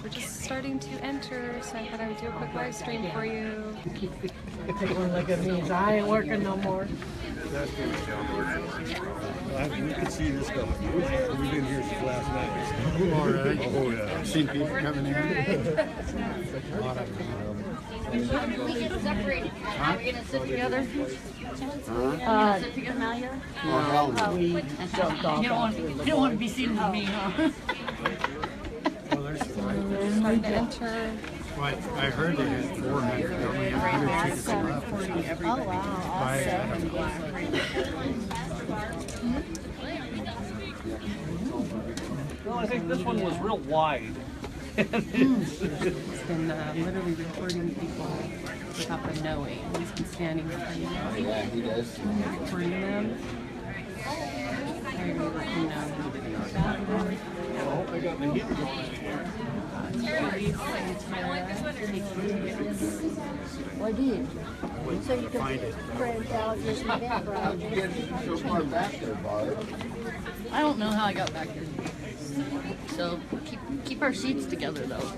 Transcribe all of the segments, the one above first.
We're just starting to enter, so I thought I would do a quick live stream for you. Look at me, I ain't working no more. We can see this coming. We've been here since last night. All right. Oh, yeah. I've seen people coming in. We get separated. Are we gonna sit together? Sit together now, yeah? We jumped off. You don't want to be seen with me, huh? Starting to enter. I heard they had 400. They only have 100 tickets left. Oh, wow. Well, I think this one was real wide. He's been literally recording people without them knowing. He's been standing behind them. Yeah, he does. Recording them. I did. So you can print out just my background. So far back there, Barb. I don't know how I got back here. So keep our seats together, though.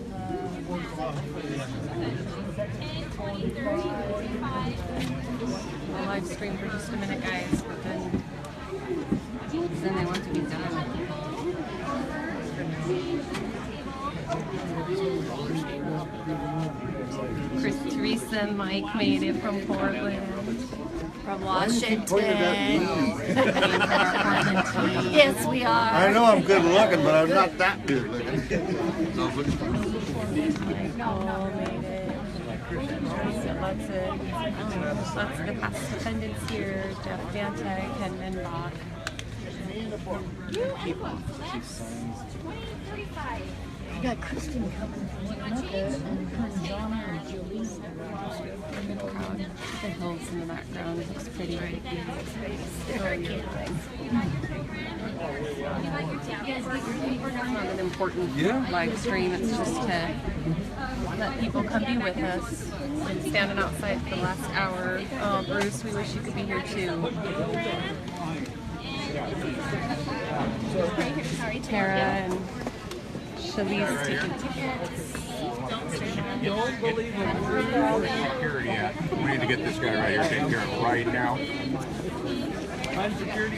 I'll live stream for just a minute, guys, but then they want to be done. Chris, Teresa, and Mike made it from Portland. From Washington. Yes, we are. I know I'm good looking, but I'm not that good looking. Michael made it. Lots of the past defendants here. Jeff Dante, Ken Menbach. We got Kristen coming from Mecca and Donna and Julie. The crowd, the hills in the background, it looks pretty. It's not an important live stream, it's just to let people come be with us. Been standing outside for the last hour. Oh, Bruce, we wish you could be here too. Tara and Shalice taking tickets. Don't believe it. Security at. We need to get this guy right here taken care of right now. Find security.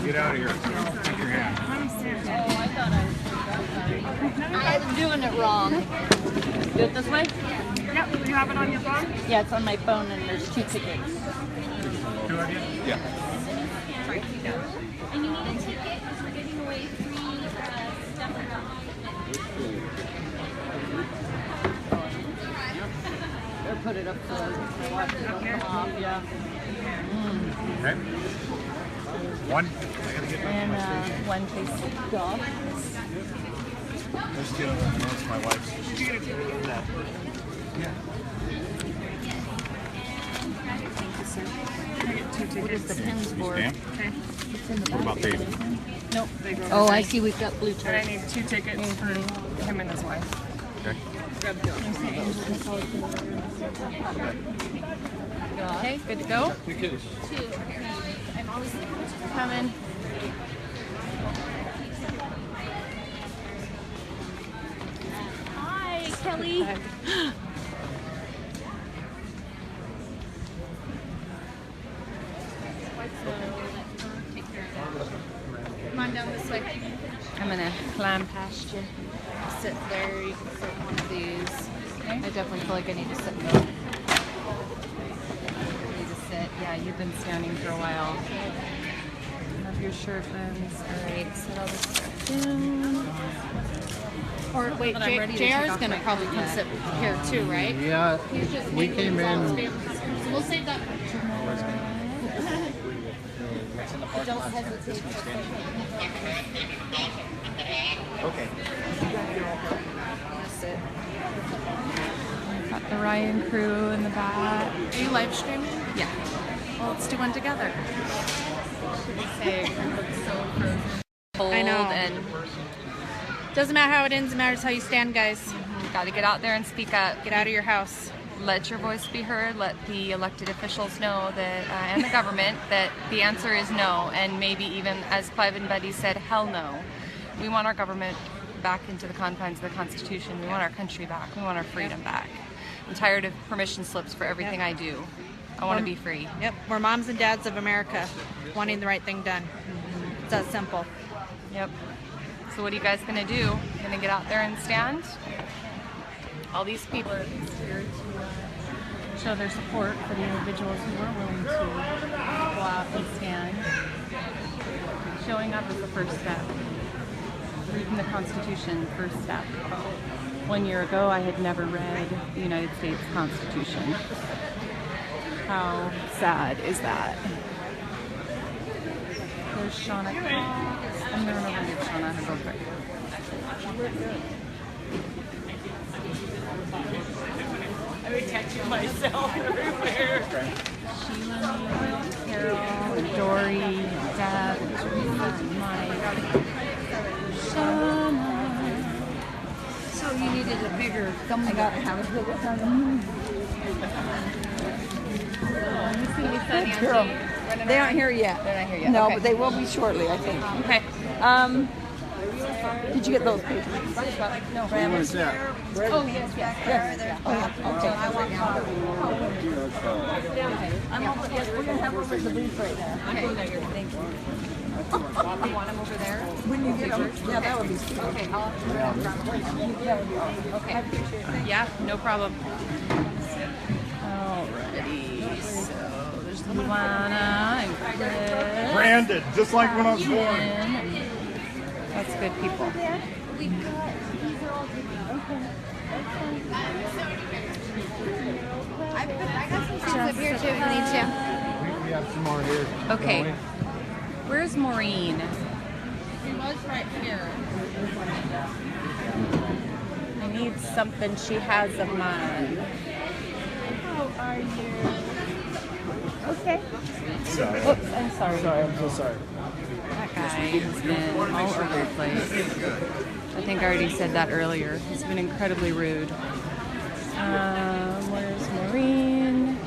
Get out of here. Take your hand. I'm doing it wrong. Do it this way? Yep, do you have it on your phone? Yeah, it's on my phone and there's 2 tickets. Two of you? Yeah. And you need a ticket because we're giving away free stuff around. Or put it up so I watch it come off, yeah. Okay. One. And one place golf. Let's get that's my wife's. What is the pins for? Stamp? Okay. What about these? Nope, they go. Oh, I see we've got blue And I turn. need 2 tickets for him and his wife. Okay. Okay, good to go? I'm always Coming. Hi, Kelly. Come on down this way. I'm gonna climb past you. Sit there, you can sit on one of these. Okay. I definitely feel like I need to sit Need to sit. Yeah, you've been standing for a while. Have your shirt friends. Alright, set all this stuff down. Or wait, But I'm ready to JR take is off going to my probably coat come yet. sit here too, right? Yeah, He's just we making came himself in. famous. So we'll save that for tomorrow. Don't hesitate. Okay. Sit. Got the Ryan crew in the back. Are you live streaming? Yeah. Well, let's do one together. Say, it looks so frozen. Cold I know. and Doesn't matter how it ends, it matters how you stand, guys. got to get out there and speak up. Get out of your house. Let your voice be heard. Let the elected officials know that, and the government, that the answer is no. And maybe even, as Clive and Betty said, hell no. We want our government back into the confines of the Constitution. We want our country back. We want our freedom back. I'm tired of permission slips for everything I do. I want to be free. Yep, we're moms and dads of America wanting the right thing done. It's that simple. Yep. So what are you guys going to do? Going to get out there and stand? All these people are here to show their support for the individuals who are willing to go out and stand. Showing up is the first step. Reading the Constitution, first step. 1 year ago, I had never read the United States Constitution. How sad is that? There's Shauna Cox. I'm going to run over to Shauna real quick. I would tattoo myself everywhere. Sheila, Carol, and Dory, and Deb, and Teresa, and Mike, Shauna. So you needed a bigger thumb. I gotta have a bigger thumb. They aren't here yet. They're not here yet. No, Okay. but they will be shortly, I think. Okay. Did you get those papers? No. What is that? Oh, yes, yes. Oh, yeah. Okay. I'm over. Yes, we're gonna have over the booth right now. Okay. Thank you. You want them over there? When you get them, yeah, that would be sweet. Okay, I'll Okay. Yeah, no problem. Alrighty. So there's Luana and Chris. Branded, just like when I was born. That's good people. I got some things up here too if you need to. We have some more here. Okay. Where's Maureen? She was right here. I need something she has of mine. How are you? Okay. Sorry. Oops, I'm sorry. Sorry, I'm so sorry. That guy has been all over the place. I think I already said that earlier. He's been incredibly rude. Where's Maureen?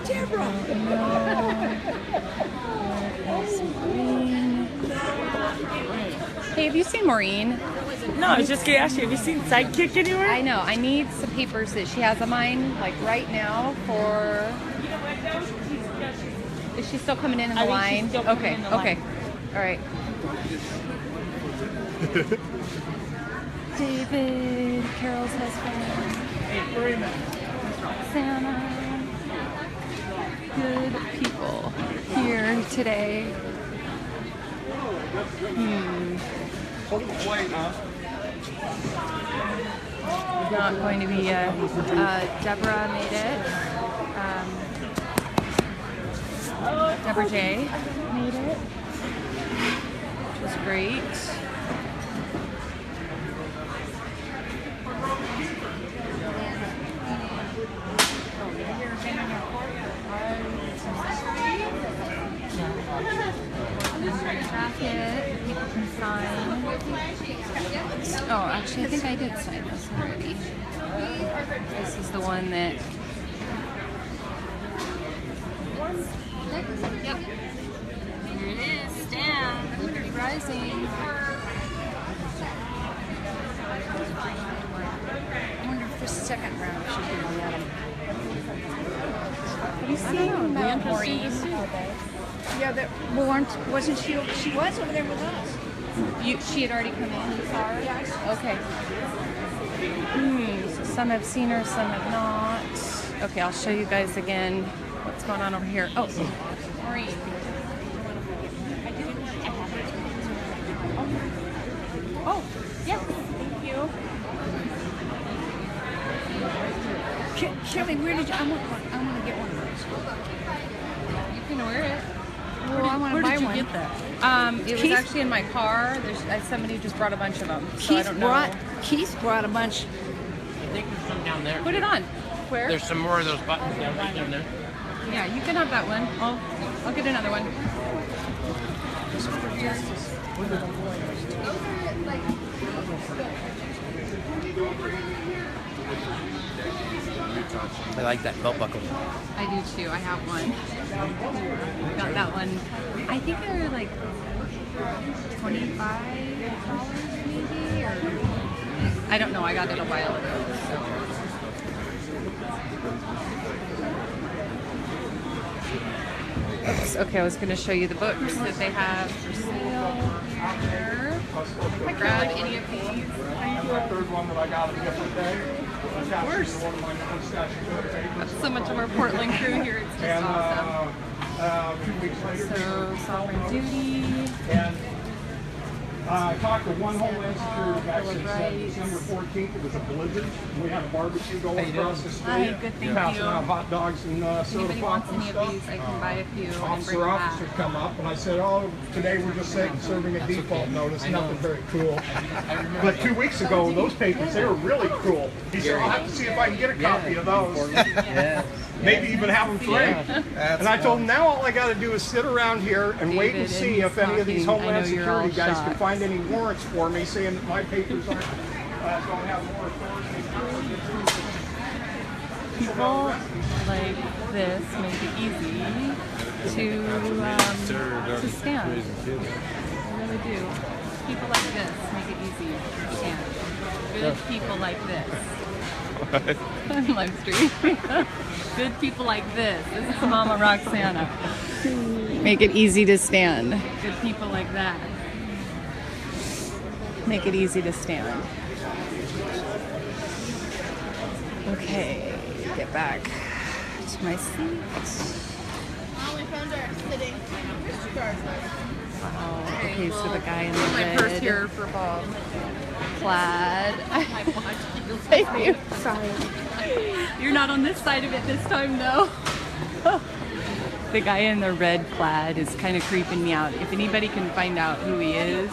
Deborah. Where's Maureen? Hey, have you seen Maureen? No, I was just gonna ask you, have you seen Sidekick anywhere? I know. I need some papers that she has of mine, like right now for... Is she still coming in the I think line? she's still coming Okay, in the okay. line. All right. David, Carol's husband. Santa. Good people here today. Not going to be Deborah made it. Deborah J made it, which was great. Packet, people can sign. Oh, actually, I think I did sign this already. This is the one that. Yep. Here it is. Stand. Liberty Rising. I wonder if this second round should be on that. Have you seen Maureen? Yeah, that wasn't she? She was over there with us. She had already come in. You saw her? Yes. Okay. So some have seen her, some have not. Okay, I'll show you guys again what's going on over here. Oh, Maureen. Oh, yes. Thank you. Kelly, where did you? I want to get one of those. You can wear it. Well, I want to buy one. Get that? It was Keith- actually in my car. There's somebody just brought a bunch of them. So I don't know. Keith brought a bunch. I think there's some down there. Put it on. Where? There's some more of those buttons down there. Yeah, you can have that one. I'll get another one. I like that belt buckle. I do too. I have one. Got that one. I think they're like $25 maybe, or I don't know. I got it a while ago. Oops, okay, I was going to show you the books that they have for sale here. I grab any of these. Of course. That's so much of our Portland crew here. It's just awesome. So, Sovereign Duty. I talked to one Homeland Security guy since December 14th. It was a blizzard. We had a barbecue going across the street. Hi, good, thank passing you. out hot dogs and soda Anybody pop wants and any of stuff. these, I can buy a few and bring Officer them back. officers come up, and I said, oh, today we're just serving a default notice, nothing very cool. But 2 weeks ago, those papers, they were really cool. He said, I'll have to see if I can get a copy of those. Maybe even have them framed. And I told him, now all I got to do is sit around here and wait and see if any of these Homeland Security guys can find any warrants for me saying that my papers aren't don't have more authority. People like this make it easy to stand. They really do. People like this make it easy to stand. Good people like this. I'm live streaming. Good people like this. This is Mama Roxana. Make it easy to stand. Good people like that. Make it easy to stand. Okay, get back to my seat. Oh, we found our sitting. Oh, okay, so the guy in the My red purse here for Bob. plaid. Thank you. Sorry. You're not on this side of it this time, though. The guy in the red plaid is kind of creeping me out. If anybody can find out who he is,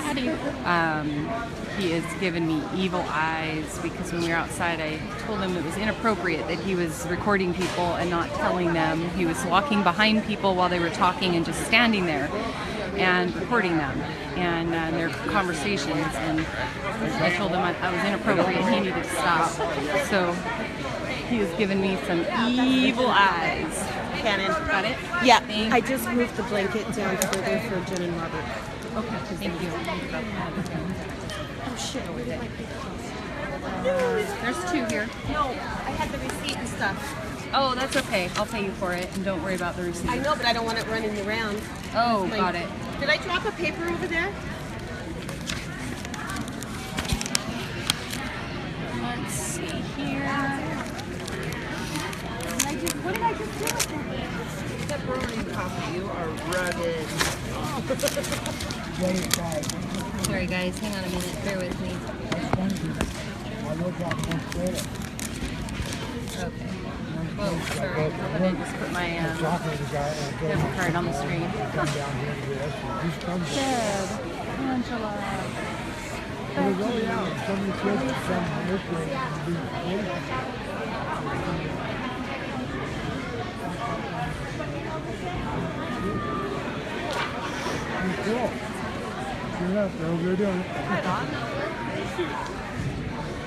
he has given me evil eyes because when we were outside, I told him it was inappropriate that he was recording people and not telling them. He was walking behind people while they were talking and just standing there and recording them and their conversations. And I told him I was inappropriate and he needed to stop. So he has given me some evil eyes. Cannon. Got it? Yeah, Thank I just moved the blanket down further for Jen and Robert. Okay, thank you. Oh shit, where did my There's two here. No, I had the receipt and stuff. Oh, that's okay. I'll pay you for it, and don't worry about the receipt. I know, but I don't want it running around. Oh, Like, got it. Did I drop a paper over there? Let's see here. What did I just do with that? Pepperoni coffee, you are rugged. Sorry, guys. Hang on a minute. Bear with me. Okay. Whoa, sorry. I didn't just put my debit card on the screen. Deb, Angela.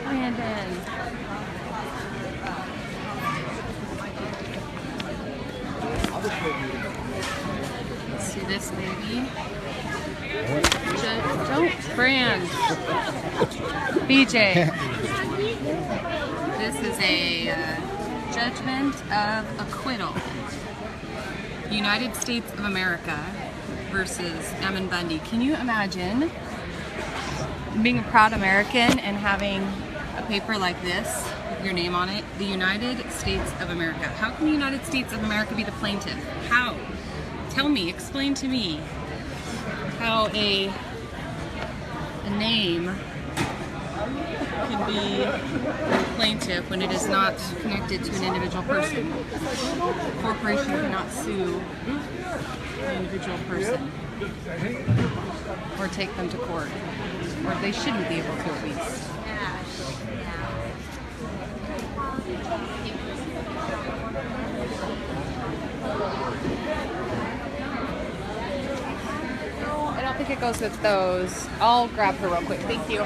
Brandon. See this baby? Don't brand. BJ. This is a judgment of acquittal. United States of America versus Ammon Bundy. Can you imagine being a proud American and having a paper like this with your name on it? The United States of America. How can the United States of America be the plaintiff? How? Tell me, explain to me how a name can be a plaintiff when it is not connected to an individual person. A corporation cannot sue an individual person or take them to court, or they shouldn't be able to at least. No, I don't think it goes with those. I'll grab her real quick. Thank you.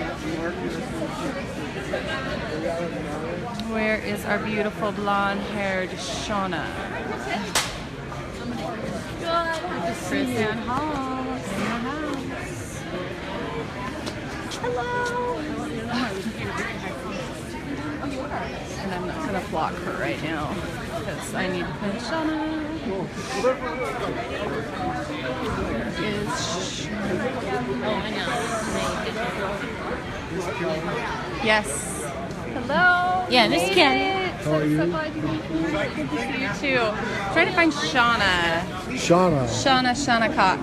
Where is our beautiful blonde-haired Shauna? Chris and Hoss in the house. Hello. And I'm not gonna block her right now because I need to find Shauna. Is oh, I know. Yes. Hello. Yeah, this is Kelli. How are you? So glad you made it. Good to see you too. Trying to find Shauna. Shauna Cox.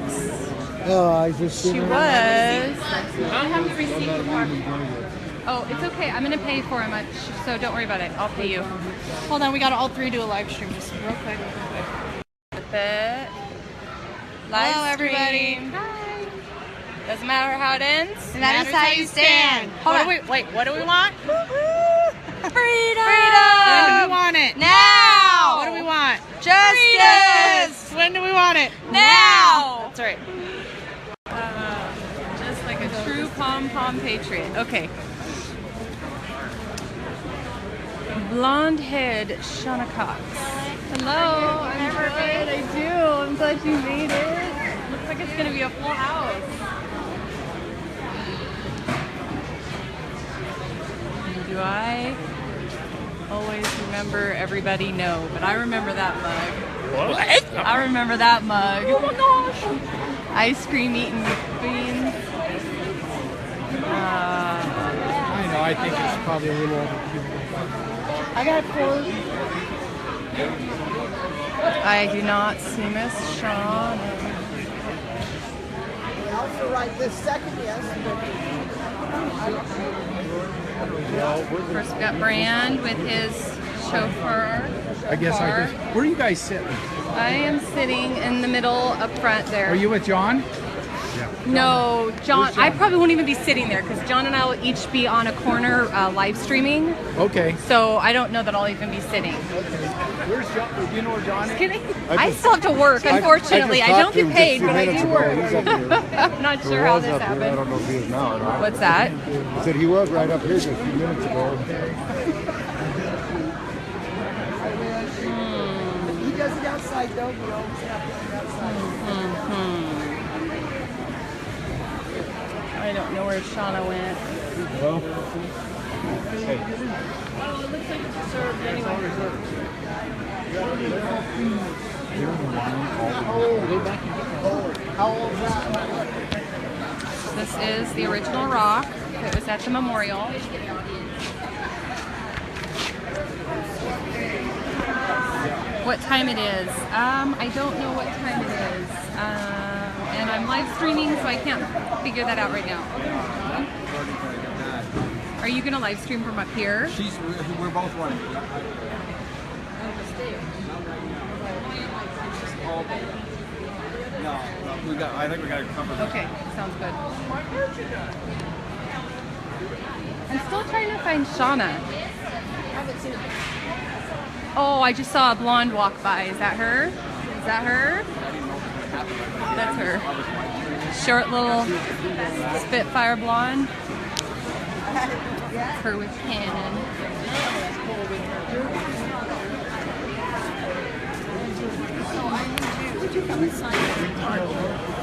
Oh, I just. She was. I haven't received the water. Oh, it's okay. I'm gonna pay for him, so don't worry about it. I'll pay you. Hold on, we gotta all three do a live stream just real quick. Live Hello, everybody. stream. Hi. Doesn't matter how it ends. It matters how you stand. Hold on. Wait, what do we want? Freedom. When do we want it? Now. What do we want? Justice. When do we want it? Now. That's right. Just like a true pom-pom patriot. Okay. Blonde-haired Shauna Cox. Hello. I'm good. I do. I'm glad you made it. Looks like it's going to be a full house. Do I always remember everybody? No, but I remember that mug. What? I remember that mug. Oh my gosh! Ice cream eating with beans. I know, I think it's probably a little overkill. I got clothes. I do not see Miss Shauna. Also right this second, yes. First we got Brand with his chauffeur. I guess I just. Where are you guys sitting? I am sitting in the middle up front there. Are you with John? No, John. Where's John? I probably won't even be sitting there because John and I will each be on a corner live streaming. Okay. So I don't know that I'll even be sitting. Where's John? Do you know where John is? Kidding? I still have to work, unfortunately. I don't get paid, but I do work. He's up here. I'm not sure how this I don't happened. know if he is now or not. What's that? I said he was right up here just a few minutes ago. He does it outside though, but always have to do it outside. I don't know where Shauna went. Well, Oh, hey. it looks like it's served anyway. How old is that? This is the original rock. It was at the memorial. What time it is? I don't know what time it is. And I'm live streaming, so I can't figure that out right now. Are you going to live stream from up here? We're both running. No, I think we got it covered. Okay, sounds good. I'm still trying to find Shauna. Oh, I just saw a blonde walk by. Is that her? Is that her? That's her. Short little Spitfire blonde. Her with Cannon.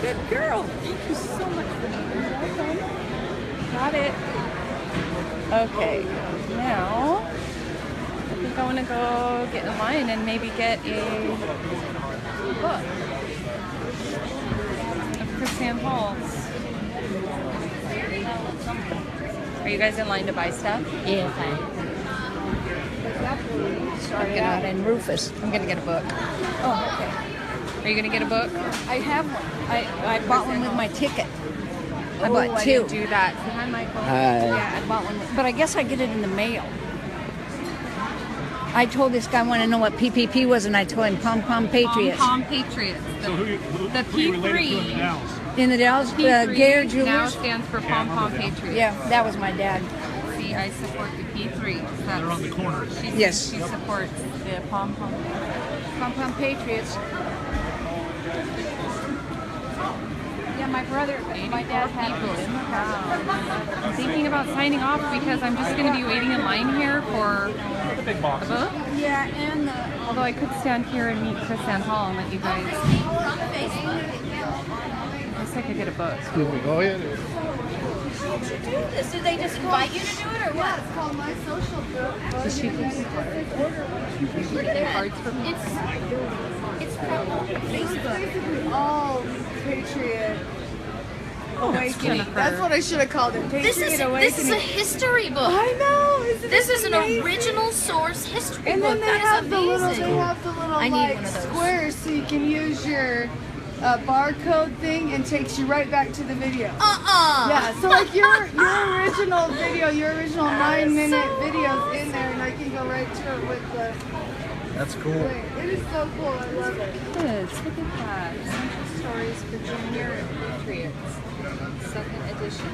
Good girl. Thank you so much for that. Got it. Okay, now I think I want to go get in line and maybe get a book of Chris Ann Hall's. Are you guys in line to buy stuff? Yes, I started out in Rufus. I'm gonna get a book. Oh, okay. Are you gonna get a book? I have one. I bought one with my ticket. I Oh, bought I two. didn't do that. Say hi, Michael. Yeah, I bought one. But I guess I get it in the mail. I told this guy I want to know what PPP was, and I told him Pom Pom Patriots. Pom Patriots. The P3. In the Dallas, P3 Gare now Jewelers. stands for Pom Pom Patriots. Yeah, that was my dad. See, I support the P3. They're on the corners. Yes. She supports the Pom Pom. Pom Pom Patriots. Yeah, my dad had people. I'm thinking about signing off because I'm just going to be waiting in line here for The big box. a book. Yeah, and the Although I could stand here and meet Chris and Hall and let you guys. from Facebook. I guess I could get a book. Excuse me, go ahead. How'd you do this? Did they just invite you to do it or what? It's called My Social Group. Does she Look at that. cards for me? It's from Facebook. Basically all Patriot Awakening. Jennifer. That's what I should have called it. Patriot This Awakening. is a history book. I know. Isn't This it is an amazing? original source history And book. then they That have is the little, amazing. I need like one of those. squares so you can use your barcode thing and takes you right back to the video. Yeah, so like your original video, your original 9-minute videos in there, and I can go right to it with the. That's cool. It is so cool. I love it. It is. Look at that. Central Stories for Junior Patriots. 2nd edition.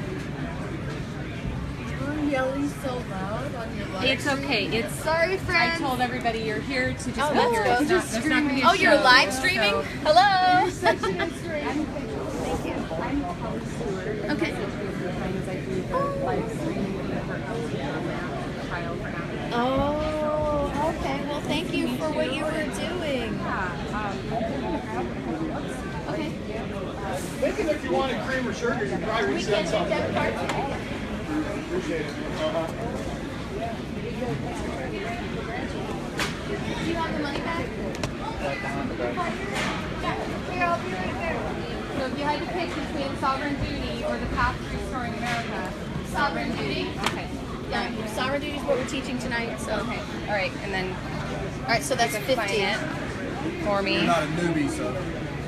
You're yelling so loud on your live It's okay. It's Sorry, I friends. told everybody you're here to just Oh, be that's here. good. It's not, Just there's not gonna be a Oh, you're show, live streaming? so- Hello. Such an inspiration. Thank you. I'm Kelli Stewart. Okay. Sometimes I do the live streaming for trial for now. Oh, okay. Well, thank you for what you were doing. Okay. Thinking if you wanted cream or sugar, you probably would send something. Debit card? Appreciate it. Do you have the money back? Here, I'll be right there. So if you had to pick between sovereign duty or the path to restoring America, Sovereign duty. okay. Yeah, sovereign duty is what we're teaching tonight. So, Okay. All right, and then all right. So that's you can sign 50. it for me. You're not a newbie, so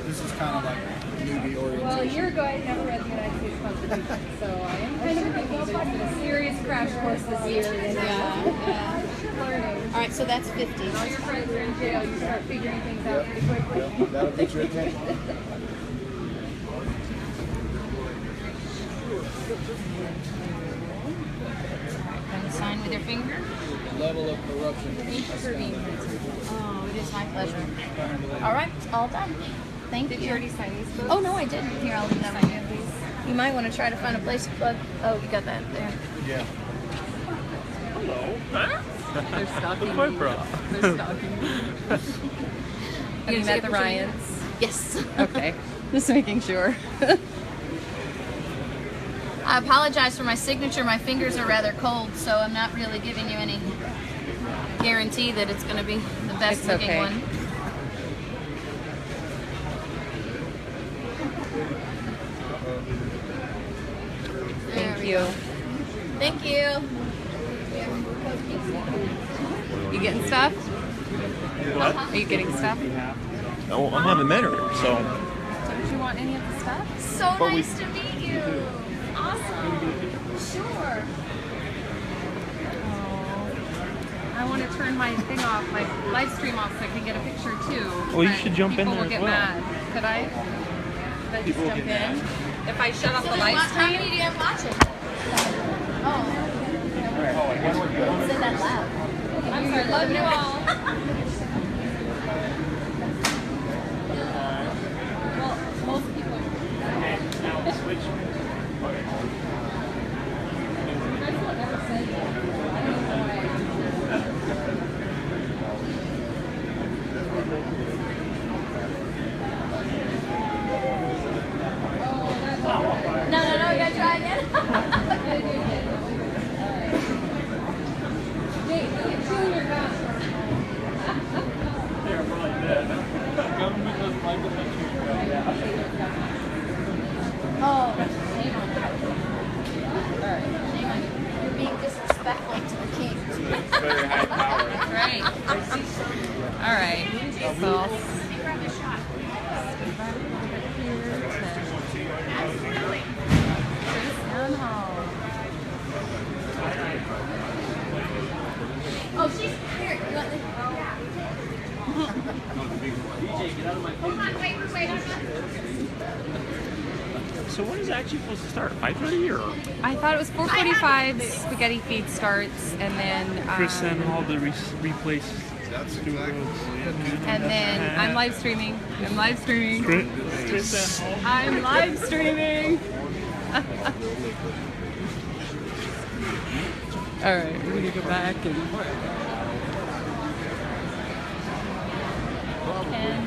this is kind of like newbie orientation. Well, a year ago I never read the United States Constitution, so I am kind of a newbie, but it's been a serious crash course this year. Learning. All right. So that's 50. All your friends are in jail, you start figuring things out pretty quickly. That'll get your attention. Can you sign with your finger? Level of corruption. Thank you for being here. Oh, it is my pleasure. All right. All done. Thank Did you already sign these books? Oh no, I didn't. Here, I'll leave that one here, please. You might want to try to find a place to plug. Oh, you got that there. Yeah. They're stalking me. They're stalking me. Have you met the Ryans? Yes. Okay. Just making sure. I apologize for my signature. My fingers are rather cold, so I'm not really giving you any guarantee that it's going to be the best It's looking okay. one. Thank you. Thank you. You getting stuff? What? Are you getting stuff? Oh, I'm having met her, so. So did you want any of the stuff? So But we- nice to meet you. Awesome. Sure. I want to turn my thing off, my live stream off, so I can get a picture too. Well, you but should jump in people there will as get well. mad. Could I? Could I just People will jump get in? If I shut off So the then live how stream? many do you have watching? Oh. Don't say that loud. I'm sorry, love you all. Well, most people are. No, you gotta try again. Oh, shame on you. Shame on you. You're being disrespectful to the king. Very high power. That's right. All right. So I'll Oh, she's here. You want this? Hold on, wait. So when is it actually supposed to start? 5:30 or? I thought it was 4:45. Spaghetti feed starts, and then Chris and all the replays. And then I'm live streaming. I'm live streaming. I'm live streaming. All right, we're gonna go back and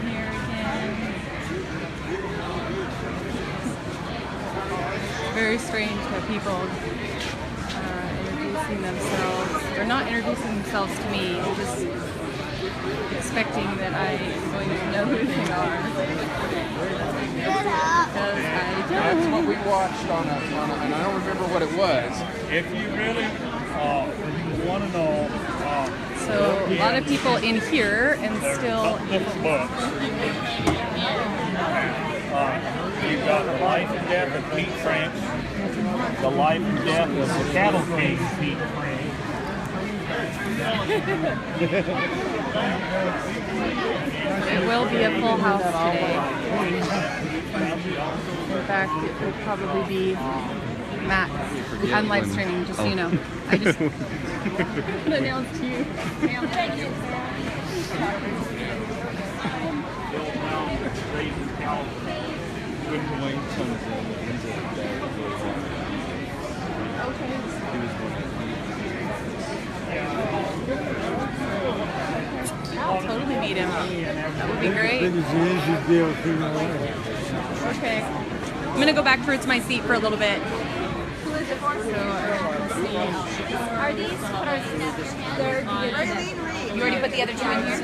here again. Very strange how people introducing themselves. They're not introducing themselves to me, just expecting that I am going to know who they are. Because I don't. That's what we watched on a, and I don't remember what it was. If you really want to know, So a lot of people in here and still. different books. You've got The Life and Death of Pete Franks, The Life and Death of the Cattle King Pete Franks. It will be a full house today. In fact, it will probably be Matt. I'm live streaming, just so you know. I just announced to you. I'll totally meet him. That would be great. Okay. I'm gonna go back towards my seat for a little bit. Who is it for? Are these? What are these? You already put the other two in here?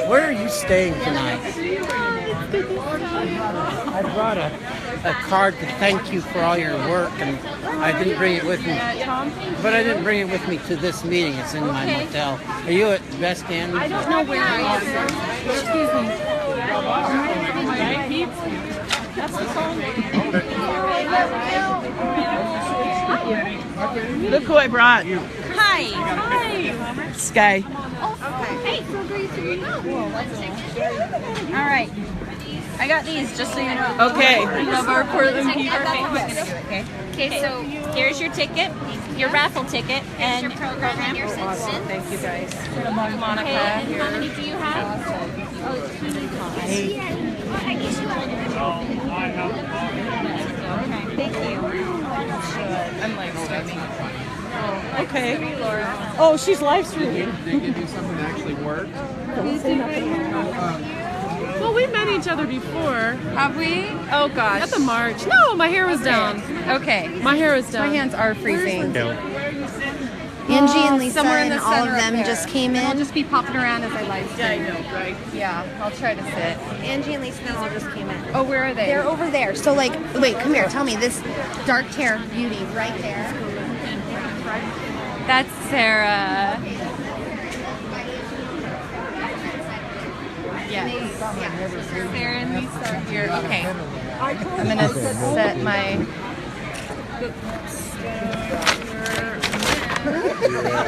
Where are you staying tonight? I brought a card to thank you for all your work, and I didn't bring it with me. But I didn't bring it with me to this meeting. It's in my motel. Are you at Best End? I don't know where I am. Excuse me. That's the song. Look who I brought. Hi. Hi. Sky. Hey, so great to meet you. All right. I got these just so you know. Okay. I love our Portland people. Okay, so here's your ticket, your raffle ticket, and Your program, your citizens. Thank you guys. Monica Okay, and here. how many do you have? Oh, I guess you want Thank you. I'm live streaming. Okay. Oh, she's live streaming. They can do something to actually work. Well, we met each other before. Have we? Oh gosh. At the march. No, my hair was down. Okay. My hair was down. My hands are freezing. Angie and Lisa somewhere in and the all center of up them there. just came And I'll in. just be popping around as I live stream. Yeah, I know, right? Yeah, I'll try to sit. Angie and Lisa all just came in. Oh, where are they? They're over there. So like, wait, come here. Tell me this dark hair beauty right there. That's Sarah. Yes. Sarah and Lisa are here. Okay. I'm gonna set my.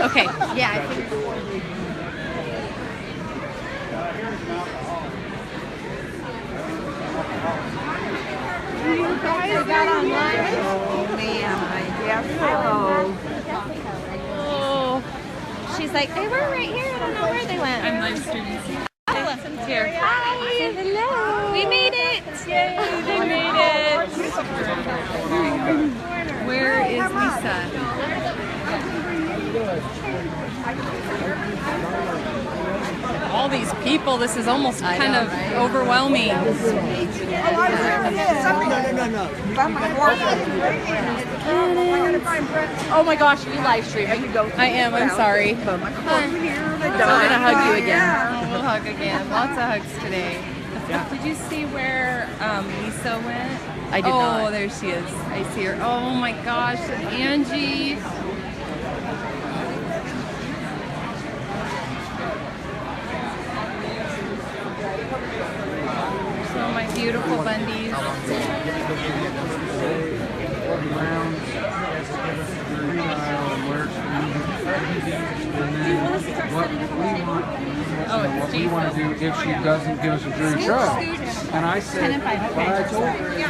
Okay. Yeah, I think. You guys got online? Oh man, I guess so. Oh, She's like, they were right here. I don't know where they went. I'm live streaming. Here. Hi. Hello. We made it. Yay, they made it. Where is Lisa? All these people, this is almost kind of overwhelming. Oh my gosh, you live stream. I can go. I am, I'm sorry. I'm gonna hug you again. We'll hug again. Lots of hugs today. Did you see where Lisa went? I did not. Oh, there she is. I see her. Oh my gosh, Angie. So my beautiful Bundies. What we want to do if she doesn't give us a jury trial. And I said, what I told her is,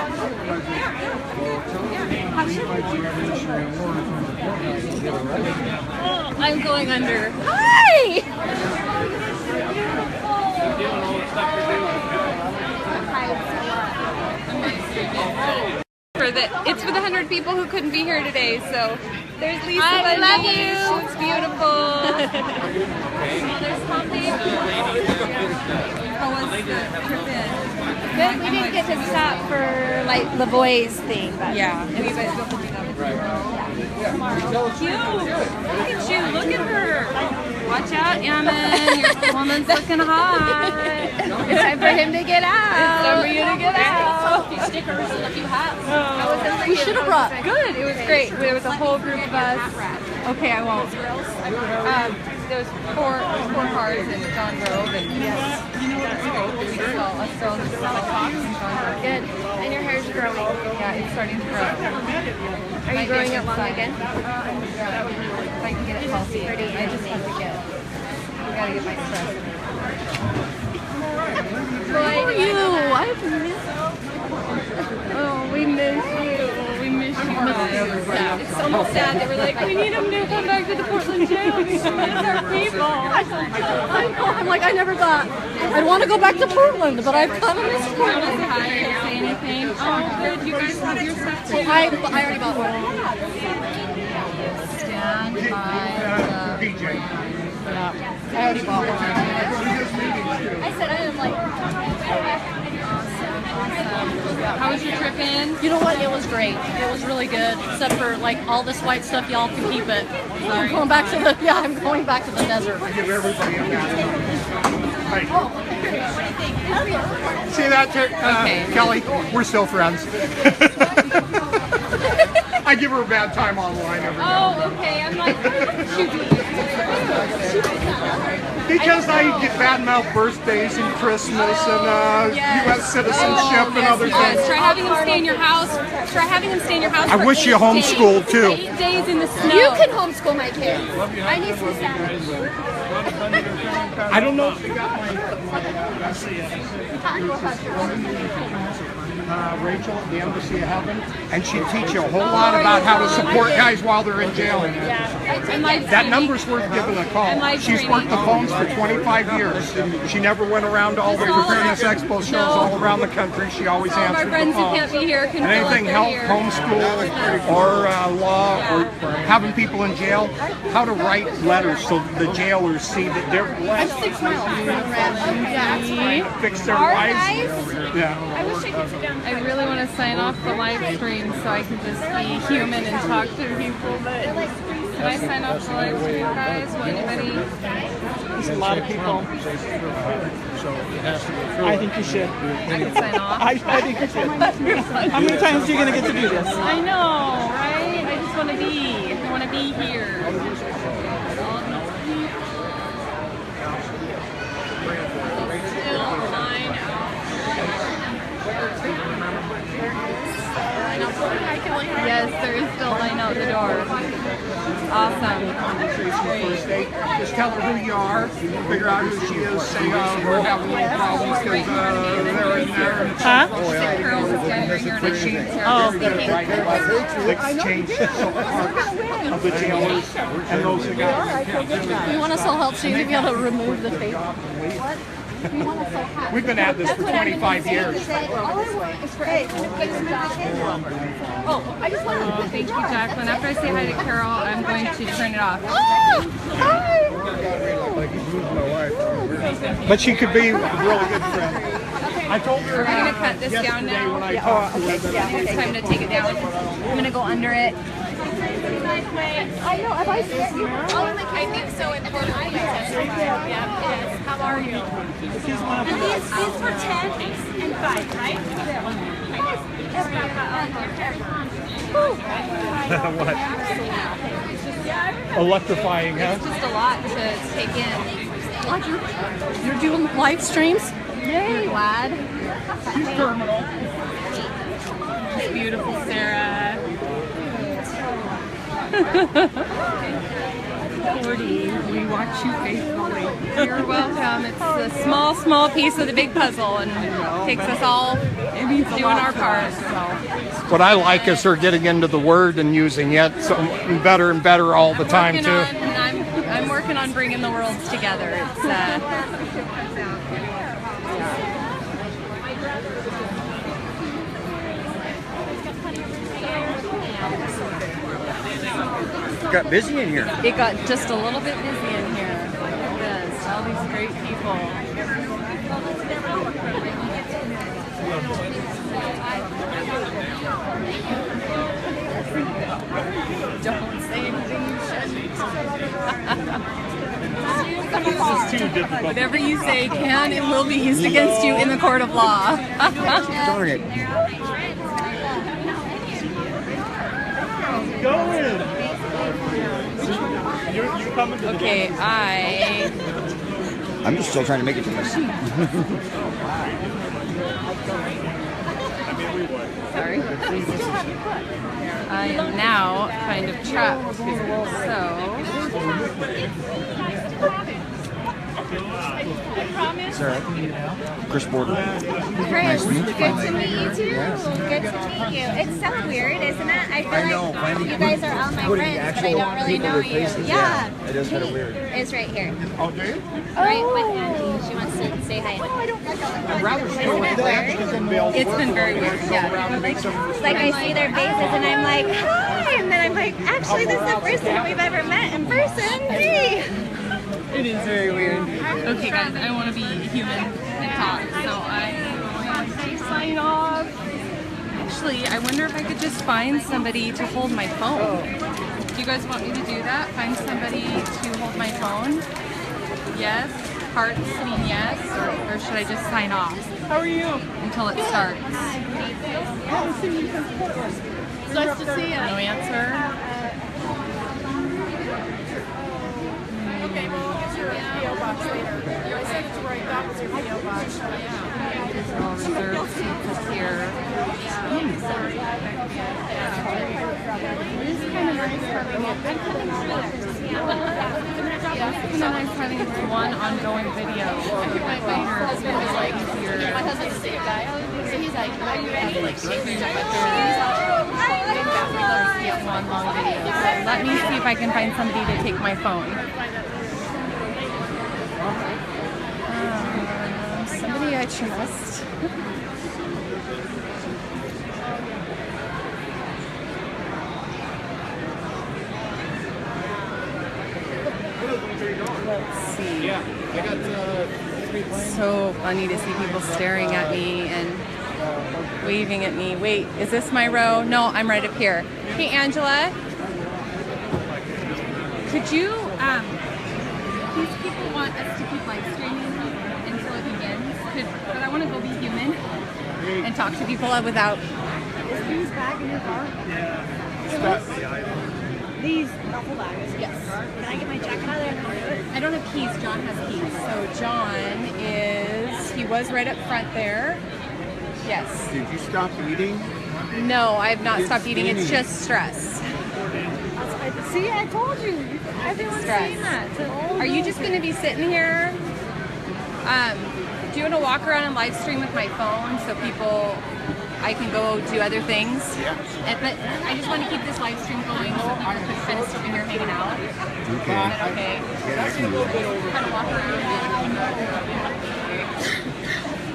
Oh, I'm going under. Hi! It's for the 100 people who couldn't be here today, so there's Lisa. I love you. It's beautiful. There's Poppy. How was the trip in? Good. We didn't get to stop for like LaVoy's thing, but yeah. And you guys go for Cute. Look at you. Look at her. Watch out, Ammon. Your woman's looking hot. it's time for him to get out. It's time for you to get out. A few stickers and a few hats. We should have brought. Good. It was great. There was a whole group of us. Okay, I won't. There was four cars in John Grove, and we saw us girls just like talks in John Grove. Good. And your hair's growing. Yeah, it's starting to grow. Are you growing it long again? If I can get it healthy. I just have to get. We gotta get my stress. How are you? I've missed. Oh, we miss you. We miss you guys. It's almost sad that we're like, we need him to come back to the Portland jail. We miss our people. I'm like, I never thought I'd want to go back to Portland, but I've kind of missed Portland. Say anything. Oh, good. You guys have your stuff too. I already bought one. Stand by the PJ. Yeah, I already bought one. I said I am like. How was your trip in? You know what? It was great. It was really good, except for like all this white stuff. Y'all can keep it. I'm going back to the I'm going back to the desert. I give everybody a bad. See that, Kelly? We're still friends. I give her a bad time online every now and then. Oh, okay. I'm like, because I get bad-mouth birthdays and Christmas and U.S. citizenship and other things. Try having him stay in your house. Try having him stay in your house. I wish you homeschooled too. 8 days in the snow. You can homeschool my kids. I need some Saturdays. I don't know if they got Rachel at the Embassy of Heaven, and she'd teach you a whole lot about how to support guys while they're in jail. That number's worth giving a call. She's worked the phones for 25 years. She never went around to all the Preparedness Expo shows all around the country. She always answered the phone. And anything health, homeschool, or law, or having people in jail, how to write letters so the jailers see that they're blessed. Fix their lives. Yeah. I really want to sign off the live stream so I can just be human and talk to people, but can I sign off the live stream, guys? Will anybody? There's a lot of people. I think you should. I can sign off. I think you should. How many times are you going to get to do this? I know, right? I just want to be. I want to be here. Yes, there is still a line out the door. Awesome. Just tell her who you are, figure out who she is, say we're having a little problems because they're in there. Huh? Things changed so far of the jailers and those who got. You want us all help so you to be able to remove the fake? We've been at this for 25 years. Oh, I just want to thank you, Jacqueline. After I say hi to Carol, I'm going to turn it off. Oh, hi. But she could be a really good friend. I told her. Are we going to cut this down now? Okay. It's time to take it down. I'm going to go under it. I know. Have I seen you? I think so. In Portland, yes. How are you? And these were 10 and 5, right? What? Electrifying, huh? It's just a lot to take in. You're doing live streams? Yay! Glad. She's terminal. It's beautiful, Sarah. 40. We watch you faithfully. You're welcome. It's a small piece of the big puzzle and takes us all means doing our part. So. What I like is they're getting into the word and using it so better and better all the time too. I'm working on bringing the worlds together. It's Got busy in here. It got just a little bit busy in here. Yes, all these great people. Don't say anything you shouldn't. Whatever you say can and will be used against you in the court of law. Darn it. Go in. Okay, I'm just still trying to make it to my seat. Sorry. I am now kind of trapped. Sarah, Chris Border. Chris, good to meet you too. Good to meet you. It's so weird, isn't it? I feel like you guys are all my friends, but I don't really know you. Yeah. It is kind of weird. It's right here. Oh, do you? Right with Angie. She wants to say hi. I'd rather stay with that because then they'll It's been very weird. Yeah. Like I see their faces and I'm like, hi, and then I'm like, actually, this is the first time we've ever met in person. Hey. It is very weird. Okay, guys, I want to be human and talk, so I'm going to sign off. Actually, I wonder if I could just find somebody to hold my phone. Do you guys want me to do that? Find somebody to hold my phone? Yes? Hearts mean yes? Or should I just sign off? How are you? Until it starts. I haven't seen you since Portland. Nice to see you. No answer. Okay, well, I'll get your PO box later. I sent it to where I thought was your PO box. All reserved seats here. It is kind of nice having one ongoing video. I think my partner is really like here. My husband's the same guy. So he's like, are you ready? Like, shaking up my one long video. So let me see if I can find somebody to take my phone. Somebody I trust. Let's see. Yeah, I got 3 planes. So funny to see people staring at me and waving at me. Wait, is this my row? No, I'm right up here. Hey, Angela. Could you, these people want us to keep live streaming until it begins, but I want to go be human and talk to people without. Is these back in your car? Yeah. These duffel bags? Yes. Can I get my jacket out of there? I don't have keys. John has keys. So John he was right up front there. Yes. Did you stop eating? No, I have not stopped eating. It's just stress. See, I told you. Everyone's saying that. Are you just going to be sitting here? Do you want to walk around and live stream with my phone so I can go do other things? Yeah. But I just want to keep this live stream going so people can kind of sit here hanging out. Okay. Is that okay? Yeah, I can do that. Kind of walk around.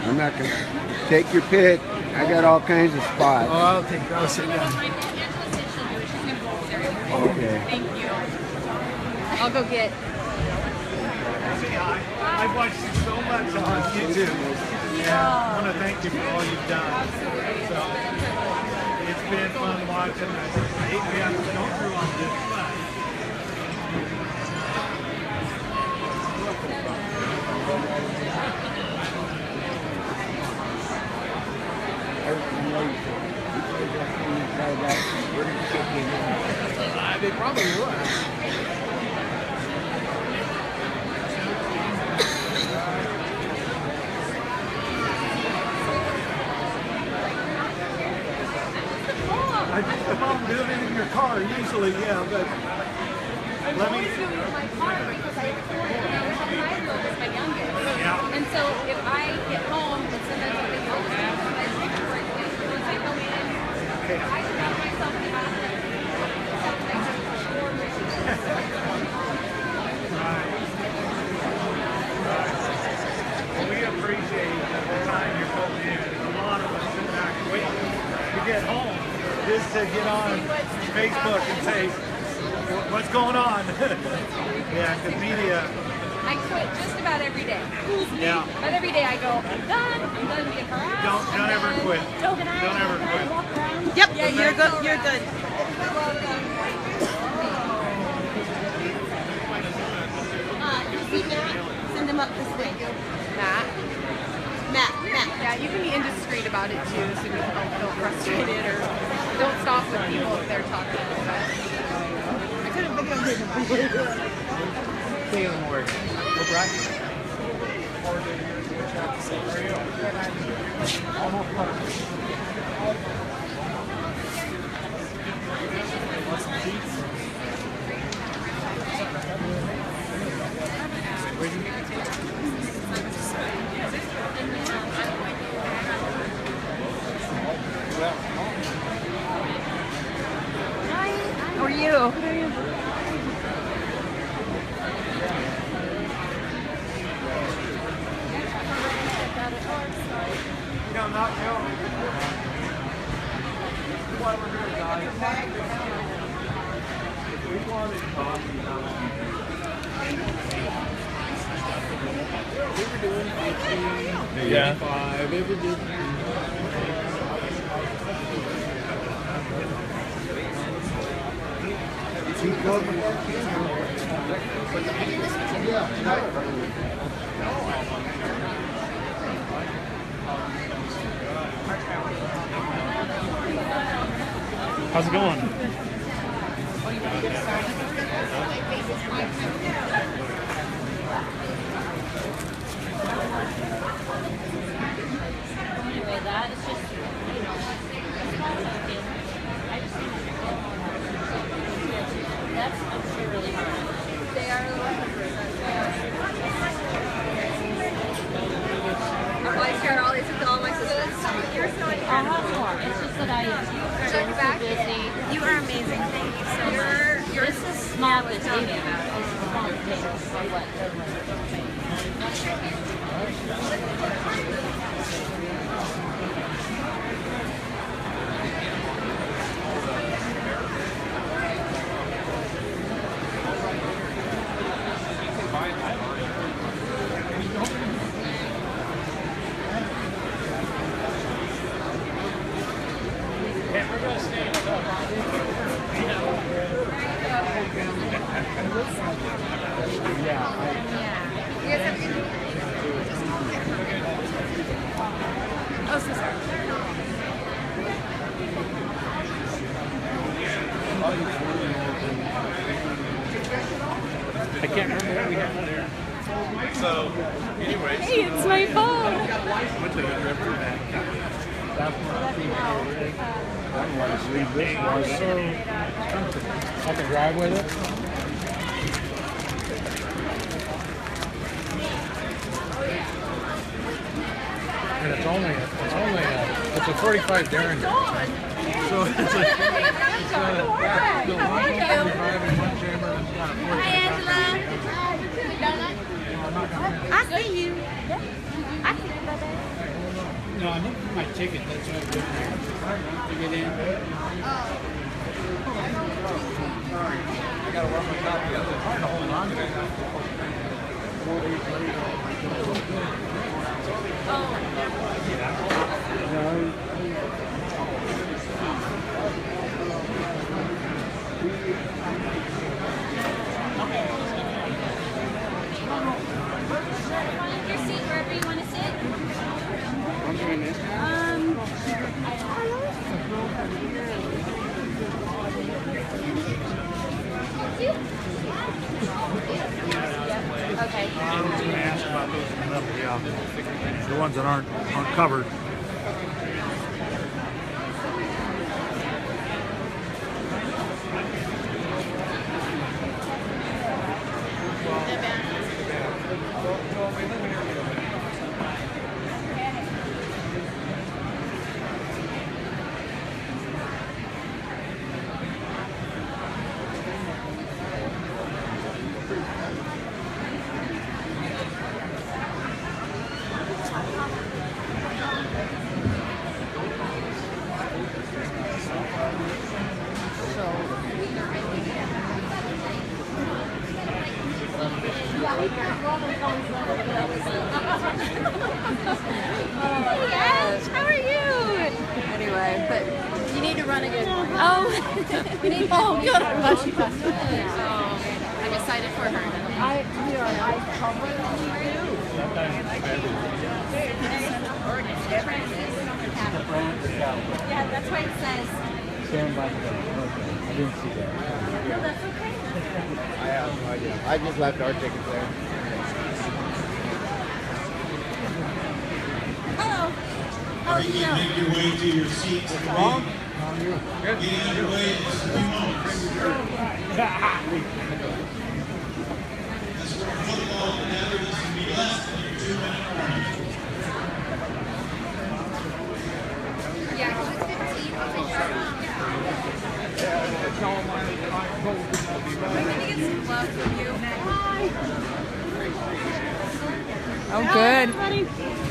I'm not going to take your pick. I got all kinds of spots. Oh, I'll sit down. Okay. Thank you. I'll go get. I've watched you so much on YouTube. And I want to thank you for all you've done. So it's been fun watching. I hate we have to go through all this, but They probably would. I think the mom doing it in your car usually, yeah, but let me. And so if I get home, and sometimes I'll get home, to get on Facebook and say, what's going on? Yeah, because media. I quit just about every day. Yeah. But every day I go, I'm done being harassed. Don't ever quit. Don't ever quit. Yep, yeah, you're good. You're good. Send them up this way. Matt. Matt. Yeah, you can be indiscreet about it too, so people don't feel frustrated or don't stop with people if they're talking. I could have videoed it. Say them more. We're practicing. How are you? Yeah. 85, every day. How's it going? Anyway, that is just, that's, I'm sure, really hard. They are the ones. I share all these with all my sisters. You're so incredible. It's just that I'm Check back. busy. You are amazing. Thank you so much. This is small potatoes. This is small potatoes for what? Oh, so sorry. I can't remember what we had there. So, anyways. Hey, it's my phone. Went to the river and I want to leave this one so I can drive with it. And it's a 45 Derringer. So it's a the one 45 in one chamber and it's got a 45. Hi, Angela. I see you. I see you, baby. No, I need my ticket. That's why I'm doing it. To get in. I got to work my copy of it. Trying to hold on to it. 4 days later. Find your seat wherever you want to sit. I'm doing this. Okay. I was going to ask about those in the middle, yeah. The ones that aren't covered. Yes, how are you? Anyway, but you need to run again. Oh, we need. Oh, good. I'm glad she passed it. I'm excited for her. Yeah, that's why it says. Stand by the door. Okay. I didn't see that. No, that's okay. I have no idea. I just left our tickets there. Hello. How are you? Make your way to your seats. Getting underway in just a few moments. As for football, together, this will be less than your 2-minute warning. Yeah, because it's 15. I'll take that. I'm going to get some love from you. Oh, good.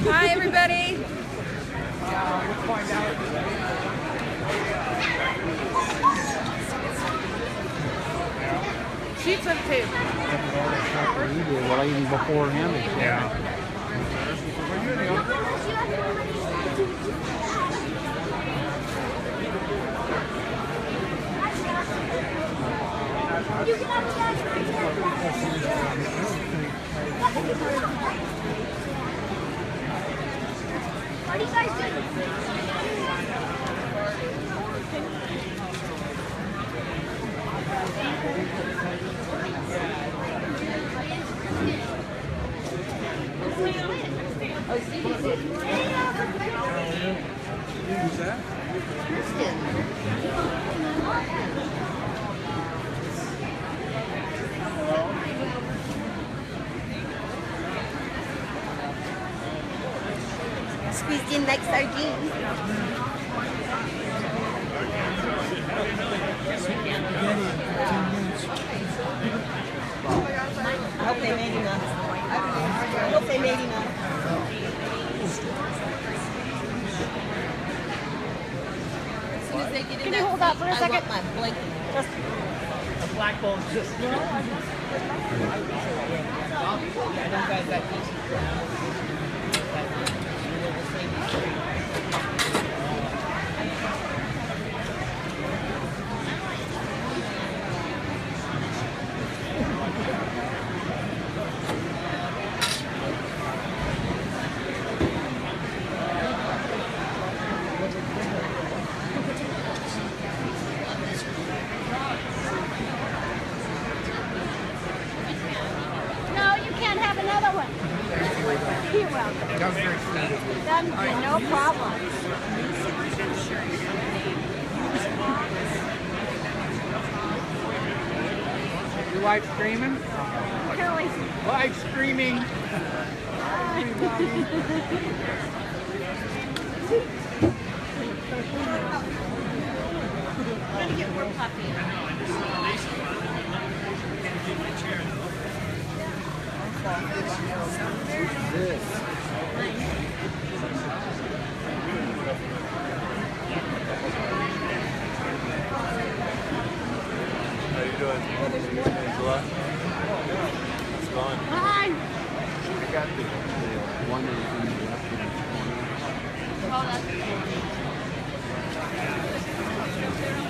Hi, everybody. Sheets of tape. Well, even before him. Yeah. What are you guys doing? Who's that? Squeezed in like sardines. I hope they made enough. I hope they made enough. As soon as they get in Can that you hold that for a seat, I second? want my blanket. Just a black ball. Just. No, you can't have another one. You're welcome. No problem. Your wife screaming? Kelli. Wife screaming. I'm gonna get more puffy. How you doing, Angela? It's gone. Hi. I got the one that was in the left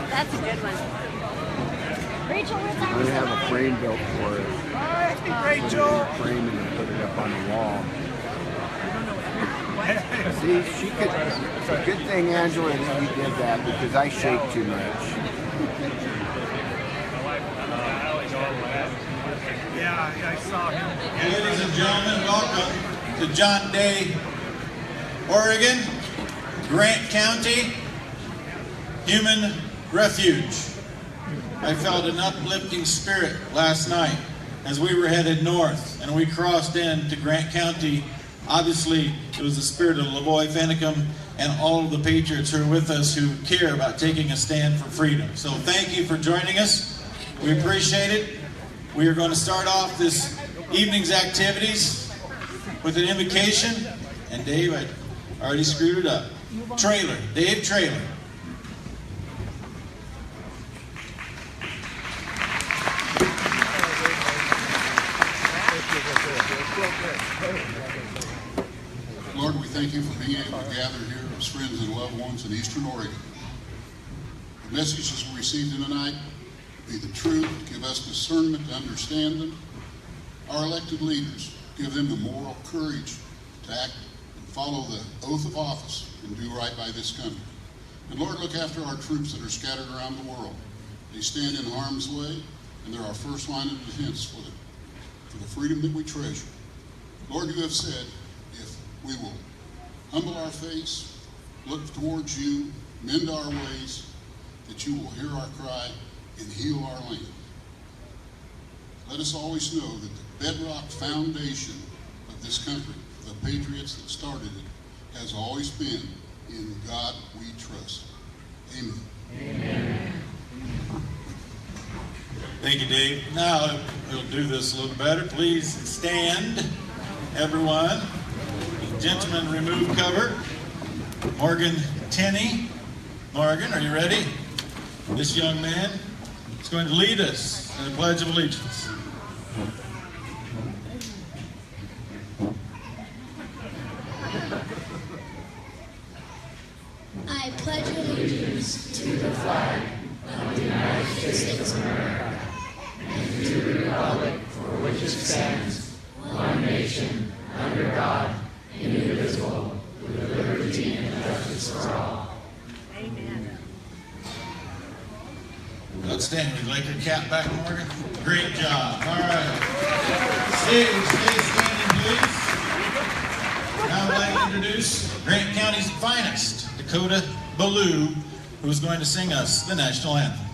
That's a good one. Rachel, where's I'm going to have a frame built for it. Rachel. Frame it and put it up on the wall. See, she could. It's a good thing, Angela, that you did that because I shake too much. Yeah, I saw him. Ladies and gentlemen, welcome to John Day, Oregon, Grant County, Human Refuge. I felt an uplifting spirit last night as we were headed north and we crossed into Grant County. Obviously, it was the spirit of LaVoy Finicum and all of the patriots who are with us who care about taking a stand for freedom. So thank you for joining us. We appreciate it. We are going to start off this evening's activities with an invocation. And Dave, I already screwed it up. Trailer, Dave Trailer. Lord, we thank you for being able to gather here as friends and loved ones in Eastern Oregon. The messages we received tonight be the truth, give us discernment to understand them. Our elected leaders, give them the moral courage to act and follow the oath of office and do right by this country. And Lord, look after our troops that are scattered around the world. They stand in harm's way, and they're our first line of defense for the freedom that we treasure. Lord, you have said, if we will humble our face, look towards you, mend our ways, that you will hear our cry and heal our land. Let us always know that the bedrock foundation of this country, the patriots that started it, has always been in God we trust. Amen. Amen. Thank you, Dave. Now we'll do this a little better. Please stand, everyone. Gentlemen, remove cover. Morgan Tenney. Morgan, are you ready? This young man is going to lead us in the Pledge of Allegiance. I pledge allegiance to the flag of the United States of America and to the republic for which it stands, one nation, under God, indivisible, with liberty and justice for all. Amen. Outstanding. Would you like your cap back, Morgan? Great job. All right. Stay standing, please. Now I'd like to introduce Grant County's finest, Dakota Ballou, who is going to sing us the national anthem.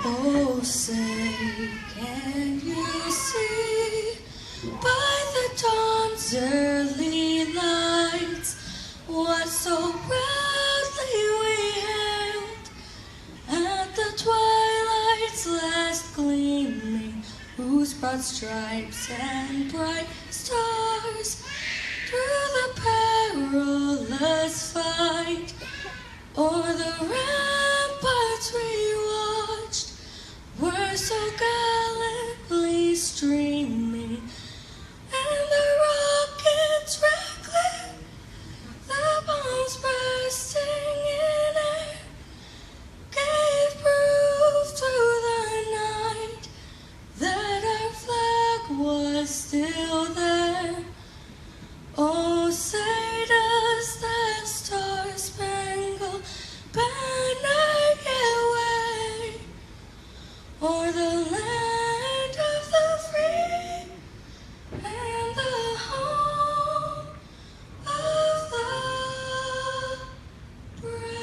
Oh, say, can you see by the dawn's early lights what so proudly we hailed at the twilight's last gleaming, whose broad stripes and bright stars through the perilous fight o'er the ramparts we watched were so gallantly streaming, and the rockets rattling, the bombs bursting in air, gave proof through the night that our flag was still there. Oh, say does that star-spangled banner yet wave o'er the land of the free and the home of the brave?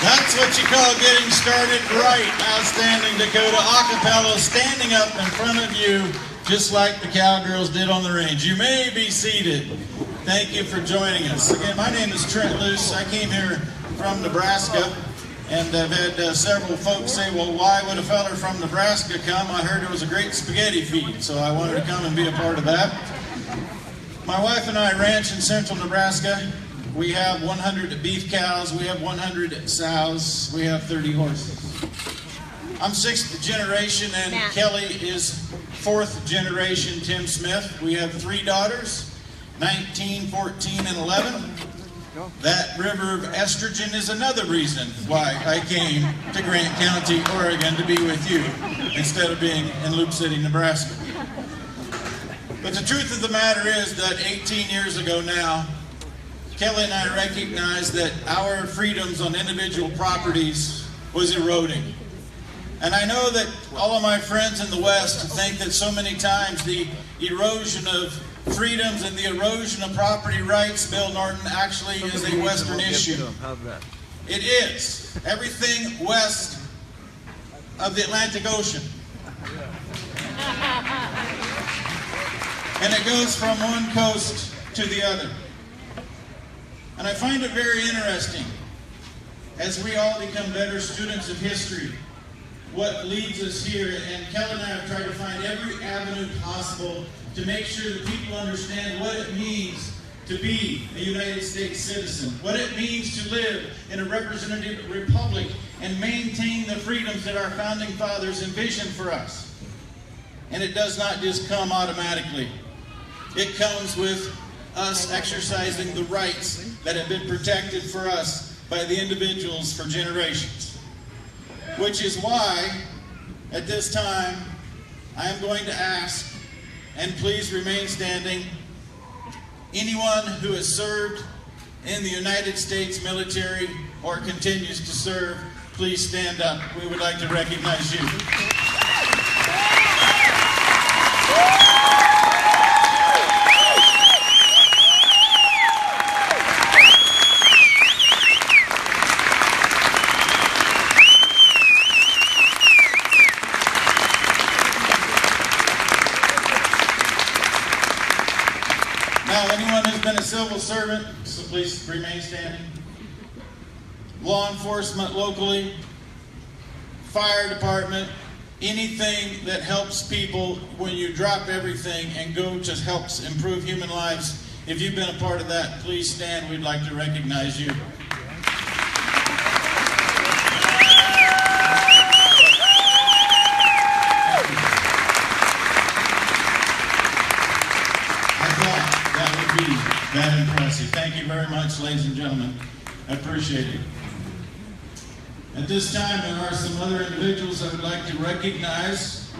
That's what you call getting started right. Outstanding, Dakota. Acapella standing up in front of you just like the cowgirls did on the range. You may be seated. Thank you for joining us. Again, my name is Trent Luce. I came here from Nebraska, and I've had several folks say, well, why would a feller from Nebraska come? I heard it was a great spaghetti feed, so I wanted to come and be a part of that. My wife and I ranch in central Nebraska. We have 100 beef cows, we have 100 sows, we have 30 horses. I'm 6th generation, and Kelli is 4th generation Tim Smith. We have 3 daughters, 19, 14, and 11. That river of estrogen is another reason why I came to Grant County, Oregon to be with you instead of being in Loop City, Nebraska. But the truth of the matter is that 18 years ago now, Kelli and I recognized that our freedoms on individual properties was eroding. And I know that all of my friends in the West think that so many times the erosion of freedoms and the erosion of property rights, Bill Norton, actually is a Western issue. It is. Everything west of the Atlantic Ocean. And it goes from one coast to the other. And I find it very interesting, as we all become better students of history, what leads us here. And Kelli and I have tried to find every avenue possible to make sure that people understand what it means to be a United States citizen, what it means to live in a representative republic and maintain the freedoms that our founding fathers envisioned for us. And it does not just come automatically. It comes with us exercising the rights that have been protected for us by the individuals for generations. Which is why, at this time, I am going to ask, and please remain standing, anyone who has served in the United States military or continues to serve, please stand up. We would like to recognize you. Now, anyone who's been a civil servant, so please remain standing. Law enforcement locally, fire department, anything that helps people when you drop everything and go to helps improve human lives. If you've been a part of that, please stand. We'd like to recognize you. That impressive. Thank you very much, ladies and gentlemen. I appreciate it. At this time, there are some other individuals I would like to recognize.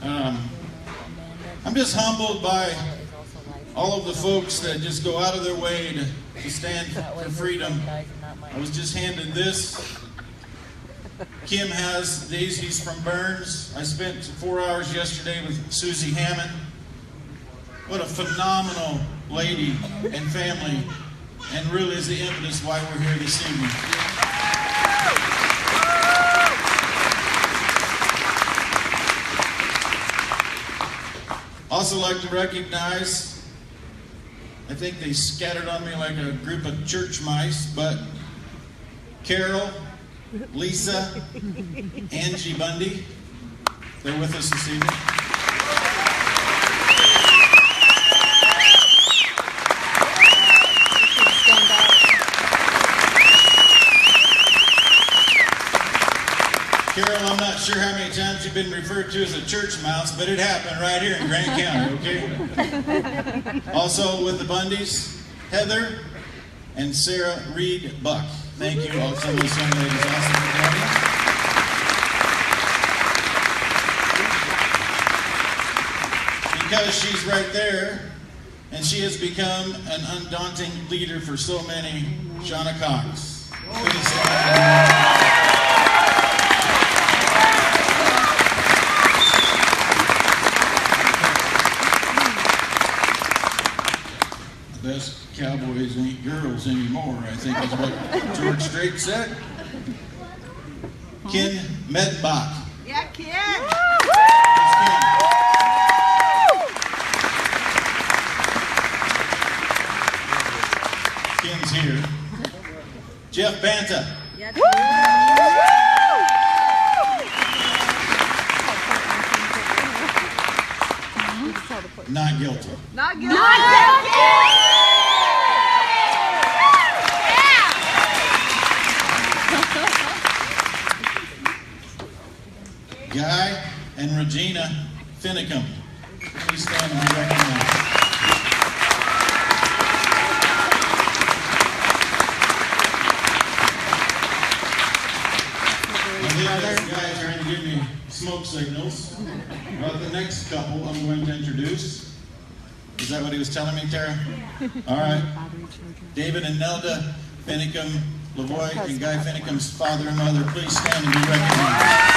I'm just humbled by all of the folks that just go out of their way to stand for freedom. I was just handed this. Kim has these. He's from Burns. I spent 4 hours yesterday with Susie Hammond. What a phenomenal lady and family, and really is the impetus why we're here this evening. Also like to recognize, I think they scattered on me like a group of church mice, but Carol, Lisa, Angie Bundy, they're with us this evening. Carol, I'm not sure how many times you've been referred to as a church mouse, but it happened right here in Grant County, okay? Also with the Bundys, Heather and Sarah Reed Buck. Thank you all, some of those young ladies also for coming. Because she's right there, and she has become an undaunting leader for so many, Shauna Cox. Best cowboys ain't girls anymore, I think is what George Strait said. Ken Medbach. Yeah, Ken. Ken's here. Jeff Banta. Yeah, Not guilty. Not guilty. Not guilty. Guy and Regina Finicum. Please stand and be recognized. And the other guy trying to give me smoke signals. Well, the next couple I'm going to introduce. Is that what he was telling me, Tara? All right. David and Nelda Finicum, LaVoy and Guy Finicum's father and mother. Please stand and be recognized.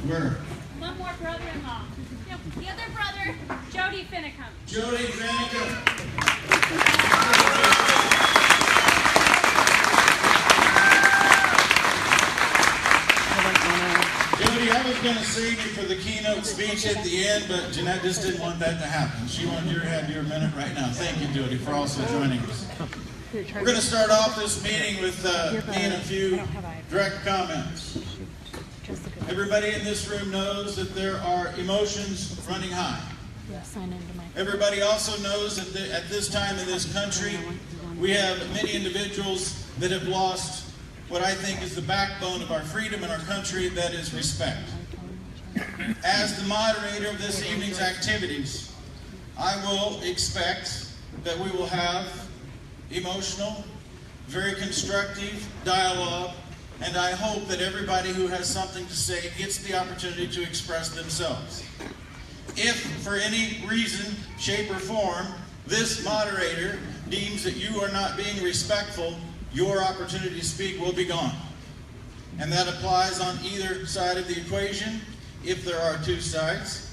Where? One more brother-in-law. The other brother, Jody Finicum. Jody Finicum. going to save you for the keynote speech at the end, but Jeanette just didn't want that to happen. She wanted you to have your minute right now. Thank you, Jody, for also joining us. We're going to start off this meeting with me and a few direct comments. Everybody in this room knows that there are emotions running high. Everybody also knows that at this time in this country, we have many individuals that have lost what I think is the backbone of our freedom in our country, that is respect. As the moderator of this evening's activities, I will expect that we will have emotional, very constructive dialogue, and I hope that everybody who has something to say gets the opportunity to express themselves. If for any reason, shape, or form, this moderator deems that you are not being respectful, your opportunity to speak will be gone. And that applies on either side of the equation, if there are two sides.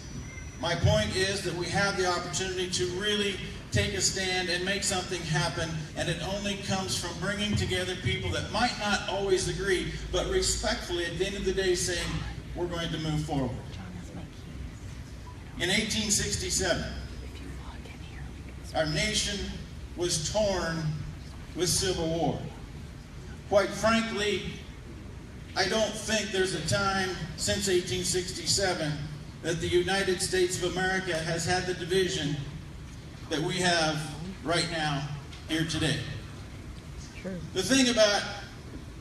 My point is that we have the opportunity to really take a stand and make something happen, and it only comes from bringing together people that might not always agree, but respectfully at the end of the day saying, we're going to move forward. In 1867, our nation was torn with civil war. Quite frankly, I don't think there's a time since 1867 that the United States of America has had the division that we have right now here today. The thing about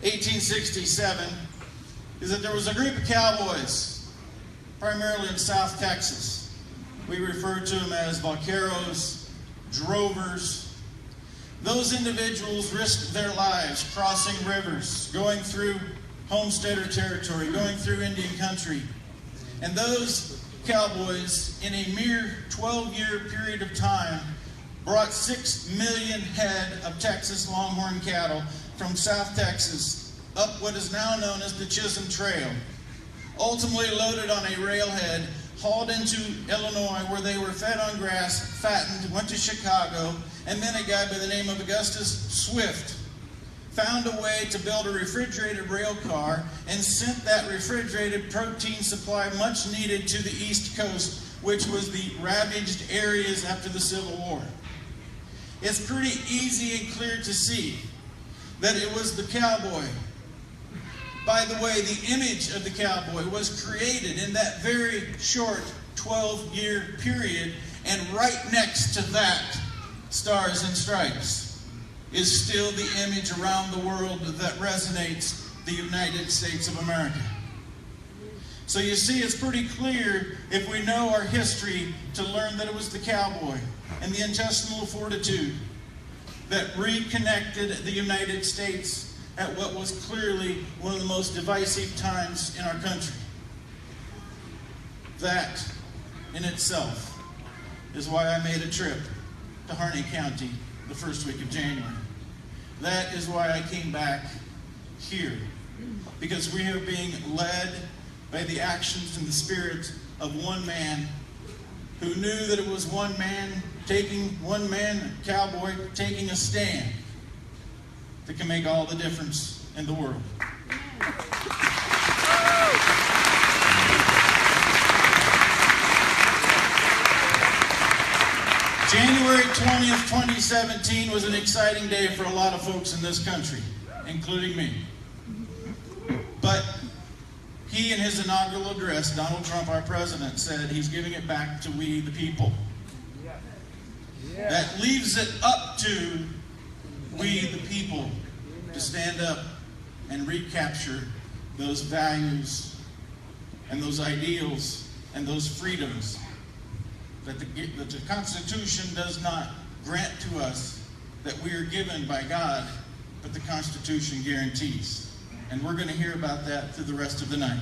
1867 is that there was a group of cowboys, primarily in South Texas. We refer to them as vaqueros, drovers. Those individuals risked their lives crossing rivers, going through homesteader territory, going through Indian country. And those cowboys, in a mere 12-year period of time, brought 6 million head of Texas longhorn cattle from South Texas up what is now known as the Chisholm Trail, ultimately loaded on a railhead, hauled into Illinois, where they were fed on grass, fattened, went to Chicago, and then a guy by the name of Augustus Swift found a way to build a refrigerated rail car and sent that refrigerated protein supply much needed to the East Coast, which was the ravaged areas after the Civil War. It's pretty easy and clear to see that it was the cowboy. By the way, the image of the cowboy was created in that very short 12-year period, and right next to that, Stars and Stripes, is still the image around the world that resonates the United States of America. So you see, it's pretty clear, if we know our history, to learn that it was the cowboy and the intestinal fortitude that reconnected the United States at what was clearly one of the most divisive times in our country. That, in itself, is why I made a trip to Harney County the first week of January. That is why I came back here, because we are being led by the actions and the spirit of one man who knew that it was one man, cowboy, taking a stand that can make all the difference in the world. January 20th, 2017 was an exciting day for a lot of folks in this country, including me. But he, in his inaugural address, Donald Trump, our president, said he's giving it back to we, the people. That leaves it up to we, the people, to stand up and recapture those values and those ideals and those freedoms that the Constitution does not grant to us, that we are given by God, but the Constitution guarantees. And we're going to hear about that through the rest of the night.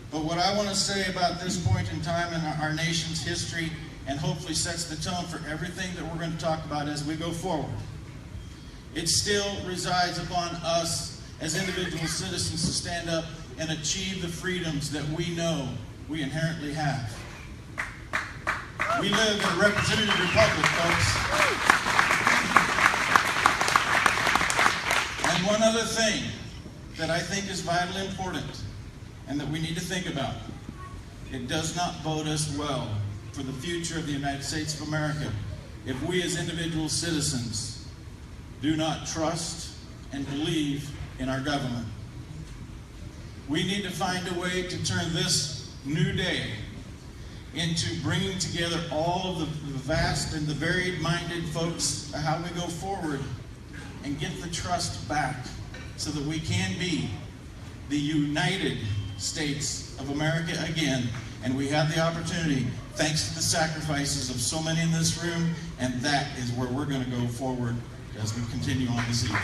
But what I want to say about this point in time in our nation's history, and hopefully sets the tone for everything that we're going to talk about as we go forward, it still resides upon us as individual citizens to stand up and achieve the freedoms that we know we inherently have. We live in a representative republic, folks. And one other thing that I think is vitally important and that we need to think about. It does not bode us well for the future of the United States of America if we as individual citizens do not trust and believe in our government. We need to find a way to turn this new day into bringing together all of the vast and the varied-minded folks, how we go forward, and get the trust back so that we can be the United States of America again. And we have the opportunity, thanks to the sacrifices of so many in this room, and that is where we're going to go forward as we continue on this evening.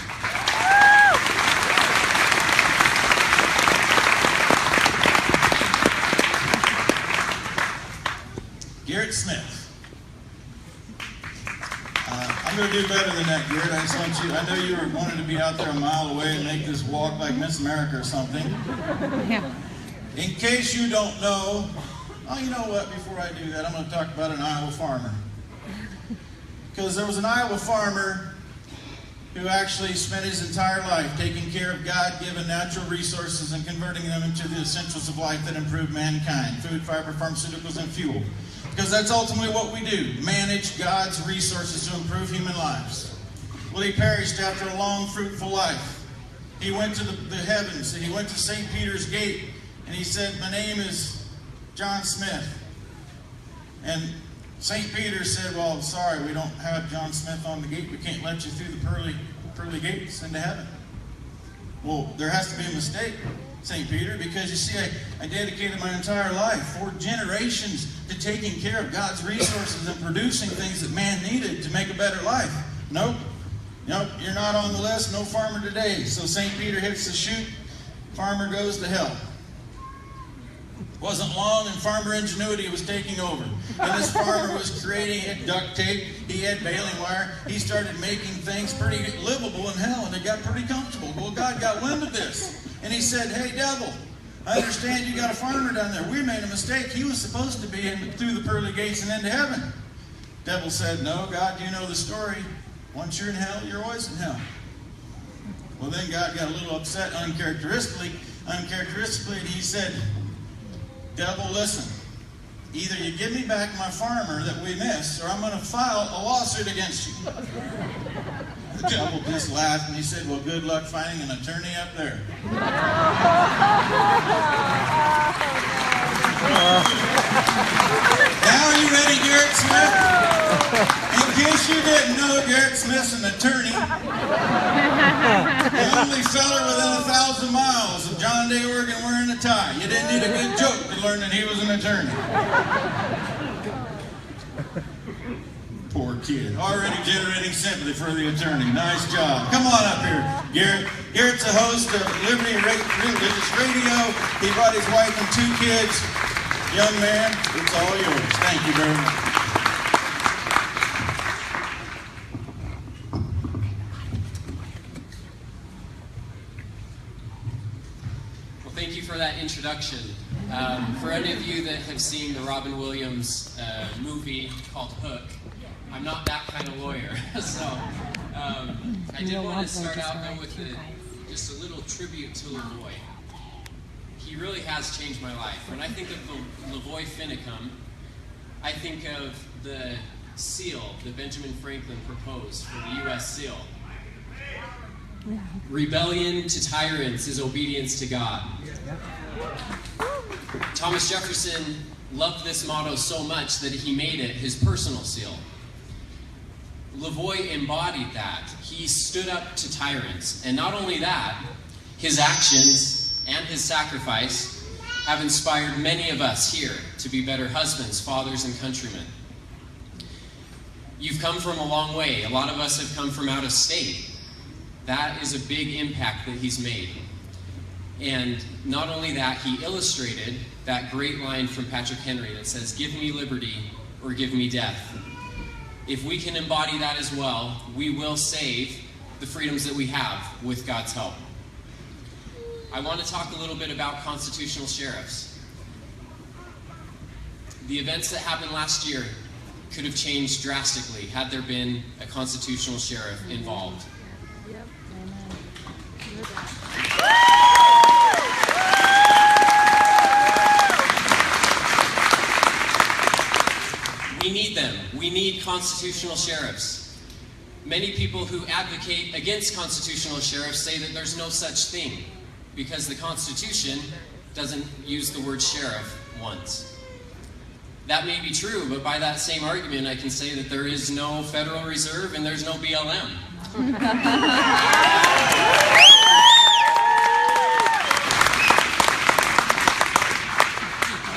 Garrett Smith. I'm going to do better than that, Garrett. I just want you, I know you were wanting to be out there a mile away and make this walk like Miss America or something. Yeah. In case you don't know, oh, you know what, before I do that, I'm going to talk about an Iowa farmer. Because there was an Iowa farmer who actually spent his entire life taking care of God-given natural resources and converting them into the essentials of life that improve mankind: food, fiber, pharmaceuticals, and fuel. Because that's ultimately what we do, manage God's resources to improve human lives. Well, he perished after a long, fruitful life. He went to the heavens, and he went to St. Peter's gate, and he said, "My name is John Smith." And St. Peter said, "Well, sorry, we don't have John Smith on the gate. We can't let you through the pearly gates into heaven." Well, there has to be a mistake, St. Peter, because you see, I dedicated my entire life, 4 generations, to taking care of God's resources and producing things that man needed to make a better life. Nope, you're not on the list, no farmer today. So St. Peter hits the chute, farmer goes to hell. Wasn't long and farmer ingenuity was taking over. And this farmer was creating, he had duct tape, he had baling wire, he started making things pretty livable in hell, and it got pretty comfortable. Well, God got wind of this, and he said, "Hey, devil, I understand you got a farmer down there. We made a mistake. He was supposed to be through the pearly gates and into heaven." Devil said, "No, God, you know the story. Once you're in hell, you're always in hell." Well, then God got a little upset uncharacteristically, and he said, "Devil, listen, either you give me back my farmer that we missed, or I'm going to file a lawsuit against you." The devil just laughed, and he said, "Well, good luck finding an attorney up there." Now are you ready, Garrett Smith? In case you didn't know, Garrett Smith's an attorney. The only feller within 1,000 miles of John Day, Oregon wearing a tie. You didn't need a good joke to learn that he was an attorney. Poor kid. Already generating sympathy for the attorney. Nice job. Come on up here, Garrett. Garrett's a host of Liberty Religious Radio. He brought his wife and 2 kids. Young man, it's all yours. Thank you very much. Well, thank you for that introduction. For any of you that have seen the Robin Williams movie called Hook, I'm not that kind of lawyer, so I did want to start out though with just a little tribute to LaVoy. He really has changed my life. When I think of LaVoy Finicum, I think of the seal that Benjamin Franklin proposed for the U.S. seal. Rebellion to tyrants is obedience to God. Thomas Jefferson loved this motto so much that he made it his personal seal. LaVoy embodied that. He stood up to tyrants. And not only that, his actions and his sacrifice have inspired many of us here to be better husbands, fathers, and countrymen. You've come from a long way. A lot of us have come from out of state. That is a big impact that he's made. And not only that, he illustrated that great line from Patrick Henry that says, "Give me liberty or give me death." If we can embody that as well, we will save the freedoms that we have with God's help. I want to talk a little bit about constitutional sheriffs. The events that happened last year could have changed drastically had there been a constitutional sheriff involved. need constitutional sheriffs. Many people who advocate against constitutional sheriffs say that there's no such thing because the Constitution doesn't use the word sheriff once. That may be true, but by that same argument, I can say that there is no Federal Reserve and there's no BLM.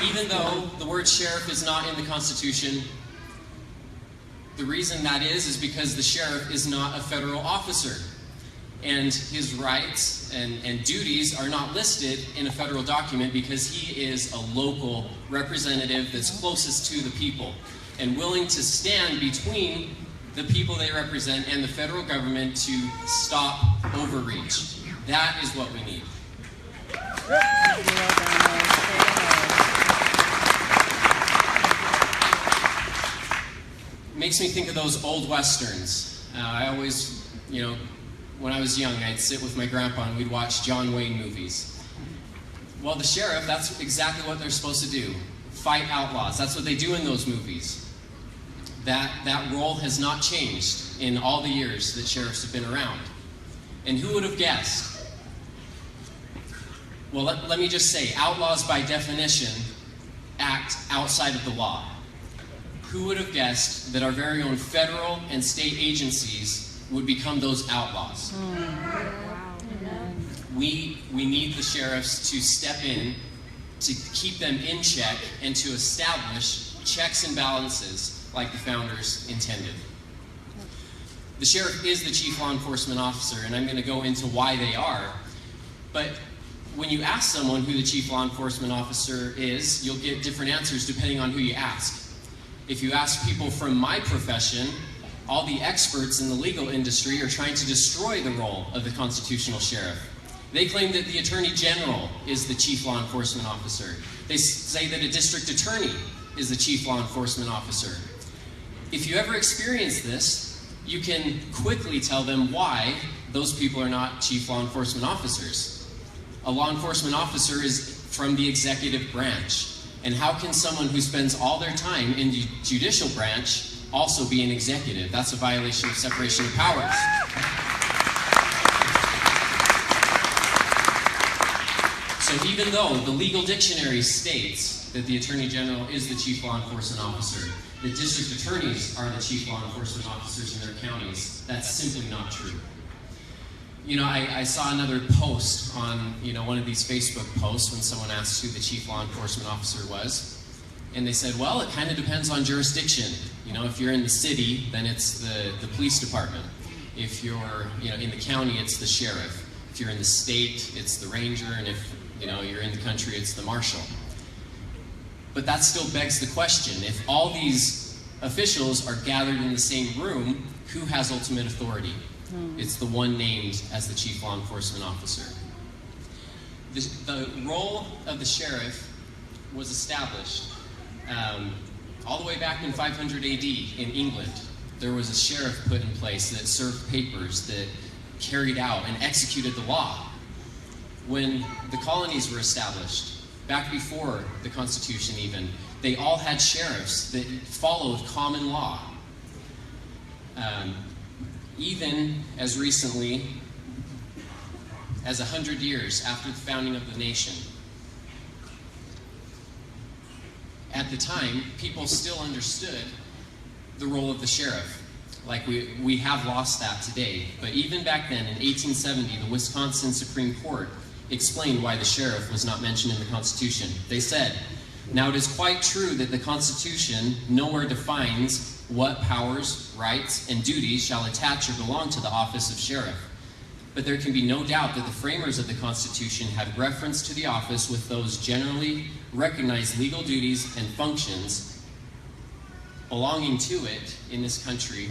Even though the word sheriff is not in the Constitution, the reason that is because the sheriff is not a federal officer, and his rights and duties are not listed in a federal document because he is a local representative that's closest to the people and willing to stand between the people they represent and the federal government to stop overreach. That is what we need. Makes me think of those old westerns. I always, when I was young, I'd sit with my grandpa and we'd watch John Wayne movies. Well, the sheriff, that's exactly what they're supposed to do. Fight outlaws. That's what they do in those movies. That role has not changed in all the years that sheriffs have been around. And who would have guessed? Well, let me just say, outlaws by definition act outside of the law. Who would have guessed that our very own federal and state agencies would become those outlaws? We need the sheriffs to step in, to keep them in check, and to establish checks and balances like the founders intended. The sheriff is the chief law enforcement officer, and I'm going to go into why they are. But when you ask someone who the chief law enforcement officer is, you'll get different answers depending on who you ask. If you ask people from my profession, all the experts in the legal industry are trying to destroy the role of the constitutional sheriff. They claim that the Attorney General is the chief law enforcement officer. They say that a district attorney is the chief law enforcement officer. If you ever experience this, you can quickly tell them why those people are not chief law enforcement officers. A law enforcement officer is from the executive branch. And how can someone who spends all their time in the judicial branch also be an executive? That's a violation of separation of powers. So even though the legal dictionary states that the Attorney General is the chief law enforcement officer, the district attorneys are the chief law enforcement officers in their counties, that's simply not true. I saw another post on, one of these Facebook posts when someone asked who the chief law enforcement officer was. And they said, well, it kind of depends on jurisdiction. If you're in the city, then it's the police department. If you're, in the county, it's the sheriff. If you're in the state, it's the ranger. And if, you're in the country, it's the marshal. But that still begs the question, if all these officials are gathered in the same room, who has ultimate authority? It's the one named as the chief law enforcement officer. The role of the sheriff was established all the way back in 500 AD in England. There was a sheriff put in place that served papers, that carried out and executed the law. When the colonies were established, back before the Constitution even, they all had sheriffs that followed common law. Even as recently as 100 years after the founding of the nation. At the time, people still understood the role of the sheriff. Like we have lost that today. But even back then, in 1870, the Wisconsin Supreme Court explained why the sheriff was not mentioned in the Constitution. They said, "Now it is quite true that the Constitution nowhere defines what powers, rights, and duties shall attach or belong to the office of sheriff. But there can be no doubt that the framers of the Constitution had reference to the office with those generally recognized legal duties and functions belonging to it in this country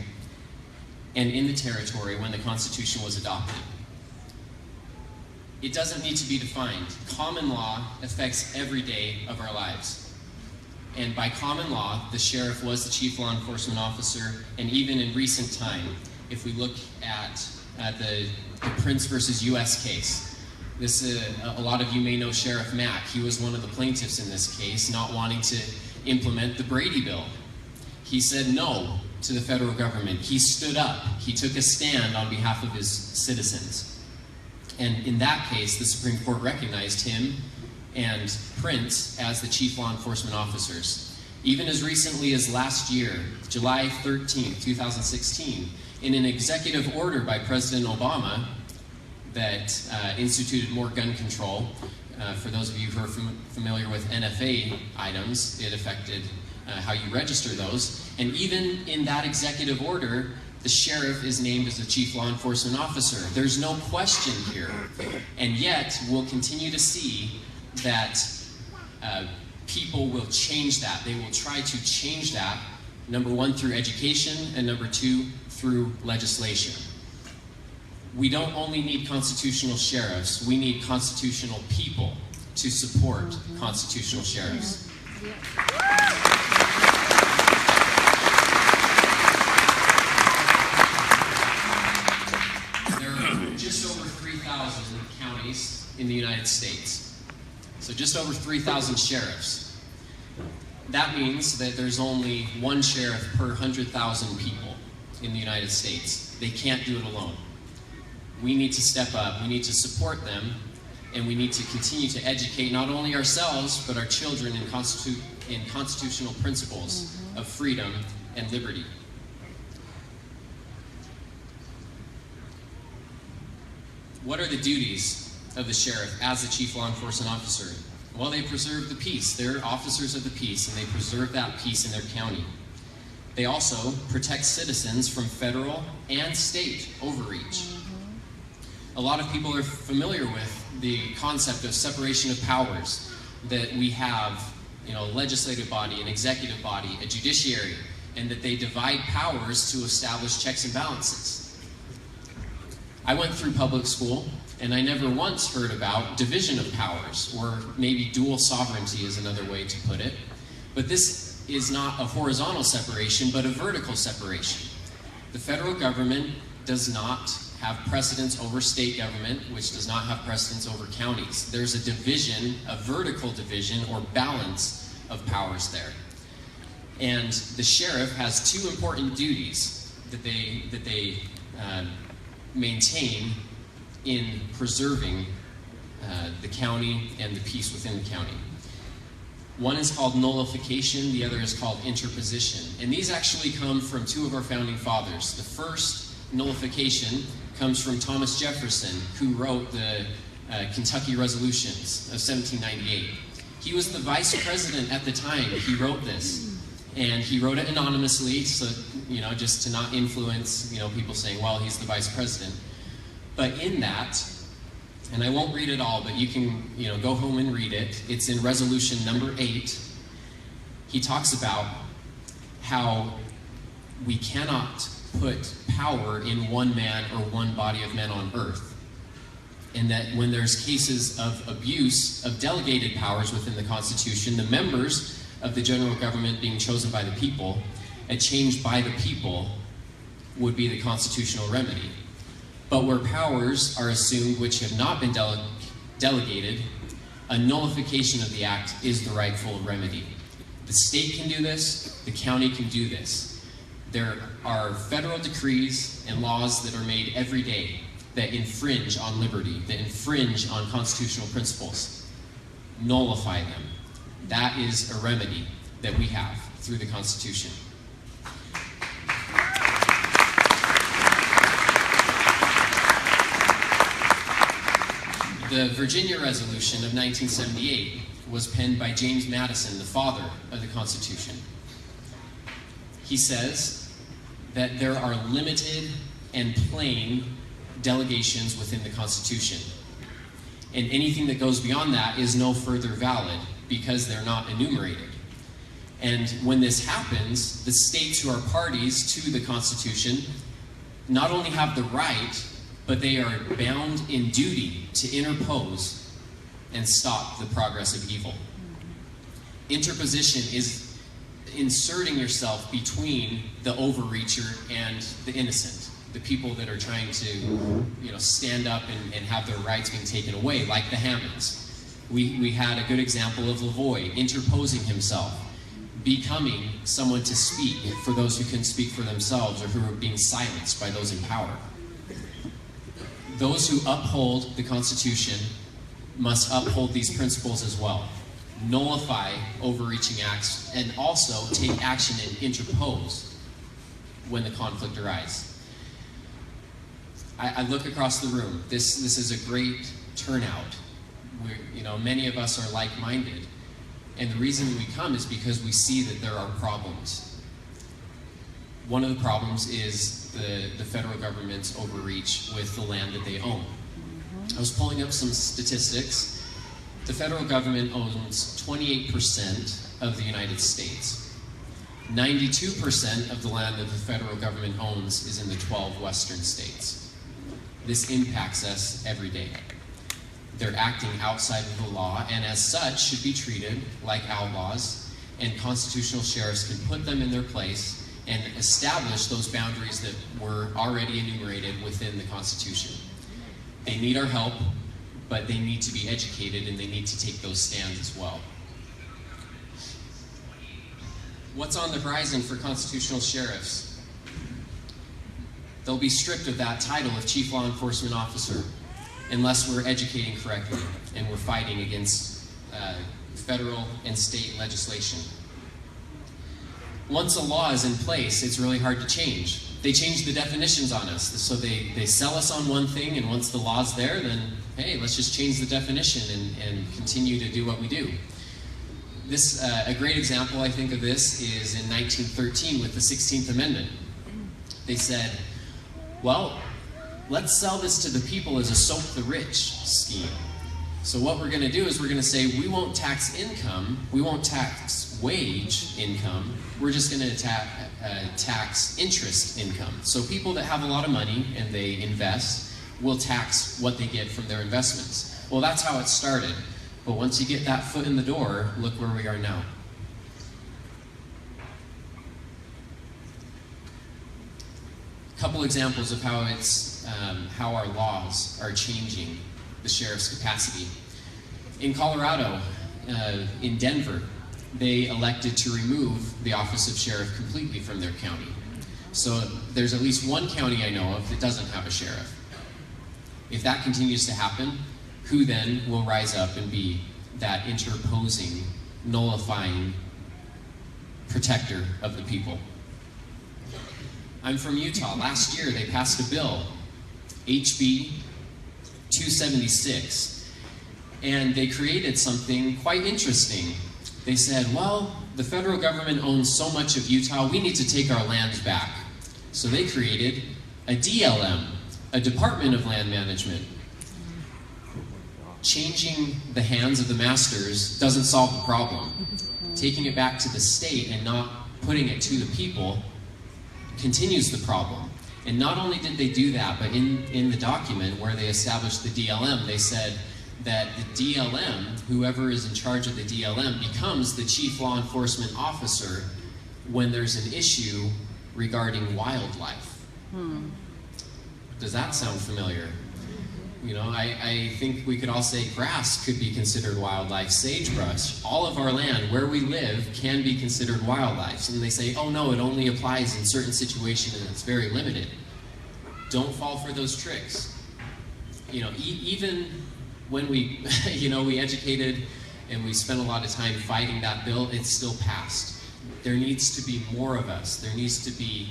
and in the territory when the Constitution was adopted." It doesn't need to be defined. Common law affects every day of our lives. And by common law, the sheriff was the chief law enforcement officer, and even in recent time, if we look at the Prince versus U.S. case, a lot of you may know Sheriff Mack. He was one of the plaintiffs in this case, not wanting to implement the Brady Bill. He said no to the federal government. He stood up. He took a stand on behalf of his citizens. And in that case, the Supreme Court recognized him and Prince as the chief law enforcement officers. Even as recently as last year, July 13, 2016, in an executive order by President Obama that instituted more gun control, for those of you who are familiar with NFA items, it affected how you register those. And even in that executive order, the sheriff is named as the chief law enforcement officer. There's no question here. And yet, we'll continue to see that people will change that. They will try to change that, number one, through education, and number two, through legislation. We don't only need constitutional sheriffs, we need constitutional people to support constitutional sheriffs. There are just over 3,000 counties in the United States. So just over 3,000 sheriffs. That means that there's only one sheriff per 100,000 people in the United States. They can't do it alone. We need to step up, we need to support them, and we need to continue to educate not only ourselves, but our children in constitutional principles of freedom and liberty. What are the duties of the sheriff as the chief law enforcement officer? Well, they preserve the peace. They're officers of the peace, and they preserve that peace in their county. They also protect citizens from federal and state overreach. A lot of people are familiar with the concept of separation of powers, that we have, a legislative body, an executive body, a judiciary, and that they divide powers to establish checks and balances. I went through public school, and I never once heard about division of powers, or maybe dual sovereignty is another way to put it. But this is not a horizontal separation, but a vertical separation. The federal government does not have precedence over state government, which does not have precedence over counties. There's a division, a vertical division or balance of powers there. And the sheriff has two important duties that they maintain in preserving the county and the peace within the county. One is called nullification, the other is called interposition. And these actually come from two of our founding fathers. The first, nullification, comes from Thomas Jefferson, who wrote the Kentucky Resolutions of 1798. He was the vice president at the time he wrote this. And he wrote it anonymously, so, just to not influence, people saying, well, he's the vice president. But in that, and I won't read it all, but you can, go home and read it. It's in resolution number 8. He talks about how we cannot put power in one man or one body of men on earth. And that when there's cases of abuse of delegated powers within the Constitution, the members of the general government being chosen by the people, a change by the people would be the constitutional remedy. But where powers are assumed which have not been delegated, a nullification of the act is the rightful remedy. The state can do this, the county can do this. There are federal decrees and laws that are made every day that infringe on liberty, that infringe on constitutional principles. Nullify them. That is a remedy that we have through the Constitution. The Virginia Resolution of 1978 was penned by James Madison, the father of the Constitution. He says that there are limited and plain delegations within the Constitution. And anything that goes beyond that is no further valid because they're not enumerated. And when this happens, the states who are parties to the Constitution not only have the right, but they are bound in duty to interpose and stop the progress of evil. Interposition is inserting yourself between the overreacher and the innocent, the people that are trying to, stand up and have their rights being taken away, like the Hammonds. We had a good example of LaVoy interposing himself, becoming someone to speak for those who can speak for themselves or who are being silenced by those in power. Those who uphold the Constitution must uphold these principles as well. Nullify overreaching acts and also take action and interpose when the conflict arises. I look across the room. This is a great turnout. Many of us are like-minded. And the reason we come is because we see that there are problems. One of the problems is the federal government's overreach with the land that they own. I was pulling up some statistics. The federal government owns 28% of the United States. 92% of the land that the federal government owns is in the 12 western states. This impacts us every day. They're acting outside of the law, and as such should be treated like outlaws, and constitutional sheriffs can put them in their place and establish those boundaries that were already enumerated within the Constitution. They need our help, but they need to be educated and they need to take those stands as well. What's on the horizon for constitutional sheriffs? They'll be stripped of that title of Chief Law Enforcement Officer unless we're educating correctly and we're fighting against federal and state legislation. Once a law is in place, it's really hard to change. They change the definitions on us. So they sell us on one thing, and once the law's there, then, hey, let's just change the definition and continue to do what we do. A great example, I think, of this is in 1913 with the 16th Amendment. They said, well, let's sell this to the people as a soak the rich scheme. So what we're going to do is we're going to say we won't tax income, we won't tax wage income, we're just going to tax interest income. So people that have a lot of money and they invest will tax what they get from their investments. Well, that's how it started. But once you get that foot in the door, look where we are now. A couple examples of how our laws are changing the sheriff's capacity. In Colorado, in Denver, they elected to remove the office of sheriff completely from their county. So there's at least one county I know of that doesn't have a sheriff. If that continues to happen, who then will rise up and be that interposing, nullifying protector of the people? I'm from Utah. Last year they passed a bill, HB 276, and they created something quite interesting. They said, well, the federal government owns so much of Utah, we need to take our land back. So they created a DLM, a Department of Land Management. Changing the hands of the masters doesn't solve the problem. Taking it back to the state and not putting it to the people continues the problem. And not only did they do that, but in the document where they established the DLM, they said that the DLM, whoever is in charge of the DLM, becomes the chief law enforcement officer when there's an issue regarding wildlife. Does that sound familiar? I think we could all say grass could be considered wildlife, sagebrush. All of our land, where we live, can be considered wildlife. And they say, oh no, it only applies in certain situations and it's very limited. Don't fall for those tricks. Even when we, we educated and we spent a lot of time fighting that bill, it's still passed. There needs to be more of us. There needs to be,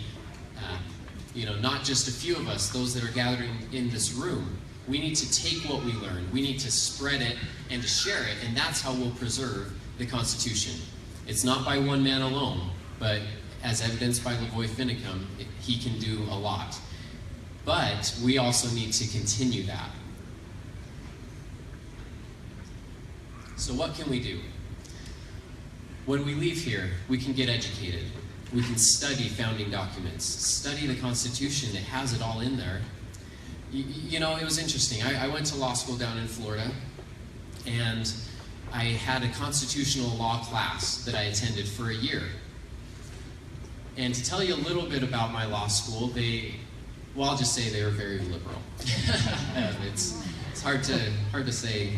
not just a few of us, those that are gathering in this room. We need to take what we learn, we need to spread it and to share it, and that's how we'll preserve the Constitution. It's not by one man alone, but as evidenced by LaVoy Finicum, he can do a lot. But we also need to continue that. So what can we do? When we leave here, we can get educated. We can study founding documents, study the Constitution. It has it all in there. It was interesting. I went to law school down in Florida, and I had a constitutional law class that I attended for a year. And to tell you a little bit about my law school, I'll just say they were very liberal. It's hard to say,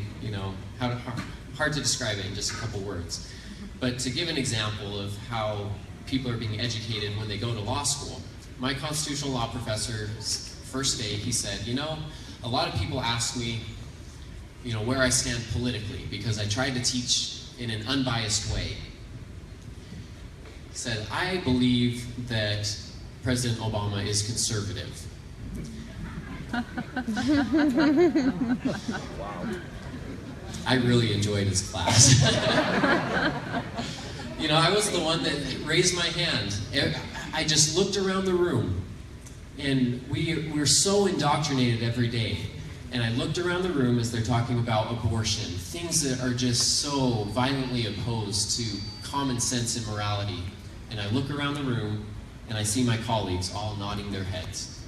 hard to describe it in just a couple words. But to give an example of how people are being educated when they go to law school, my constitutional law professor's first day, he said, you know, a lot of people ask me, you know, where I stand politically, because I tried to teach in an unbiased way. He said, I believe that President Obama is conservative. I really enjoyed his class. You know, I was the one that raised my hand. I just looked around the room, and we're so indoctrinated every day. And I looked around the room as they're talking about abortion, things that are just so violently opposed to common sense and morality. And I look around the room, and I see my colleagues all nodding their heads.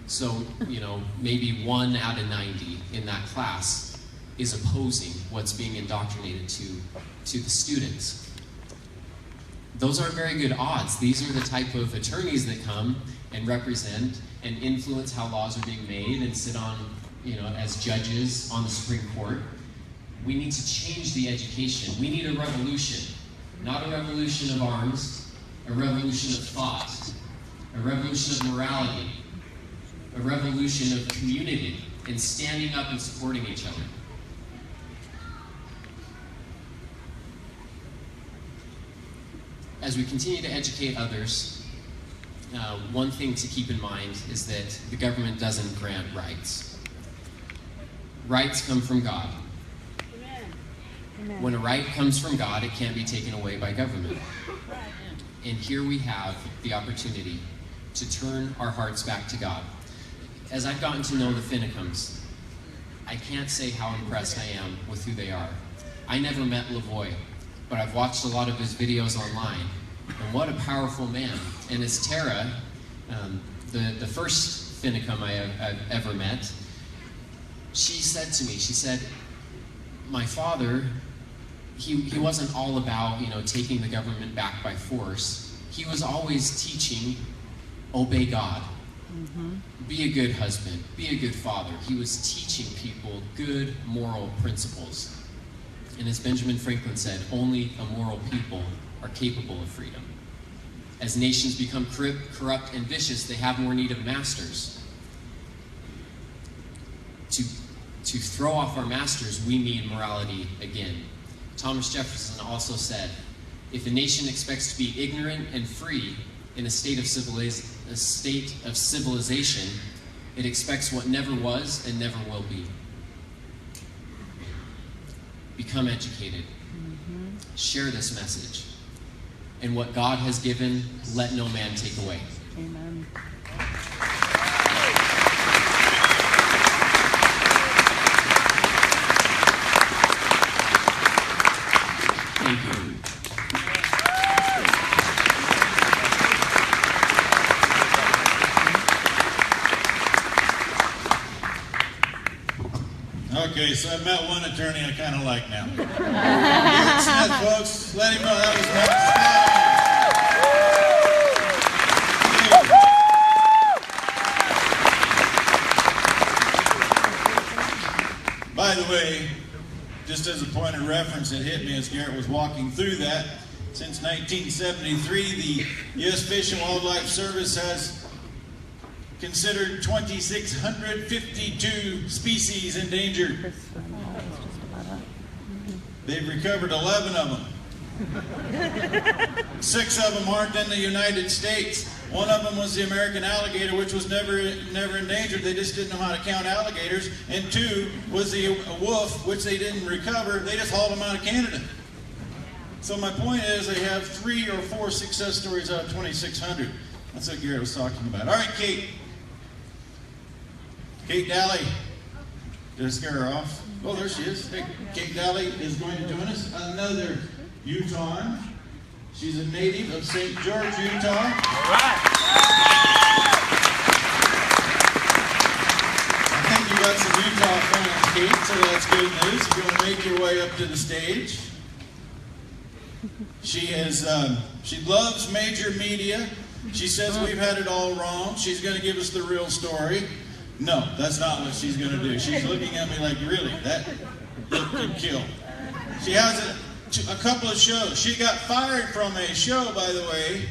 So, you know, maybe 1 out of 90 in that class is opposing what's being indoctrinated to the students. Those aren't very good odds. These are the type of attorneys that come and represent and influence how laws are being made and sit on, you know, as judges on the Supreme Court. We need to change the education. We need a revolution, not a revolution of arms, a revolution of thought, a revolution of morality, a revolution of community and standing up and supporting each other. As we continue to educate others, one thing to keep in mind is that the government doesn't grant rights. Rights come from God. Amen. When a right comes from God, it can't be taken away by government. And here we have the opportunity to turn our hearts back to God. As I've gotten to know the Finicums, I can't say how impressed I am with who they are. I never met LaVoy, but I've watched a lot of his videos online, and what a powerful man. And as Tara, the first Finicum I've ever met, she said to me, she said, my father, he wasn't all about, you know, taking the government back by force. He was always teaching, obey God. Mm-hmm. Be a good husband, be a good father. He was teaching people good moral principles. And as Benjamin Franklin said, only a moral people are capable of freedom. As nations become corrupt and vicious, they have more need of masters. To throw off our masters, we need morality again. Thomas Jefferson also said, if a nation expects to be ignorant and free in a state of civilization, it expects what never was and never will be. Become educated. Mm-hmm. Share this message. And what God has given, let no man take away. Amen. Thank you. Okay, so I met one attorney I kind of like now. Garrett Smith, folks, let him know that was Smith. By the way, just as a point of reference, it hit me as Garrett was walking through that. Since 1973, the U.S. Fish and Wildlife Service has considered 2,652 species endangered. They've recovered 11 of them. 6 of them aren't in the United States. One of them was the American alligator, which was never endangered. They just didn't know how to count alligators. And 2 was the wolf, which they didn't recover. They just hauled them out of Canada. So my point is, they have 3 or 4 success stories out of 2,600. That's what Garrett was talking about. All right, Kate. Kate Daly. Did I scare her off? Oh, there she is. Hey, Kate Daly is going to join us. Another Utah. She's a native of St. George, Utah. All right. I think you got some Utah fans, Kate, so that's good news. If you want to make your way up to the stage. She loves major media. She says we've had it all wrong. She's going to give us the real story. No, that's not what she's going to do. She's looking at me like, really, that could kill. She has a couple of shows. She got fired from a show, by the way,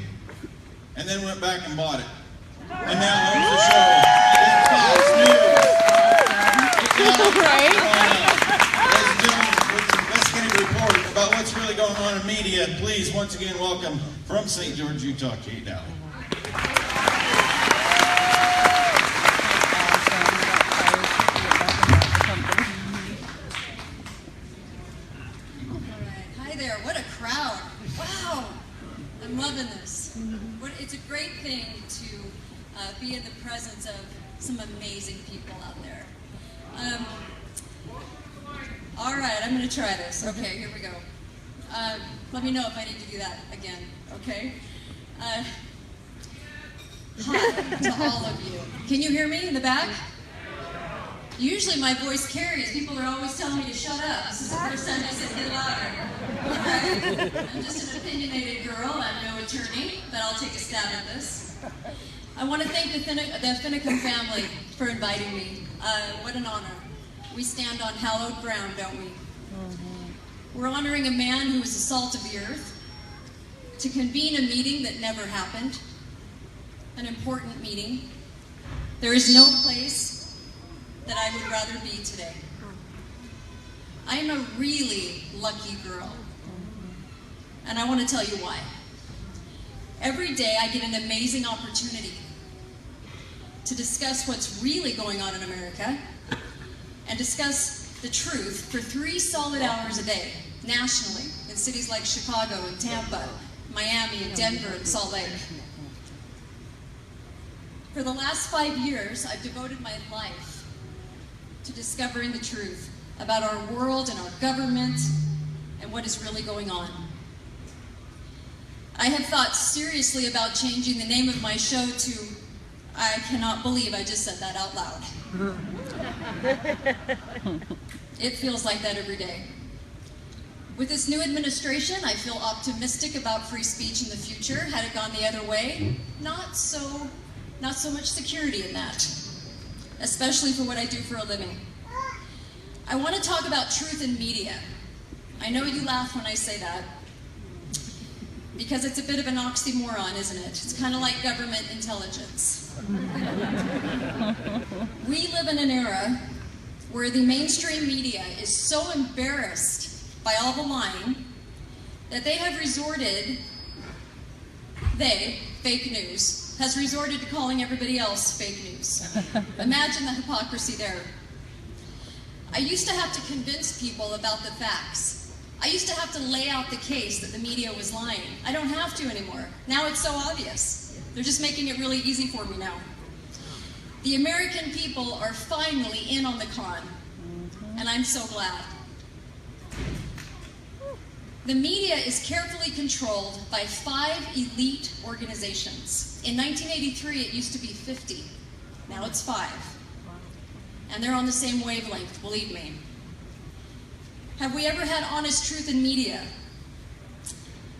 and then went back and bought it. And now owns the show. It's Fox News. Right? Ladies and gentlemen, with an investigative report about what's really going on in media, please once again welcome from St. George, Utah, Kate Dowling. Hi there, what a crowd. Wow, I'm loving this. It's a great thing to be in the presence of some amazing people out there. All right, I'm going to try this. Okay, here we go. Let me know if I need to do that again, okay? Hi to all of you. Can you hear me in the back? Usually my voice carries. People are always telling me to shut up. This is the first time I said get louder. I'm just an opinionated girl. I'm no attorney, but I'll take a stab at this. I want to thank the Finicum family for inviting me. What an honor. We stand on hallowed ground, don't we? We're honoring a man who was the salt of the earth, to convene a meeting that never happened, an important meeting. There is no place that I would rather be today. I am a really lucky girl, and I want to tell you why. Every day I get an amazing opportunity to discuss what's really going on in America and discuss the truth for 3 solid hours a day, nationally, in cities like Chicago and Tampa, Miami and Denver and Salt Lake. For the last 5 years, I've devoted my life to discovering the truth about our world and our government and what is really going on. I have thought seriously about changing the name of my show to I cannot believe I just said that out loud. It feels like that every day. With this new administration, I feel optimistic about free speech in the future. Had it gone the other way, not so much security in that, especially for what I do for a living. I want to talk about truth in media. I know you laugh when I say that, because it's a bit of an oxymoron, isn't it? It's kind of like government intelligence. We live in an era where the mainstream media is so embarrassed by all the lying that they have resorted, fake news, has resorted to calling everybody else fake news. Imagine the hypocrisy there. I used to have to convince people about the facts. I used to have to lay out the case that the media was lying. I don't have to anymore. Now it's so obvious. They're just making it really easy for me now. The American people are finally in on the con, and I'm so glad. The media is carefully controlled by 5 elite organizations. In 1983, it used to be 50. Now it's 5. And they're on the same wavelength, believe me. Have we ever had honest truth in media?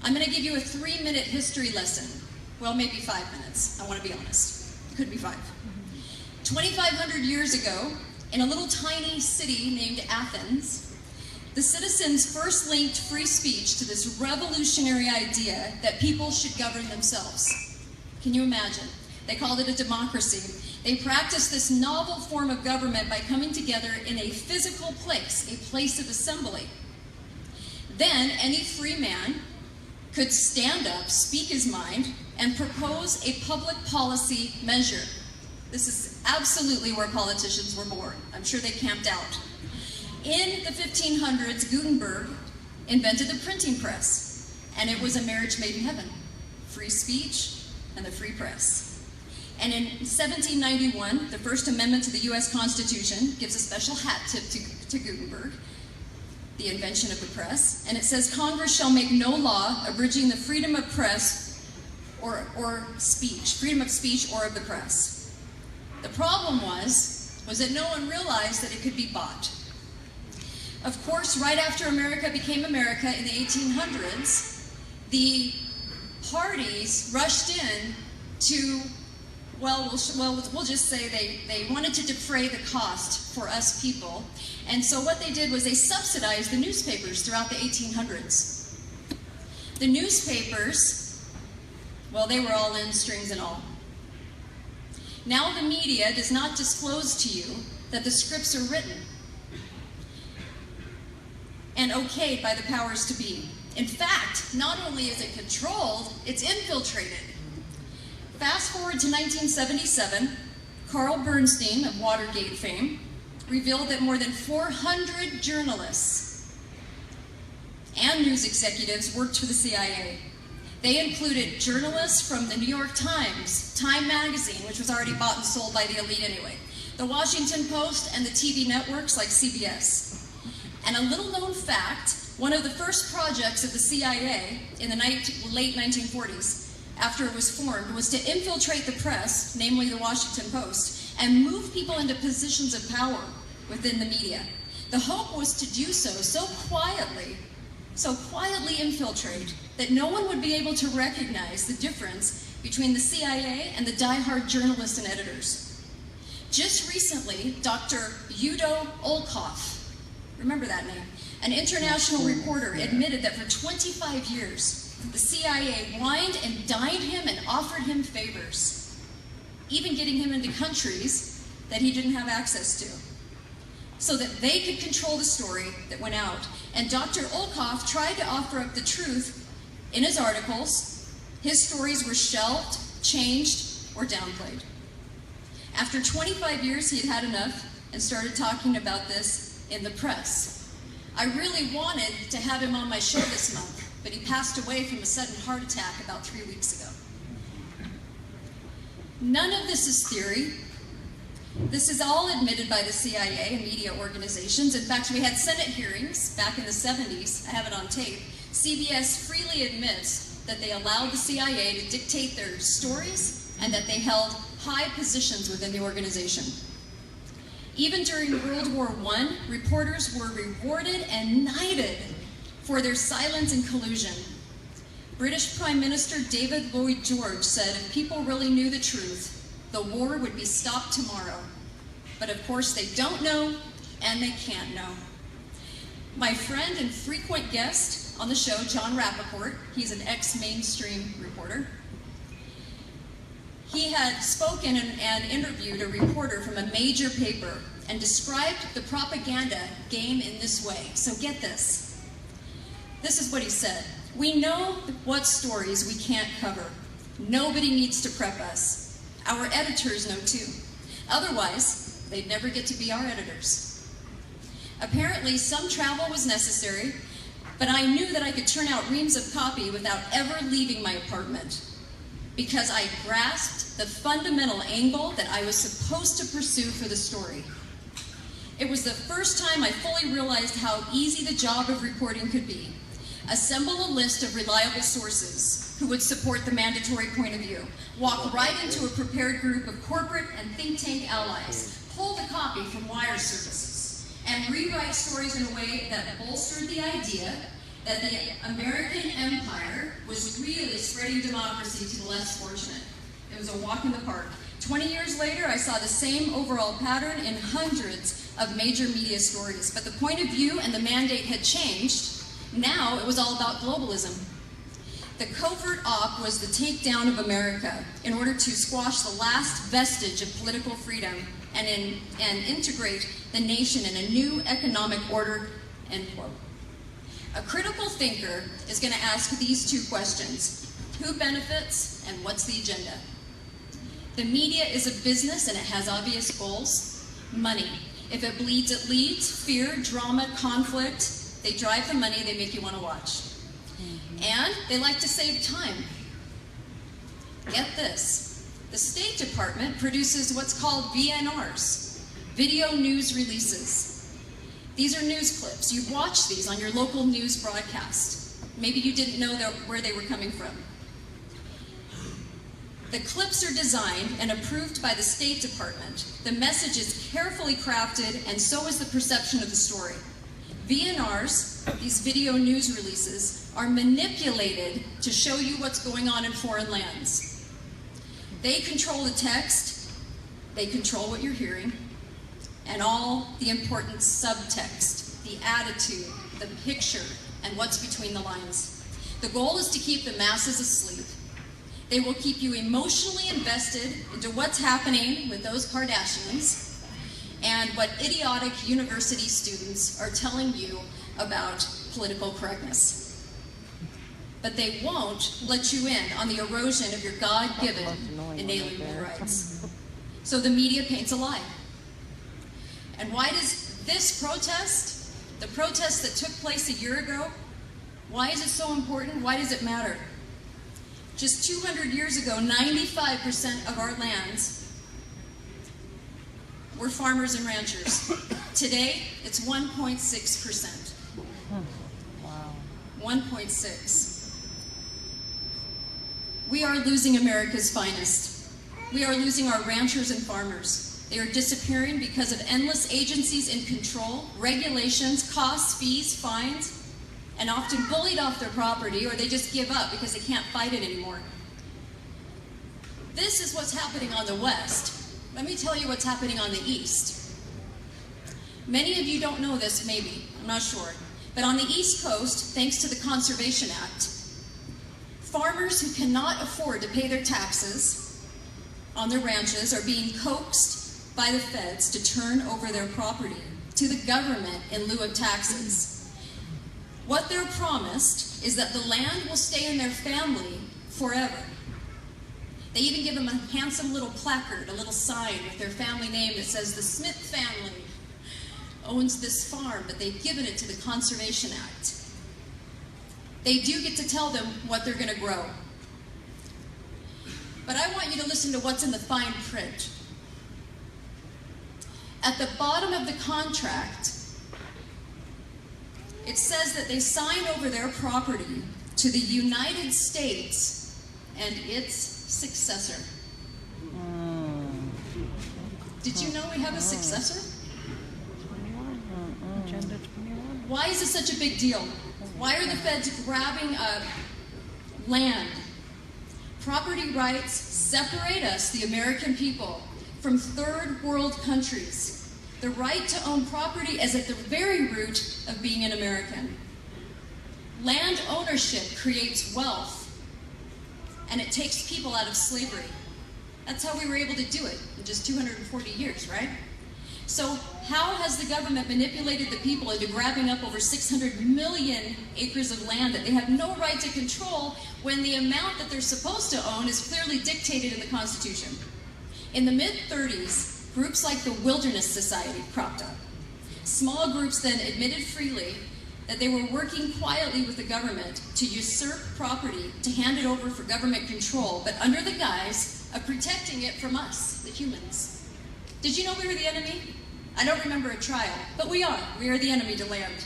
I'm going to give you a 3-minute history lesson. Well, maybe 5 minutes. I want to be honest. It could be 5. 2,500 years ago, in a little tiny city named Athens, the citizens first linked free speech to this revolutionary idea that people should govern themselves. Can you imagine? They called it a democracy. They practiced this novel form of government by coming together in a physical place, a place of assembly. Then any free man could stand up, speak his mind, and propose a public policy measure. This is absolutely where politicians were born. I'm sure they camped out. In the 1500s, Gutenberg invented the printing press, and it was a marriage made in heaven. Free speech and the free press. And in 1791, the First Amendment to the U.S. Constitution gives a special hat tip to Gutenberg, the invention of the press, and it says, Congress shall make no law abridging the freedom of press or speech, freedom of speech or of the press. The problem was that no one realized that it could be bought. Of course, right after America became America in the 1800s, the parties rushed in to well, we'll just say they wanted to defray the cost for us people. And so what they did was they subsidized the newspapers throughout the 1800s. The newspapers, well, they were all in, strings and all. Now the media does not disclose to you that the scripts are written and okayed by the powers to be. In fact, not only is it controlled, it's infiltrated. Fast forward to 1977, Carl Bernstein of Watergate fame revealed that more than 400 journalists and news executives worked for the CIA. They included journalists from the New York Times, Time Magazine, which was already bought and sold by the elite anyway, the Washington Post, and the TV networks like CBS. And a little known fact, one of the first projects of the CIA in the late 1940s, after it was formed, was to infiltrate the press, namely the Washington Post, and move people into positions of power within the media. The hope was to do so quietly infiltrate, that no one would be able to recognize the difference between the CIA and the die-hard journalists and editors. Just recently, Dr. Udo Olkoff, remember that name, an international reporter, admitted that for 25 years, the CIA wined and dined him and offered him favors, even getting him into countries that he didn't have access to, so that they could control the story that went out. And Dr. Olkoff tried to offer up the truth in his articles. His stories were shelved, changed, or downplayed. After 25 years, he had had enough and started talking about this in the press. I really wanted to have him on my show this month, but he passed away from a sudden heart attack about 3 weeks ago. None of this is theory. This is all admitted by the CIA and media organizations. In fact, we had Senate hearings back in the 70s. I have it on tape. CBS freely admits that they allowed the CIA to dictate their stories and that they held high positions within the organization. Even during World War I, reporters were rewarded and knighted for their silence and collusion. British Prime Minister David Lloyd George said if people really knew the truth, the war would be stopped tomorrow. But of course they don't know and they can't know. My friend and frequent guest on the show, John Rappaport, he's an ex-mainstream reporter. He had spoken and interviewed a reporter from a major paper and described the propaganda game in this way. So get this. This is what he said. We know what stories we can't cover. Nobody needs to prep us. Our editors know too. Otherwise, they'd never get to be our editors. Apparently, some travel was necessary, but I knew that I could turn out reams of copy without ever leaving my apartment, because I grasped the fundamental angle that I was supposed to pursue for the story. It was the first time I fully realized how easy the job of reporting could be. Assemble a list of reliable sources who would support the mandatory point of view. Walk right into a prepared group of corporate and think tank allies. Pull the copy from wire services and rewrite stories in a way that bolstered the idea that the American empire was really spreading democracy to the less fortunate. It was a walk in the park. 20 years later, I saw the same overall pattern in hundreds of major media stories, but the point of view and the mandate had changed. Now it was all about globalism. The covert op was the takedown of America in order to squash the last vestige of political freedom and integrate the nation in a new economic order, end quote. A critical thinker is going to ask these two questions. Who benefits and what's the agenda? The media is a business and it has obvious goals. Money. If it bleeds, it leads. Fear, drama, conflict. They drive the money, they make you want to watch. And they like to save time. Get this. The State Department produces what's called VNRs, video news releases. These are news clips. You watch these on your local news broadcast. Maybe you didn't know where they were coming from. The clips are designed and approved by the State Department. The message is carefully crafted, and so is the perception of the story. VNRs, these video news releases, are manipulated to show you what's going on in foreign lands. They control the text, they control what you're hearing, and all the important subtext, the attitude, the picture, and what's between the lines. The goal is to keep the masses asleep. They will keep you emotionally invested into what's happening with those Kardashians and what idiotic university students are telling you about political correctness. But they won't let you in on the erosion of your God-given inalienable rights. So the media paints a lie. And why does this protest, the protest that took place a year ago, why is it so important? Why does it matter? Just 200 years ago, 95% of our lands were farmers and ranchers. Today, it's 1.6%. Wow. 1.6. We are losing America's finest. We are losing our ranchers and farmers. They are disappearing because of endless agencies in control, regulations, costs, fees, fines, and often bullied off their property, or they just give up because they can't fight it anymore. This is what's happening on the West. Let me tell you what's happening on the East. Many of you don't know this, maybe, I'm not sure, but on the East Coast, thanks to the Conservation Act, farmers who cannot afford to pay their taxes on their ranches are being coaxed by the feds to turn over their property to the government in lieu of taxes. What they're promised is that the land will stay in their family forever. They even give them a handsome little placard, a little sign with their family name that says the Smith family owns this farm, but they've given it to the Conservation Act. They do get to tell them what they're going to grow. But I want you to listen to what's in the fine print. At the bottom of the contract, it says that they sign over their property to the United States and its successor. Did you know we have a successor? Why is this such a big deal? Why are the feds grabbing up land? Property rights separate us, the American people, from third world countries. The right to own property is at the very root of being an American. Land ownership creates wealth, and it takes people out of slavery. That's how we were able to do it in just 240 years, right? So how has the government manipulated the people into grabbing up over 600 million acres of land that they have no right to control when the amount that they're supposed to own is clearly dictated in the Constitution? In the mid-30s, groups like the Wilderness Society cropped up. Small groups then admitted freely that they were working quietly with the government to usurp property, to hand it over for government control, but under the guise of protecting it from us, the humans. Did you know we were the enemy? I don't remember a trial, but we are. We are the enemy to land.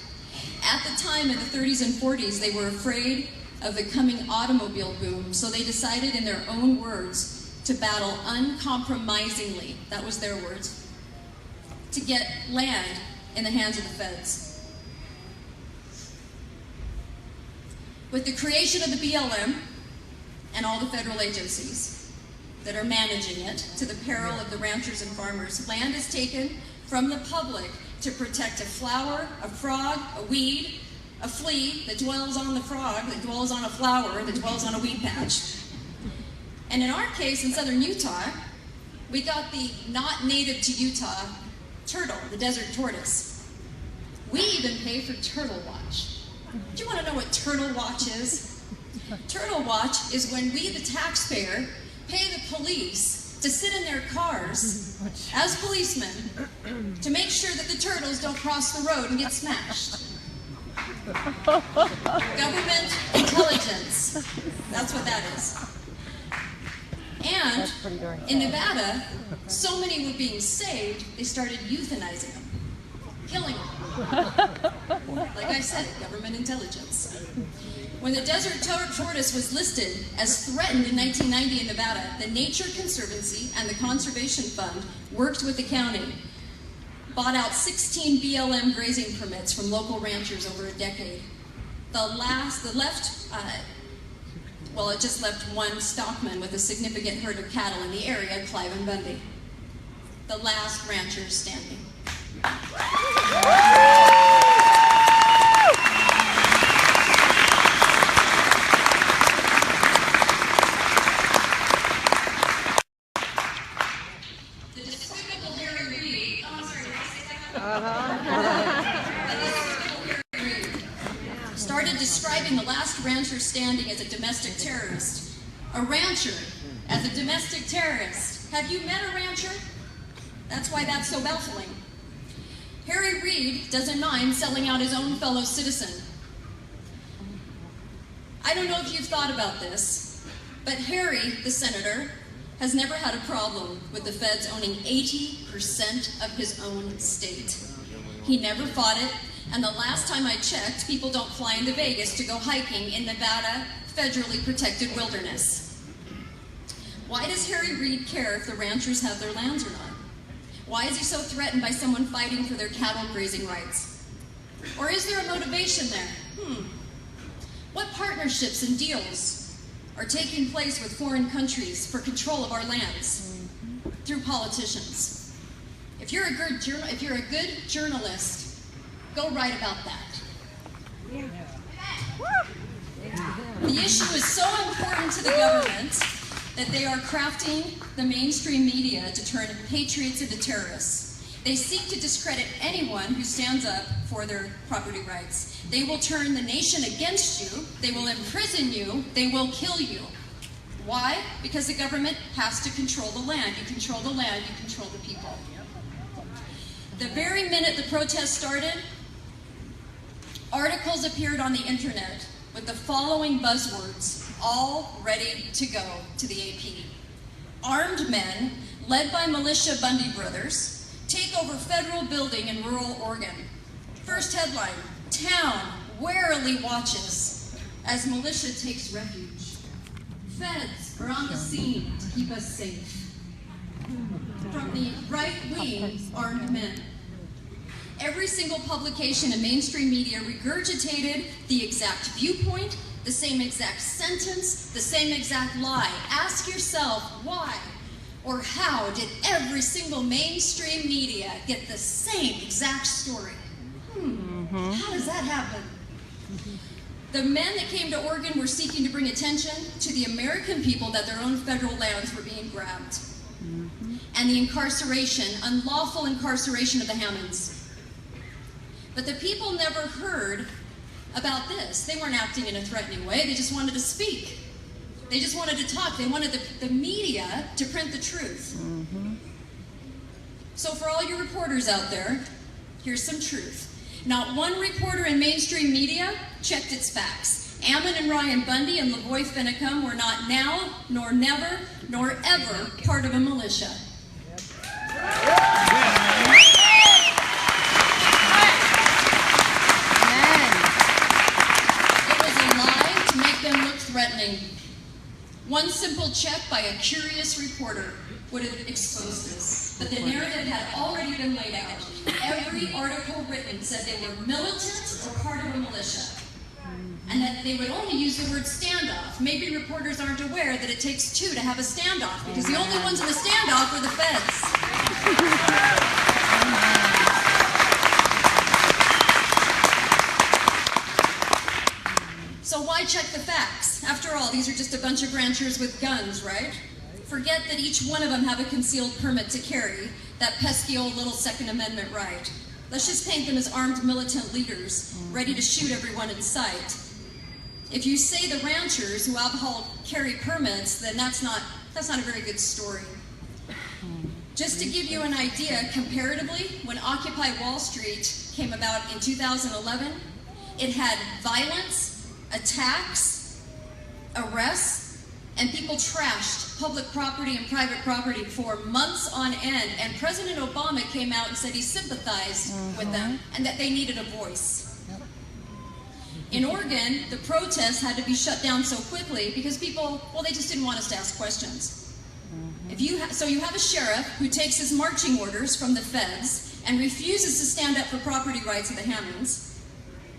At the time, in the 30s and 40s, they were afraid of the coming automobile boom, so they decided, in their own words, to battle uncompromisingly, that was their words, to get land in the hands of the feds. With the creation of the BLM and all the federal agencies that are managing it, to the peril of the ranchers and farmers, land is taken from the public to protect a flower, a frog, a weed, a flea that dwells on the frog, that dwells on a flower, that dwells on a weed patch. And in our case, in southern Utah, we got the not native to Utah turtle, the desert tortoise. We even pay for Turtle Watch. Do you want to know what Turtle Watch is? Turtle Watch is when we, the taxpayer, pay the police to sit in their cars as policemen to make sure that the turtles don't cross the road and get smashed. Government intelligence. That's what that is. And in Nevada, so many were being saved, they started euthanizing them, killing them. Like I said, government intelligence. When the desert tortoise was listed as threatened in 1990 in Nevada, the Nature Conservancy and the Conservation Fund worked with the county, bought out 16 BLM grazing permits from local ranchers over a decade. The Well, it just left one stockman with a significant herd of cattle in the area, Clive and Bundy. The last ranchers standing. The despicable Harry Reid, started describing the last rancher standing as a domestic terrorist. A rancher as a domestic terrorist. Have you met a rancher? That's why that's so baffling. Harry Reid doesn't mind selling out his own fellow citizen. I don't know if you've thought about this, but Harry, the senator, has never had a problem with the feds owning 80% of his own state. He never fought it, and the last time I checked, people don't fly into Vegas to go hiking in Nevada federally protected wilderness. Why does Harry Reid care if the ranchers have their lands or not? Why is he so threatened by someone fighting for their cattle grazing rights? Or is there a motivation there? What partnerships and deals are taking place with foreign countries for control of our lands through politicians? If you're a good journalist, go write about that. The issue is so important to the government that they are crafting the mainstream media to turn patriots into terrorists. They seek to discredit anyone who stands up for their property rights. They will turn the nation against you, they will imprison you, they will kill you. Why? Because the government has to control the land. You control the land, you control the people. The very minute the protest started, articles appeared on the internet with the following buzzwords, all ready to go to the AP. Armed men, led by militia Bundy brothers, take over federal building in rural Oregon. First headline, town warily watches as militia takes refuge. Feds are on the scene to keep us safe. From the right-wing armed men. Every single publication in mainstream media regurgitated the exact viewpoint, the same exact sentence, the same exact lie. Ask yourself why or how did every single mainstream media get the same exact story? How does that happen? The men that came to Oregon were seeking to bring attention to the American people that their own federal lands were being grabbed. And the incarceration, unlawful incarceration of the Hammonds. But the people never heard about this. They weren't acting in a threatening way. They just wanted to speak. They just wanted to talk. They wanted the media to print the truth. So for all your reporters out there, here's some truth. Not one reporter in mainstream media checked its facts. Ammon and Ryan Bundy and LaVoy Finicum were not now, nor never, nor ever part of a militia. Threatening. One simple check by a curious reporter would have exposed this, but the narrative had already been laid out. Every article written said they were militant or part of a militia, and that they would only use the word standoff. Maybe reporters aren't aware that it takes two to have a standoff, because the only ones in the standoff are the feds. So why check the facts? After all, these are just a bunch of ranchers with guns, right? Forget that each one of them have a concealed permit to carry, that pesky old little Second Amendment right. Let's just paint them as armed militant leaders, ready to shoot everyone in sight. If you say the ranchers who all carry permits, then that's not a very good story. Just to give you an idea, comparatively, when Occupy Wall Street came about in 2011, it had violence, attacks, arrests, and people trashed public property and private property for months on end. And President Obama came out and said he sympathized with them and that they needed a voice. In Oregon, the protests had to be shut down so quickly because people, well, they just didn't want us to ask questions. So you have a sheriff who takes his marching orders from the feds and refuses to stand up for property rights of the Hammonds.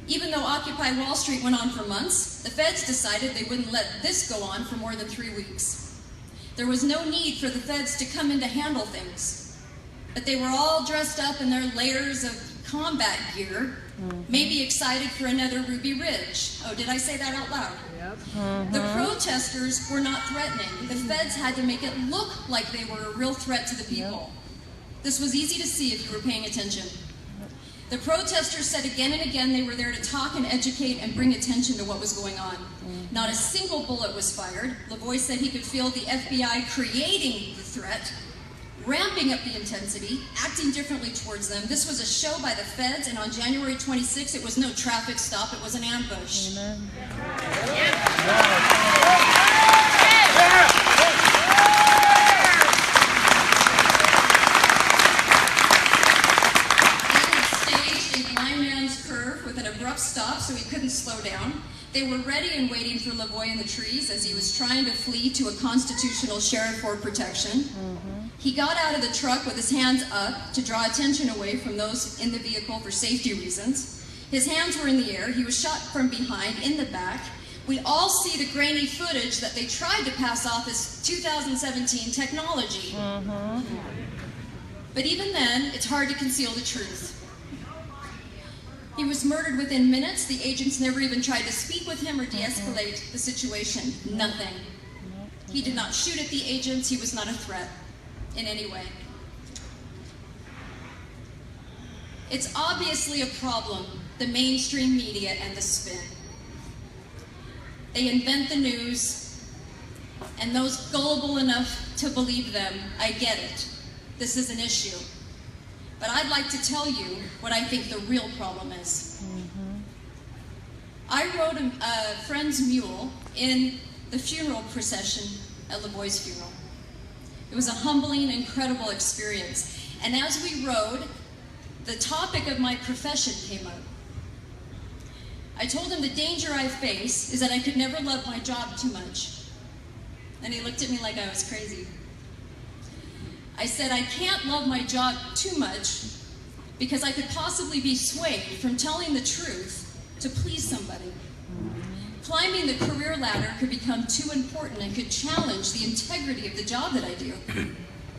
Even though Occupy Wall Street went on for months, the feds decided they wouldn't let this go on for more than 3 weeks. There was no need for the feds to come in to handle things. But they were all dressed up in their layers of combat gear, maybe excited for another Ruby Ridge. Oh, did I say that out loud? Yep. The protesters were not threatening. The feds had to make it look like they were a real threat to the people. This was easy to see if you were paying attention. The protesters said again and again they were there to talk and educate and bring attention to what was going on. Not a single bullet was fired. LaVoy said he could feel the FBI creating the threat, ramping up the intensity, acting differently towards them. This was a show by the feds, and on January 26th, it was no traffic stop, it was an ambush. Amen. Stop so he couldn't slow down. They were ready and waiting for LaVoy in the trees as he was trying to flee to a constitutional sheriff for protection. He got out of the truck with his hands up to draw attention away from those in the vehicle for safety reasons. His hands were in the air. He was shot from behind in the back. We all see the grainy footage that they tried to pass off as 2017 technology. But even then, it's hard to conceal the truth. He was murdered within minutes. The agents never even tried to speak with him or de-escalate the situation. Nothing. He did not shoot at the agents. He was not a threat in any way. It's obviously a problem, the mainstream media and the spin. They invent the news, and those gullible enough to believe them, I get it. This is an issue. But I'd like to tell you what I think the real problem is. I rode a friend's mule in the funeral procession at LaVoy's funeral. It was a humbling, incredible experience. And as we rode, the topic of my profession came up. I told him the danger I face is that I could never love my job too much. And he looked at me like I was crazy. I said, I can't love my job too much because I could possibly be swayed from telling the truth to please somebody. Climbing the career ladder could become too important and could challenge the integrity of the job that I do.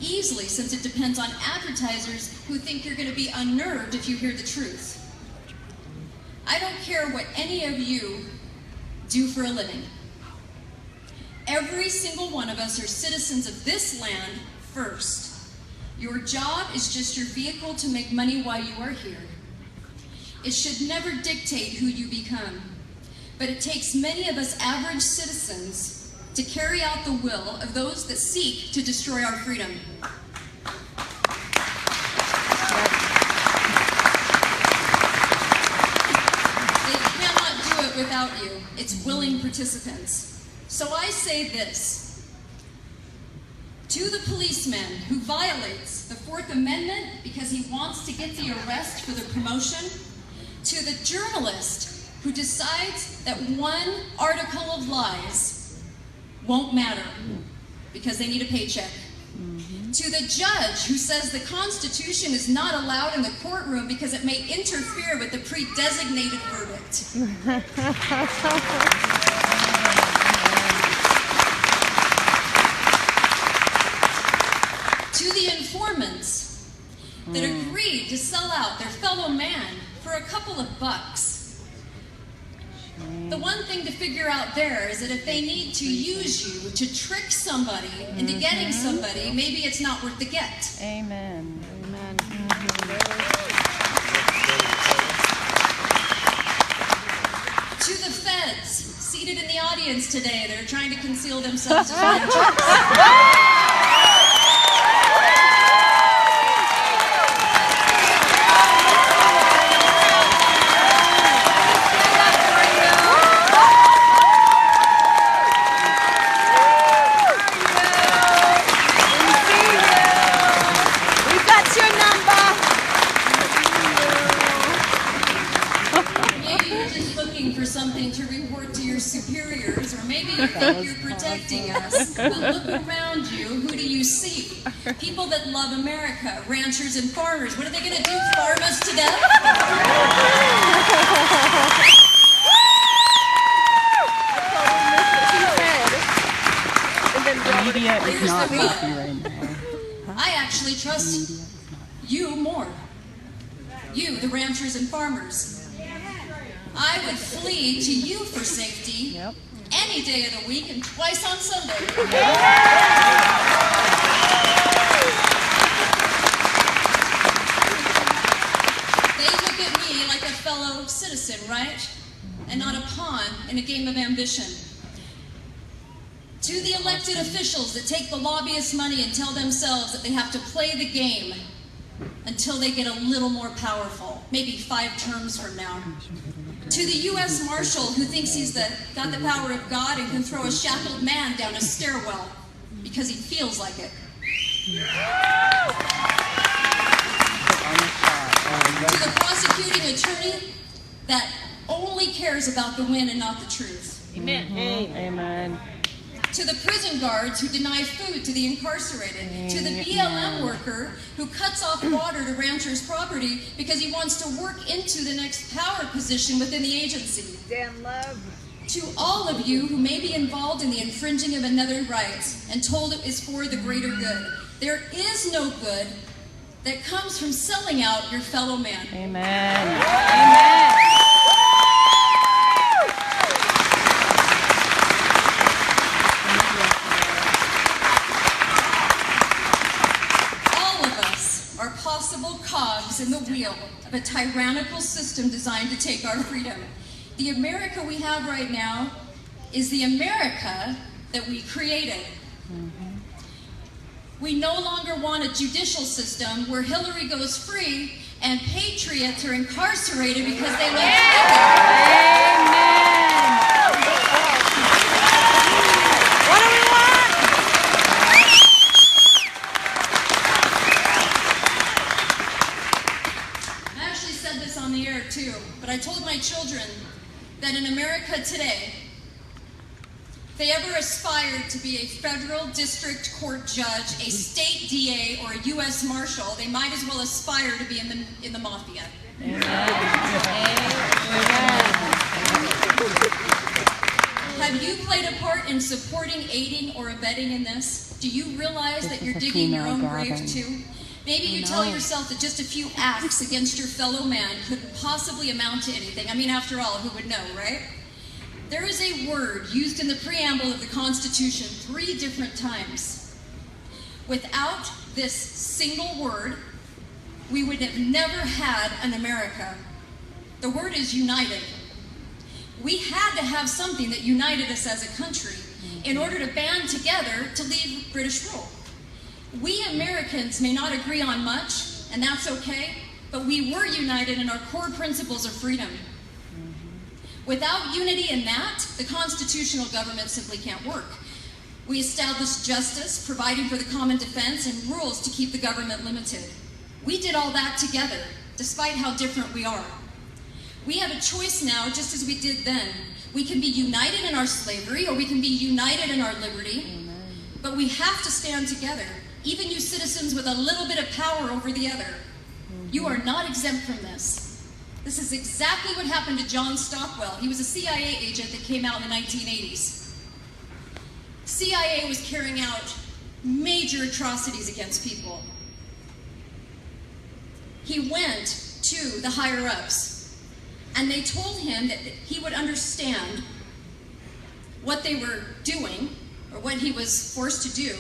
Easily, since it depends on advertisers who think you're going to be unnerved if you hear the truth. I don't care what any of you do for a living. Every single one of us are citizens of this land first. Your job is just your vehicle to make money while you are here. It should never dictate who you become, but it takes many of us average citizens to carry out the will of those that seek to destroy our freedom. They cannot do it without you. It's willing participants. So I say this. To the policeman who violates the Fourth Amendment because he wants to get the arrest for the promotion, to the journalist who decides that one article of lies won't matter because they need a paycheck, to the judge who says the Constitution is not allowed in the courtroom because it may interfere with the pre-designated verdict. To the informants that agreed to sell out their fellow man for a couple of bucks. The one thing to figure out there is that if they need to use you to trick somebody into getting somebody, maybe it's not worth the get. Amen. Amen. To the feds seated in the audience today, they're trying to conceal themselves as ranchers. Superiors, or maybe you think you're protecting us, but look around you, who do you see? People that love America, ranchers and farmers. What are they going to do, farm us to death? Media is not happy right now. I actually trust you more. You, the ranchers and farmers. I would flee to you for safety any day of the week and twice on Sunday. They look at me like a fellow citizen, right? And not a pawn in a game of ambition. To the elected officials that take the lobbyist money and tell themselves that they have to play the game until they get a little more powerful, maybe 5 terms from now. To the U.S. Marshal who thinks he's got the power of God and can throw a shackled man down a stairwell because he feels like it. To the prosecuting attorney that only cares about the win and not the truth. Amen. Amen. To the prison guards who deny food to the incarcerated. To the BLM worker who cuts off water to ranchers' property because he wants to work into the next power position within the agency. Dan Love. To all of you who may be involved in the infringing of another right and told it is for the greater good. There is no good that comes from selling out your fellow man. Amen. Amen. Possible cogs in the wheel of a tyrannical system designed to take our freedom. The America we have right now is the America that we created. We no longer want a judicial system where Hillary goes free and patriots are incarcerated because they love What do we want? on the air too, but I told my children that in America today, if they ever aspired to be a federal district court judge, a state DA, or a U.S. Marshal, they might as well aspire to be in the mafia. Amen. Have you played a part in supporting, aiding, or abetting in this? Do you realize that you're digging your own grave too? Maybe you tell yourself that just a few acts against your fellow man could possibly amount to anything. I mean, after all, who would know, right? There is a word used in the preamble of the Constitution 3 different times. Without this single word, we would have never had an America. The word is united. We had to have something that united us as a country in order to band together to leave British rule. We Americans may not agree on much, and that's okay, but we were united in our core principles of freedom. Without unity in that, the constitutional government simply can't work. We established justice, providing for the common defense, and rules to keep the government limited. We did all that together, despite how different we are. We have a choice now, just as we did then. We can be united in our slavery, or we can be united in our liberty, but we have to stand together. Even you citizens with a little bit of power over the other, you are not exempt from this. This is exactly what happened to John Stockwell. He was a CIA agent that came out in the 1980s. CIA was carrying out major atrocities against people. He went to the higher-ups, and they told him that he would understand what they were doing, or what he was forced to do,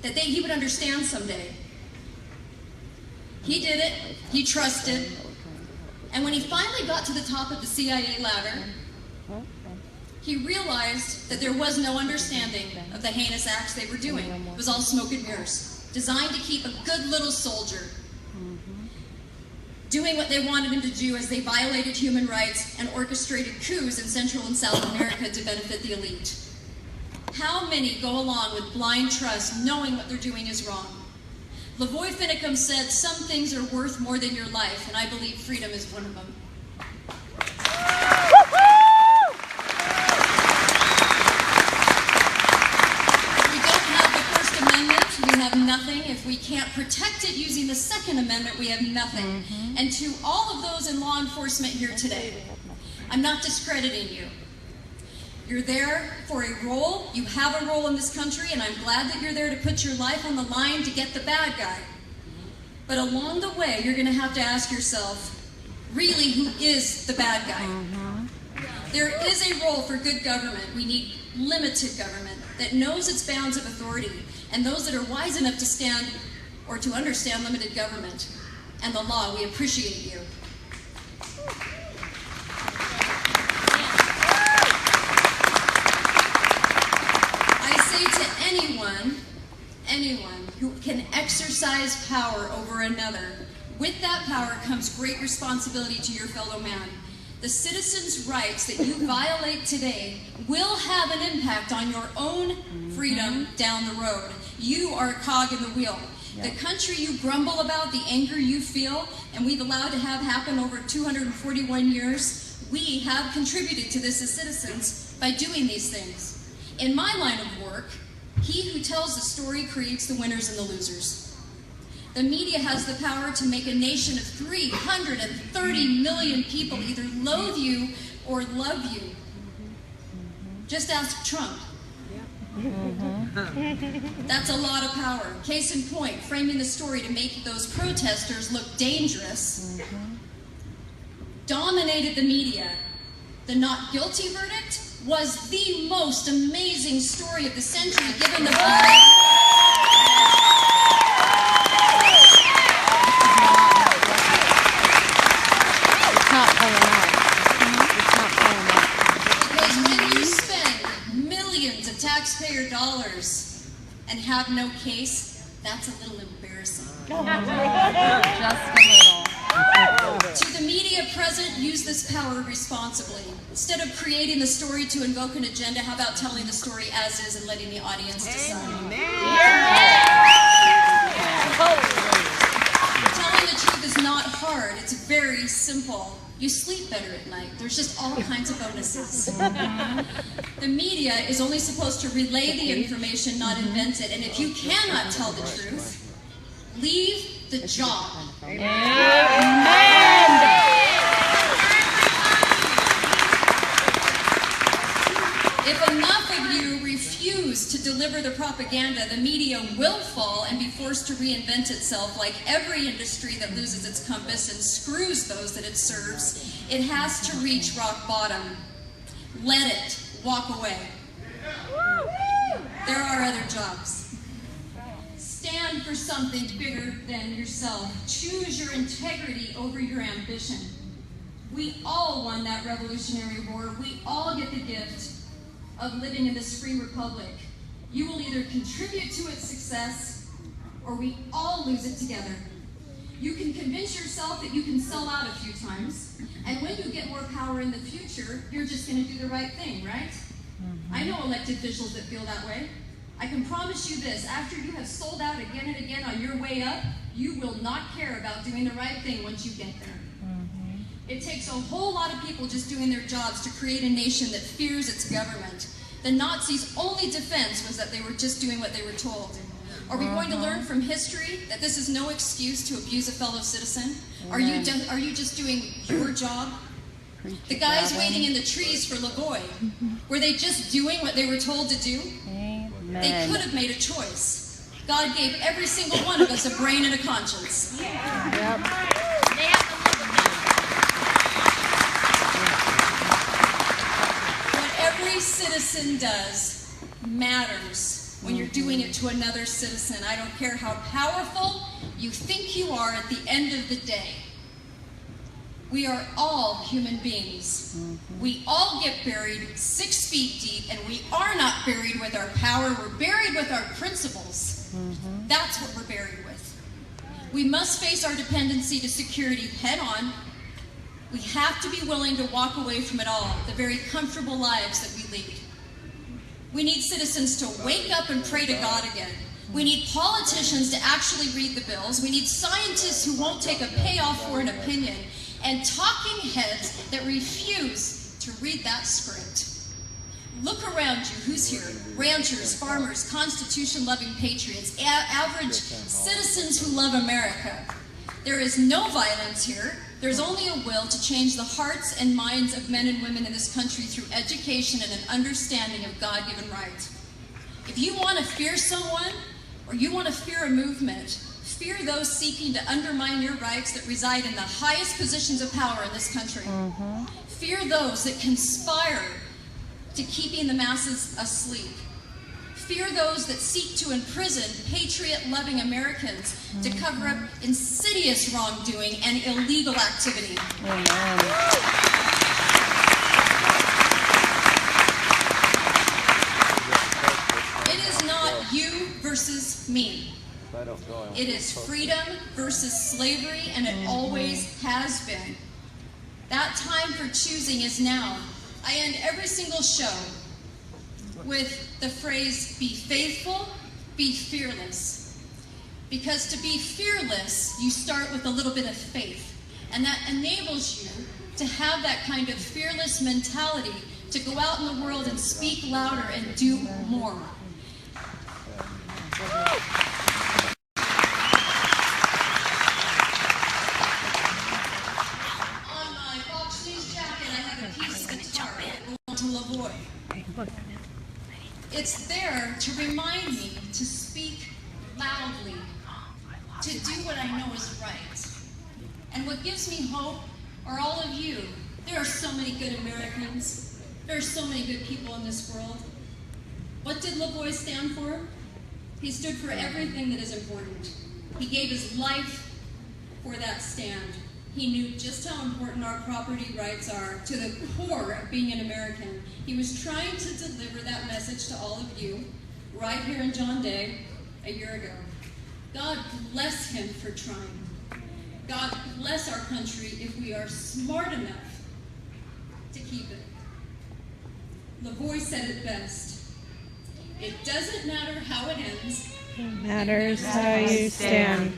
that he would understand someday. He did it, he trusted, and when he finally got to the top of the CIA ladder, he realized that there was no understanding of the heinous acts they were doing. It was all smoke and mirrors, designed to keep a good little soldier doing what they wanted him to do as they violated human rights and orchestrated coups in Central and South America to benefit the elite. How many go along with blind trust, knowing what they're doing is wrong? LaVoy Finicum said, "Some things are worth more than your life," and I believe freedom is one of them. If we don't have the First Amendment, we have nothing. If we can't protect it using the Second Amendment, we have nothing. And to all of those in law enforcement here today, I'm not discrediting you. You're there for a role. You have a role in this country, and I'm glad that you're there to put your life on the line to get the bad guy. But along the way, you're going to have to ask yourself, really, who is the bad guy? There is a role for good government. We need limited government that knows its bounds of authority, and those that are wise enough to stand or to understand limited government and the law. We appreciate you. I say to anyone who can exercise power over another, with that power comes great responsibility to your fellow man. The citizens' rights that you violate today will have an impact on your own freedom down the road. You are a cog in the wheel. The country you grumble about, the anger you feel, and we've allowed to have happen over 241 years, we have contributed to this as citizens by doing these things. In my line of work, he who tells the story creates the winners and the losers. The media has the power to make a nation of 330 million people either loathe you or love you. Just ask Trump. That's a lot of power. Case in point, framing the story to make those protesters look dangerous, dominated the media. The not guilty verdict was the most amazing story of the century, given the because when you spend millions of taxpayer dollars and have no case, that's a little embarrassing. Just a little. To the media present, use this power responsibly. Instead of creating the story to invoke an agenda, how about telling the story as is and letting the audience decide? Telling the truth is not hard. It's very simple. You sleep better at night. There's just all kinds of bonuses. The media is only supposed to relay the information, not invent it. And if you cannot tell the truth, leave the job. If enough of you refuse to deliver the propaganda, the media will fall and be forced to reinvent itself. Like every industry that loses its compass and screws those that it serves, it has to reach rock bottom. Let it walk away. There are other jobs. Stand for something bigger than yourself. Choose your integrity over your ambition. We all won that Revolutionary War. We all get the gift of living in this free republic. You will either contribute to its success or we all lose it together. You can convince yourself that you can sell out a few times, and when you get more power in the future, you're just going to do the right thing, right? I know elected officials that feel that way. I can promise you this, after you have sold out again and again on your way up, you will not care about doing the right thing once you get there. It takes a whole lot of people just doing their jobs to create a nation that fears its government. The Nazis' only defense was that they were just doing what they were told. Are we going to learn from history that this is no excuse to abuse a fellow citizen? Are you just doing your job? The guys waiting in the trees for LaVoy, were they just doing what they were told to do? They could have made a choice. God gave every single one of us a brain and a conscience. What every citizen does matters when you're doing it to another citizen. I don't care how powerful you think you are at the end of the day. We are all human beings. We all get buried 6 feet deep, and we are not buried with our power. We're buried with our principles. That's what we're buried with. We must face our dependency to security head on. We have to be willing to walk away from it all, the very comfortable lives that we lead. We need citizens to wake up and pray to God again. We need politicians to actually read the bills. We need scientists who won't take a payoff for an opinion, and talking heads that refuse to read that script. Look around you, who's here? Ranchers, farmers, Constitution-loving patriots, average citizens who love America. There is no violence here. There's only a will to change the hearts and minds of men and women in this country through education and an understanding of God-given rights. If you want to fear someone, or you want to fear a movement, fear those seeking to undermine your rights that reside in the highest positions of power in this country. Fear those that conspire to keeping the masses asleep. Fear those that seek to imprison patriot-loving Americans to cover up insidious wrongdoing and illegal activity. It is not you versus me. It is freedom versus slavery, and it always has been. That time for choosing is now. I end every single show with the phrase, be faithful, be fearless. Because to be fearless, you start with a little bit of faith. And that enables you to have that kind of fearless mentality to go out in the world and speak louder and do more. On my Fox News jacket, I have a piece of guitar that belonged to LaVoy. It's there to remind me to speak loudly, to do what I know is right. And what gives me hope are all of you. There are so many good Americans. There are so many good people in this world. What did LaVoy stand for? He stood for everything that is important. He gave his life for that stand. He knew just how important our property rights are to the core of being an American. He was trying to deliver that message to all of you right here in John Day a year ago. God bless him for trying. God bless our country if we are smart enough to keep it. LaVoy said it best. It doesn't matter how it ends. It matters how you stand.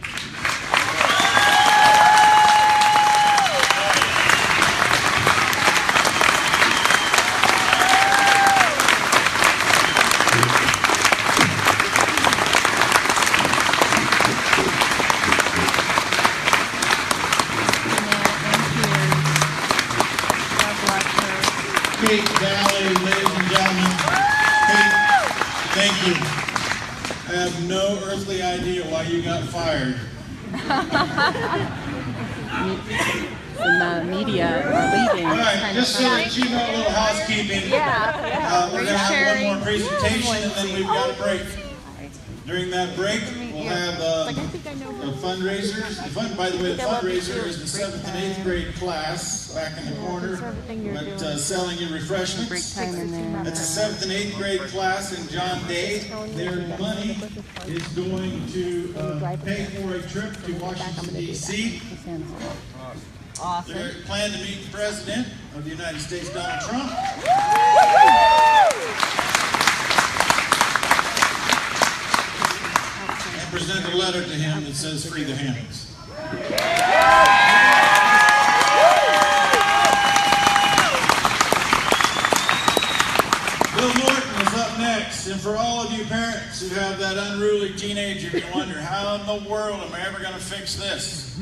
Kate Valley, ladies and gentlemen. Kate, thank you. I have no earthly idea why you got fired. The media are leaving. All right, just so that you know, a little housekeeping. We're going to have one more presentation, and then we've got a break. During that break, we'll have fundraisers. By the way, the fundraiser is the 7th and 8th grade class back in the corner, but selling you refreshments. That's the 7th and 8th grade class in John Day. Their money is going to pay for a trip to Washington, D.C. They plan to meet the President of the United States, Donald Trump. Present a letter to him that says, free the Hammonds. Bill Norton is up next, and for all of you parents who have that unruly teenager, you wonder, how in the world am I ever going to fix this?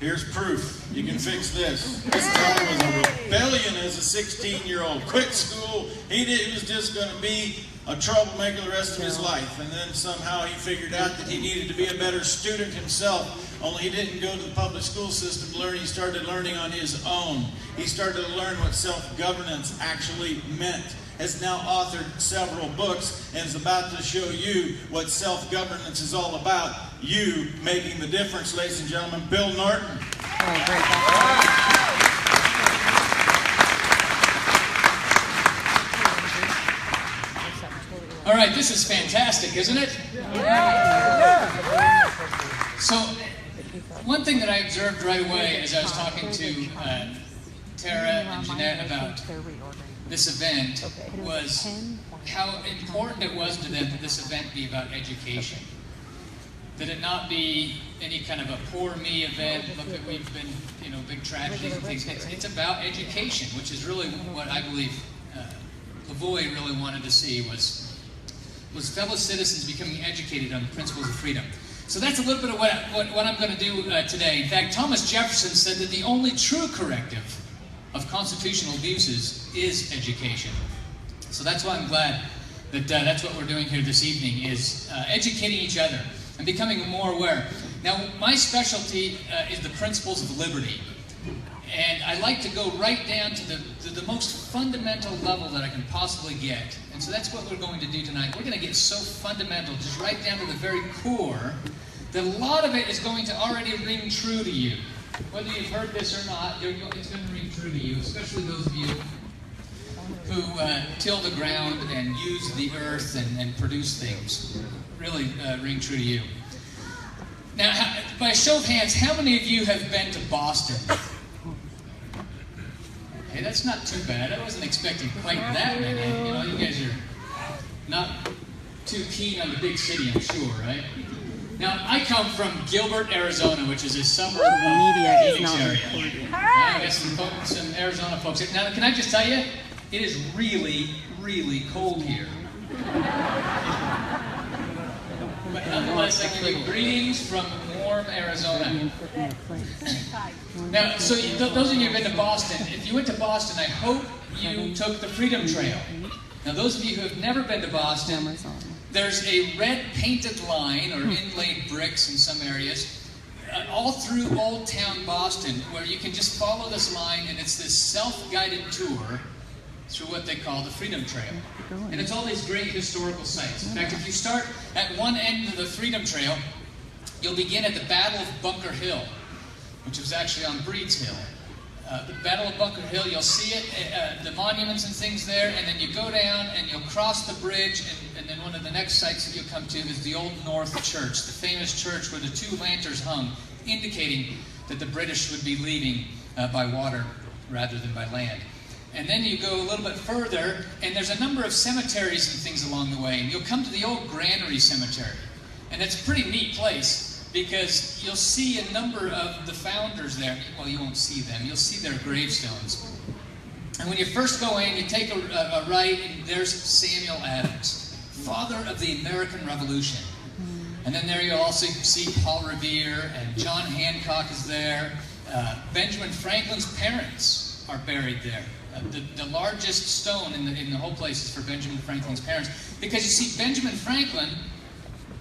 Here's proof. You can fix this. This guy was a rebellion as a 16-year-old. Quit school. He was just going to be a troublemaker the rest of his life. And then somehow he figured out that he needed to be a better student himself. Only he didn't go to the public school system to learn. He started learning on his own. He started to learn what self-governance actually meant. Has now authored several books and is about to show you what self-governance is all about. You making the difference, ladies and gentlemen. Bill Norton. Oh, great. All right, this is fantastic, isn't it? So, one thing that I observed right away as I was talking to Tara and Jeanette about this event was how important it was to them that this event be about education. That it not be any kind of a poor me event. Look at, we've been, big tragedies and things. It's about education, which is really what I believe LaVoy really wanted to see was fellow citizens becoming educated on the principles of freedom. So that's a little bit of what I'm going to do today. In fact, Thomas Jefferson said that the only true corrective of constitutional abuses is education. So that's why I'm glad that that's what we're doing here this evening, is educating each other and becoming more aware. Now, my specialty is the principles of liberty. And I like to go right down to the most fundamental level that I can possibly get. And so that's what we're going to do tonight. We're going to get so fundamental, just right down to the very core, that a lot of it is going to already ring true to you. Whether you've heard this or not, it's going to ring true to you, especially those of you who till the ground and use the earth and produce things. Really ring true to you. Now, by a show of hands, how many of you have been to Boston? Hey, that's not too bad. I wasn't expecting quite that many. You know, you guys are not too keen on the big city, I'm sure, right? Now, I come from Gilbert, Arizona, which is a suburb of Phoenix area. I got some Arizona folks here. Now, can I just tell you, it is really, really cold here. But nonetheless, I give you greetings from warm Arizona. Now, so those of you who have been to Boston, if you went to Boston, I hope you took the Freedom Trail. Now, those of you who have never been to Boston, there's a red painted line, or inlaid bricks in some areas, all through Old Town Boston, where you can just follow this line, and it's this self-guided tour through what they call the Freedom Trail. And it's all these great historical sites. In fact, if you start at one end of the Freedom Trail, you'll begin at the Battle of Bunker Hill, which was actually on Breed's Hill. The Battle of Bunker Hill, you'll see it, the monuments and things there, and then you go down and you'll cross the bridge, and then one of the next sites that you'll come to is the Old North Church, the famous church where the two lanterns hung, indicating that the British would be leaving by water rather than by land. And then you go a little bit further, and there's a number of cemeteries and things along the way, and you'll come to the old Granary Cemetery. And it's a pretty neat place, because you'll see a number of the founders there. Well, you won't see them. You'll see their gravestones. And when you first go in, you take a right, and there's Samuel Adams, father of the American Revolution. And then there you'll also see Paul Revere, and John Hancock is there. Benjamin Franklin's parents are buried there. The largest stone in the whole place is for Benjamin Franklin's parents. Because you see, Benjamin Franklin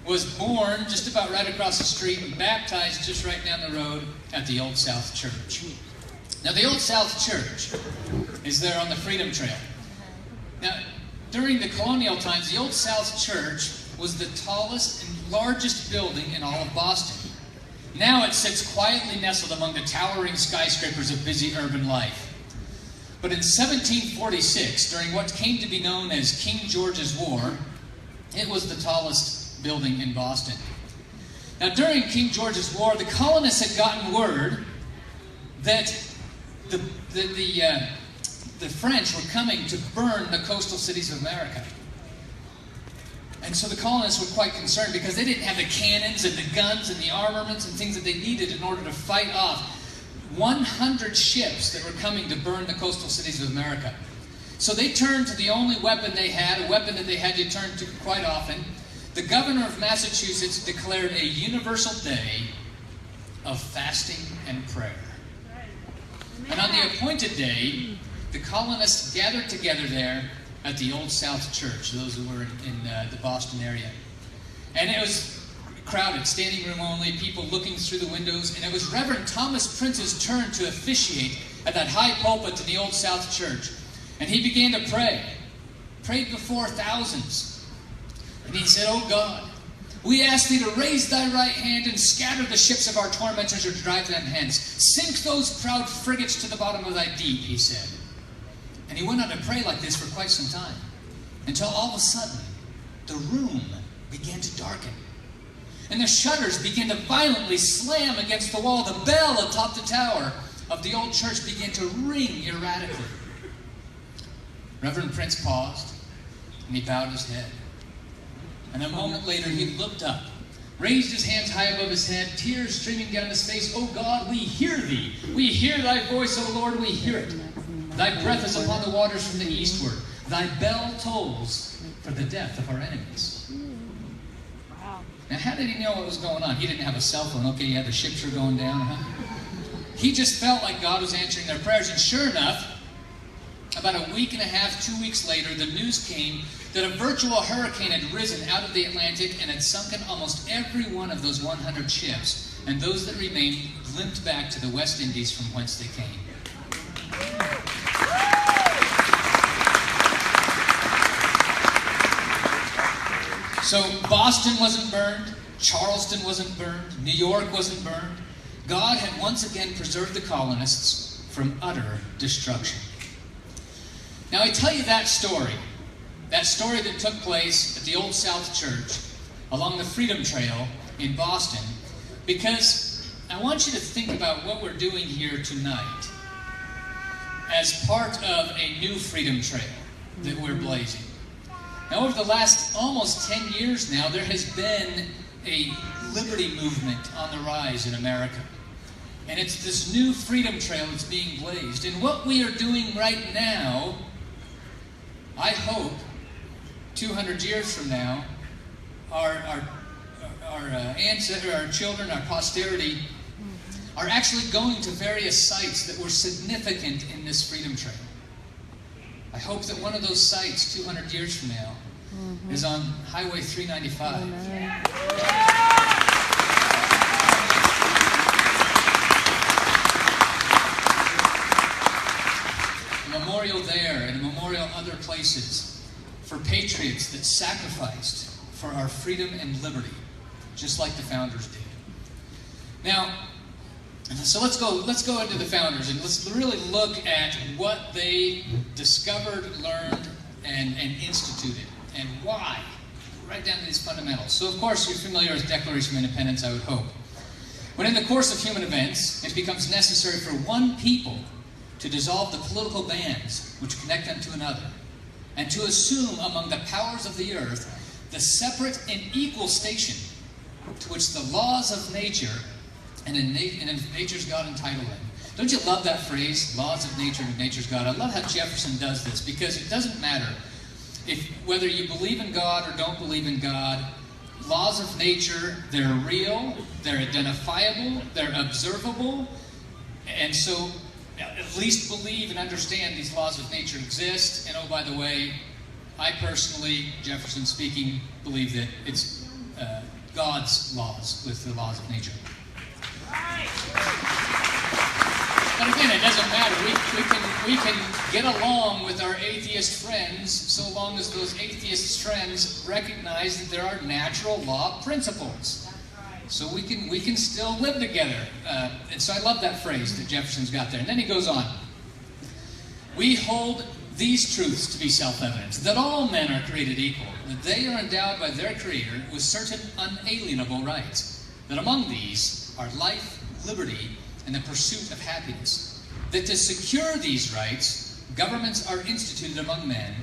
was born just about right across the street and baptized just right down the road at the Old South Church. Now, the Old South Church is there on the Freedom Trail. Now, during the colonial times, the Old South Church was the tallest and largest building in all of Boston. Now it sits quietly nestled among the towering skyscrapers of busy urban life. But in 1746, during what came to be known as King George's War, it was the tallest building in Boston. Now, during King George's War, the colonists had gotten word that the French were coming to burn the coastal cities of America. And so the colonists were quite concerned, because they didn't have the cannons and the guns and the armaments and things that they needed in order to fight off 100 ships that were coming to burn the coastal cities of America. So they turned to the only weapon they had, a weapon that they had to turn to quite often. The governor of Massachusetts declared a universal day of fasting and prayer. And on the appointed day, the colonists gathered together there at the Old South Church, those who were in the Boston area. And it was crowded, standing room only, people looking through the windows, and it was Reverend Thomas Prince's turn to officiate at that high pulpit in the Old South Church. And he began to pray, prayed before thousands. And he said, "O God, we ask thee to raise thy right hand and scatter the ships of our tormentors or drive them hence. Sink those proud frigates to the bottom of thy deep," he said. And he went on to pray like this for quite some time, until all of a sudden, the room began to darken. And the shutters began to violently slam against the wall. The bell atop the tower of the old church began to ring erratically. Reverend Prince paused, and he bowed his head. And a moment later, he looked up, raised his hands high above his head, tears streaming down his face. "O God, we hear thee. We hear thy voice, O Lord, we hear it. Thy breath is upon the waters from the eastward. Thy bell tolls for the death of our enemies." Now, how did he know what was going on? He didn't have a cell phone. Okay, yeah, the ships were going down, huh? He just felt like God was answering their prayers, and sure enough, about a week and a half, 2 weeks later, the news came that a virtual hurricane had risen out of the Atlantic and had sunken almost every one of those 100 ships, and those that remained limped back to the West Indies from whence they came. So Boston wasn't burned, Charleston wasn't burned, New York wasn't burned. God had once again preserved the colonists from utter destruction. Now I tell you that story that took place at the Old South Church along the Freedom Trail in Boston, because I want you to think about what we're doing here tonight as part of a new Freedom Trail that we're blazing. Now, over the last almost 10 years now, there has been a liberty movement on the rise in America. And it's this new freedom trail that's being blazed. And what we are doing right now, I hope, 200 years from now, our ancestors, our children, our posterity, are actually going to various sites that were significant in this freedom trail. I hope that one of those sites 200 years from now is on Highway 395. A memorial there and a memorial other places for patriots that sacrificed for our freedom and liberty, just like the founders did. Now, so let's go into the founders and let's really look at what they discovered, learned, and instituted, and why, right down to these fundamentals. So of course you're familiar with Declaration of Independence, I would hope. When in the course of human events it becomes necessary for one people to dissolve the political bands which connect them to another, and to assume among the powers of the earth the separate and equal station to which the laws of nature and in nature's God entitled them. Don't you love that phrase, laws of nature and nature's God? I love how Jefferson does this, because it doesn't matter whether you believe in God or don't believe in God. Laws of nature, they're real, they're identifiable, they're observable, and so at least believe and understand these laws of nature exist. And oh, by the way, I personally, Jefferson speaking, believe that it's God's laws with the laws of nature. But again, it doesn't matter. We can get along with our atheist friends so long as those atheist friends recognize that there are natural law principles. So we can still live together. And so I love that phrase that Jefferson's got there. And then he goes on. We hold these truths to be self-evident, that all men are created equal, that they are endowed by their Creator with certain unalienable rights, that among these are life, liberty, and the pursuit of happiness, that to secure these rights, governments are instituted among men,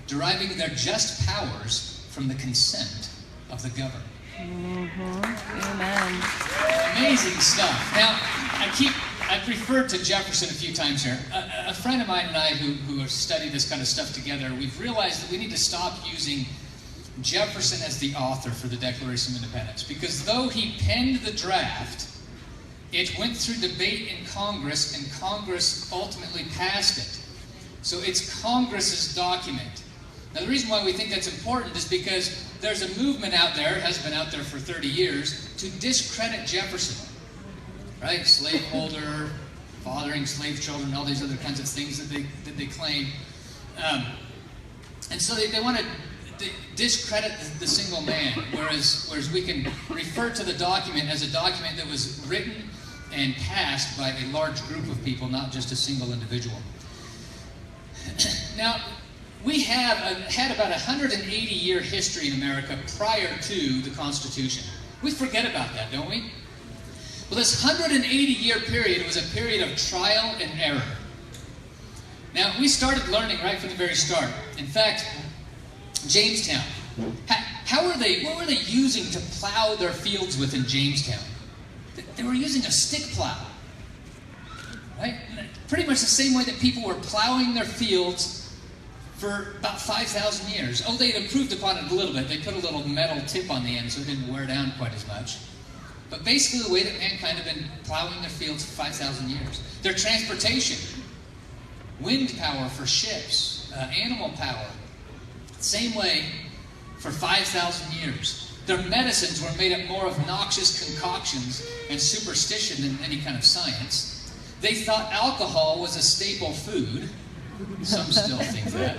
deriving their just powers from the consent of the governed. Amen. Amazing stuff. Now, I've referred to Jefferson a few times here. A friend of mine and I who have studied this kind of stuff together, we've realized that we need to stop using Jefferson as the author for the Declaration of Independence, because though he penned the draft, it went through debate in Congress, and Congress ultimately passed it. So it's Congress's document. Now, the reason why we think that's important is because there's a movement out there, has been out there for 30 years, to discredit Jefferson. Right? Slaveholder, fathering slave children, all these other kinds of things that they claim. And so they want to discredit the single man, whereas we can refer to the document as a document that was written and passed by a large group of people, not just a single individual. Now, we have had about 180-year history in America prior to the Constitution. We forget about that, don't we? Well, this 180-year period was a period of trial and error. Now, we started learning right from the very start. In fact, Jamestown. What were they using to plow their fields with in Jamestown? They were using a stick plow. Right? Pretty much the same way that people were plowing their fields for about 5,000 years. Oh, they'd improved upon it a little bit. They put a little metal tip on the end so it didn't wear down quite as much. But basically the way that mankind had been plowing their fields for 5,000 years. Their transportation, wind power for ships, animal power, same way for 5,000 years. Their medicines were made up more of noxious concoctions and superstition than any kind of science. They thought alcohol was a staple food. Some still think that.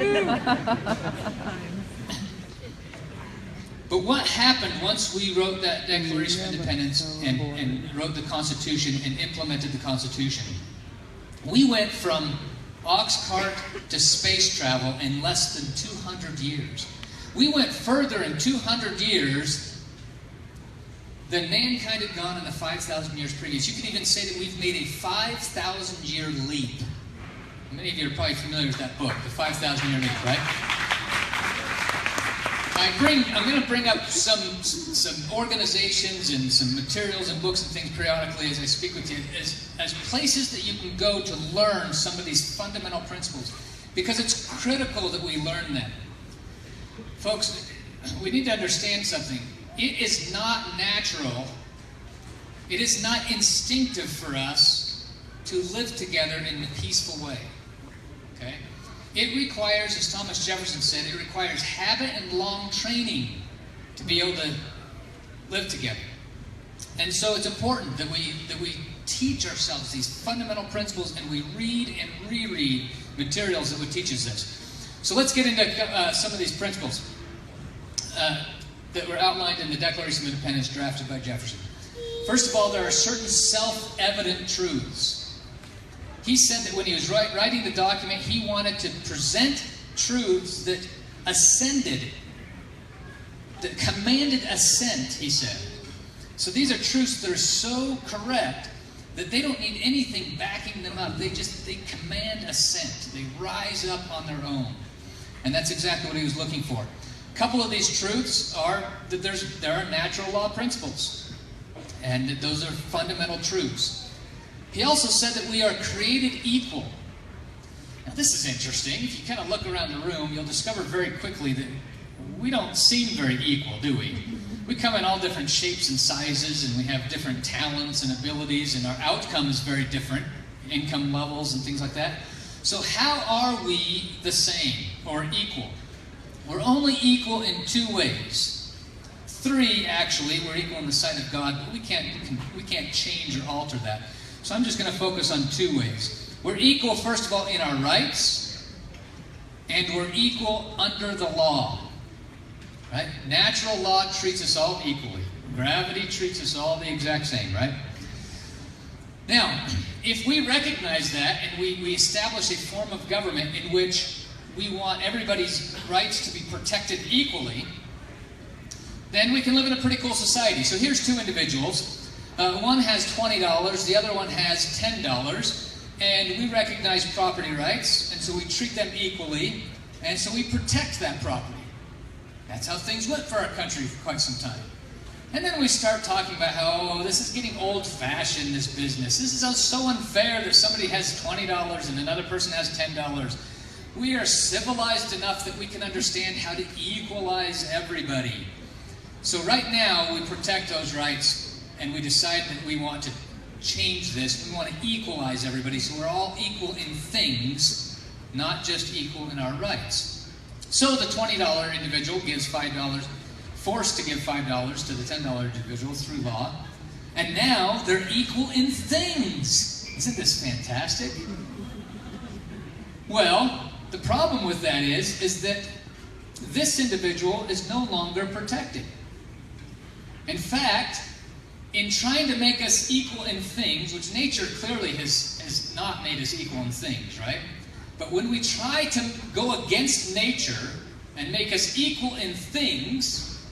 But what happened once we wrote that Declaration of Independence and wrote the Constitution and implemented the Constitution? We went from ox cart to space travel in less than 200 years. We went further in 200 years than mankind had gone in the 5,000 years previous. You can even say that we've made a 5,000-year leap. Many of you are probably familiar with that book, The 5,000-Year Leap, right? I'm going to bring up some organizations and some materials and books and things periodically as I speak with you, as places that you can go to learn some of these fundamental principles, because it's critical that we learn them. Folks, we need to understand something. It is not natural, it is not instinctive for us to live together in a peaceful way. Okay? It requires, as Thomas Jefferson said, it requires habit and long training to be able to live together. And so it's important that we teach ourselves these fundamental principles, and we read and reread materials that would teach us this. So let's get into some of these principles that were outlined in the Declaration of Independence drafted by Jefferson. First of all, there are certain self-evident truths. He said that when he was writing the document, he wanted to present truths that ascended, that commanded assent, he said. So these are truths that are so correct that they don't need anything backing them up. They command assent. They rise up on their own. And that's exactly what he was looking for. A couple of these truths are that there are natural law principles, and that those are fundamental truths. He also said that we are created equal. Now this is interesting. If you kind of look around the room, you'll discover very quickly that we don't seem very equal, do we? We come in all different shapes and sizes, and we have different talents and abilities, and our outcome is very different, income levels and things like that. So how are we the same or equal? We're only equal in two ways. Three, actually. We're equal in the sight of God, but we can't change or alter that. So I'm just going to focus on two ways. We're equal, first of all, in our rights, and we're equal under the law. Right? Natural law treats us all equally. Gravity treats us all the exact same, right? Now, if we recognize that and we establish a form of government in which we want everybody's rights to be protected equally, then we can live in a pretty cool society. So here's two individuals. One has $20, the other one has $10, and we recognize property rights, and so we treat them equally, and so we protect that property. That's how things went for our country for quite some time. And then we start talking about how, oh, this is getting old-fashioned, this business. This is so unfair that somebody has $20 and another person has $10. We are civilized enough that we can understand how to equalize everybody. So right now, we protect those rights, and we decide that we want to change this. We want to equalize everybody, so we're all equal in things, not just equal in our rights. So the $20 individual gives $5, forced to give $5 to the $10 individual through law, and now they're equal in things. Isn't this fantastic? Well, the problem with that is that this individual is no longer protected. In fact, in trying to make us equal in things, which nature clearly has not made us equal in things, right? But when we try to go against nature and make us equal in things,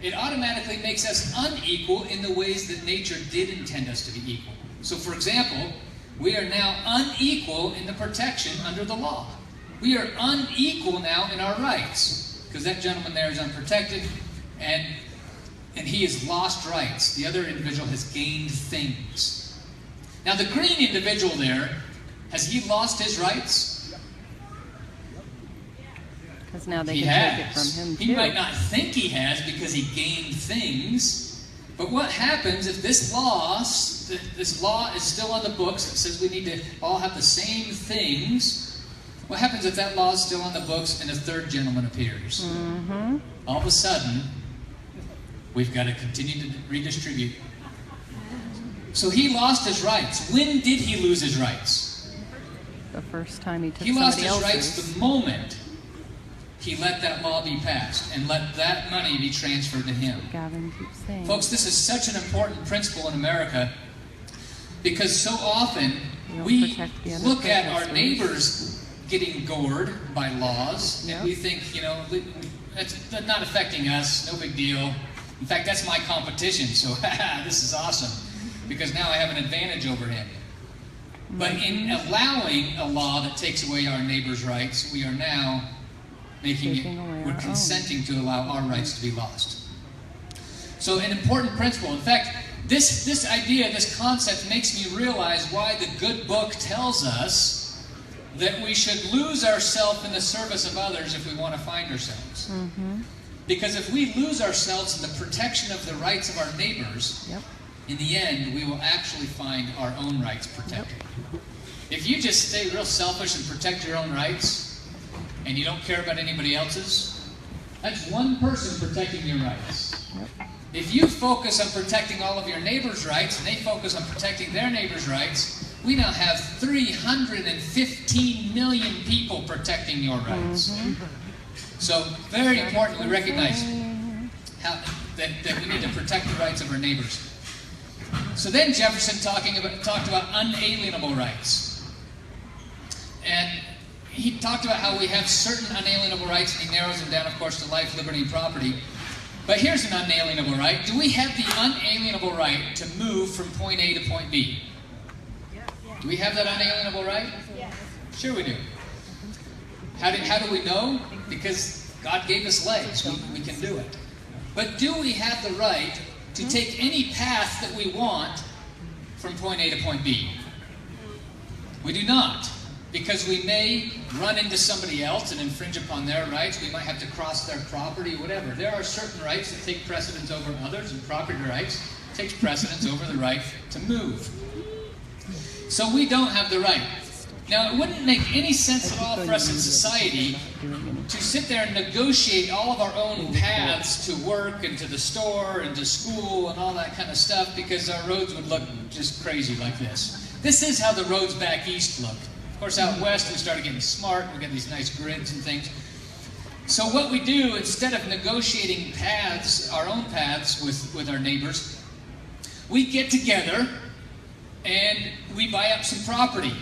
it automatically makes us unequal in the ways that nature did intend us to be equal. So for example, we are now unequal in the protection under the law. We are unequal now in our rights, because that gentleman there is unprotected, and he has lost rights. The other individual has gained things. Now the green individual there, has he lost his rights? Because now they He can take it has. from him He too. might not think he has because he gained things. But what happens if this law is still on the books that says we need to all have the same things? What happens if that law is still on the books and a third gentleman appears? Mm-hmm. All of a sudden, we've got to continue to redistribute. So he lost his rights. When did he lose his rights? The first time he took He lost somebody his else's. rights the moment he let that law be passed and let that money be transferred to him. Gavin keeps saying. Folks, this is such an important principle in America because so often we look at our neighbors getting gored by laws and we think, you know, that's not affecting us, no big deal. In fact, that's my competition, so this is awesome because now I have an advantage over him. But in allowing a law that takes away our neighbor's rights, we are now we're consenting to allow our rights to be lost. So an important principle. In fact, this idea, this concept makes me realize why the good book tells us that we should lose ourselves in the service of others if we want to find ourselves. Mm-hmm. Because if we lose ourselves in the protection of the rights of our neighbors, in the end, we will actually find our own rights protected. If you just stay real selfish and protect your own rights, and you don't care about anybody else's, that's one person protecting your rights. If you focus on protecting all of your neighbors' rights, and they focus on protecting their neighbors' rights, we now have 315 million people protecting your rights. Mm-hmm. So, very important we recognize that we need to protect the rights of our neighbors. So then Jefferson talked about unalienable rights. And he talked about how we have certain unalienable rights, and he narrows them down, of course, to life, liberty, and property. But here's an unalienable right. Do we have the unalienable right to move from point A to point B? Do we have that unalienable right? Sure we do. How do we know? Because God gave us legs. We can do it. But do we have the right to take any path that we want from point A to point B? We do not. Because we may run into somebody else and infringe upon their rights. We might have to cross their property, whatever. There are certain rights that take precedence over others, and property rights takes precedence over the right to move. So we don't have the right. Now, it wouldn't make any sense at all for us in society to sit there and negotiate all of our own paths to work and to the store and to school and all that kind of stuff, because our roads would look just crazy like this. This is how the roads back east look. Of course, out west, we started getting smart. We got these nice grids and things. So what we do, instead of negotiating paths, our own paths with our neighbors, we get together and we buy up some property.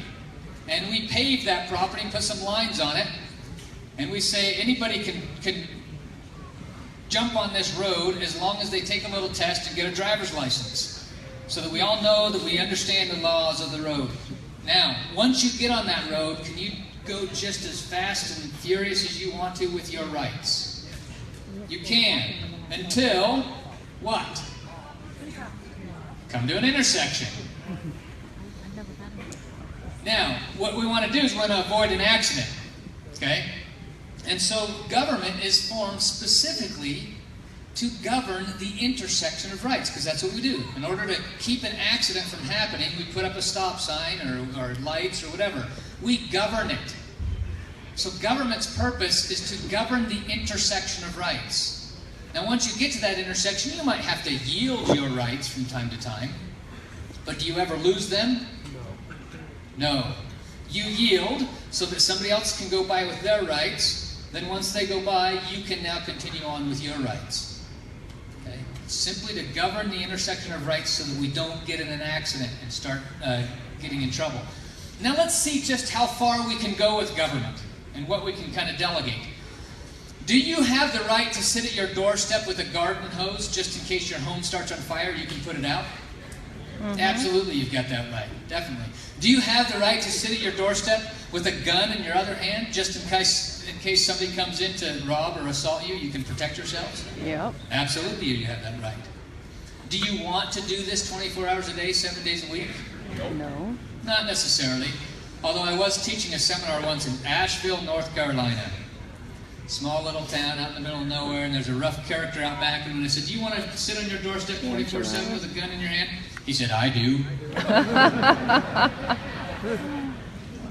And we pave that property and put some lines on it. And we say anybody can jump on this road as long as they take a little test and get a driver's license. So that we all know that we understand the laws of the road. Now, once you get on that road, can you go just as fast and furious as you want to with your rights? You can. Until what? Come to an intersection. Now, what we want to do is we want to avoid an accident. Okay? And so government is formed specifically to govern the intersection of rights, because that's what we do. In order to keep an accident from happening, we put up a stop sign or lights or whatever. We govern it. So government's purpose is to govern the intersection of rights. Now, once you get to that intersection, you might have to yield your rights from time to time. But do you ever lose them? No. You yield so that somebody else can go by with their rights. Then once they go by, you can now continue on with your rights. Okay? Simply to govern the intersection of rights so that we don't get in an accident and start getting in trouble. Now let's see just how far we can go with government and what we can kind of delegate. Do you have the right to sit at your doorstep with a garden hose just in case your home starts on fire, you can put it out? Mm-hmm. Absolutely, you've got that right. Definitely. Do you have the right to sit at your doorstep with a gun in your other hand just in case somebody comes in to rob or assault you, you can protect yourselves? Yep. Absolutely, you have that right. Do you want to do this 24 hours a day, 7 days a week? No. Not necessarily. Although I was teaching a seminar once in Asheville, North Carolina. Small little town out in the middle of nowhere, and there's a rough character out back. And when I said, "Do you want to sit on your doorstep 24/7 with a gun in your hand?" He said, "I do."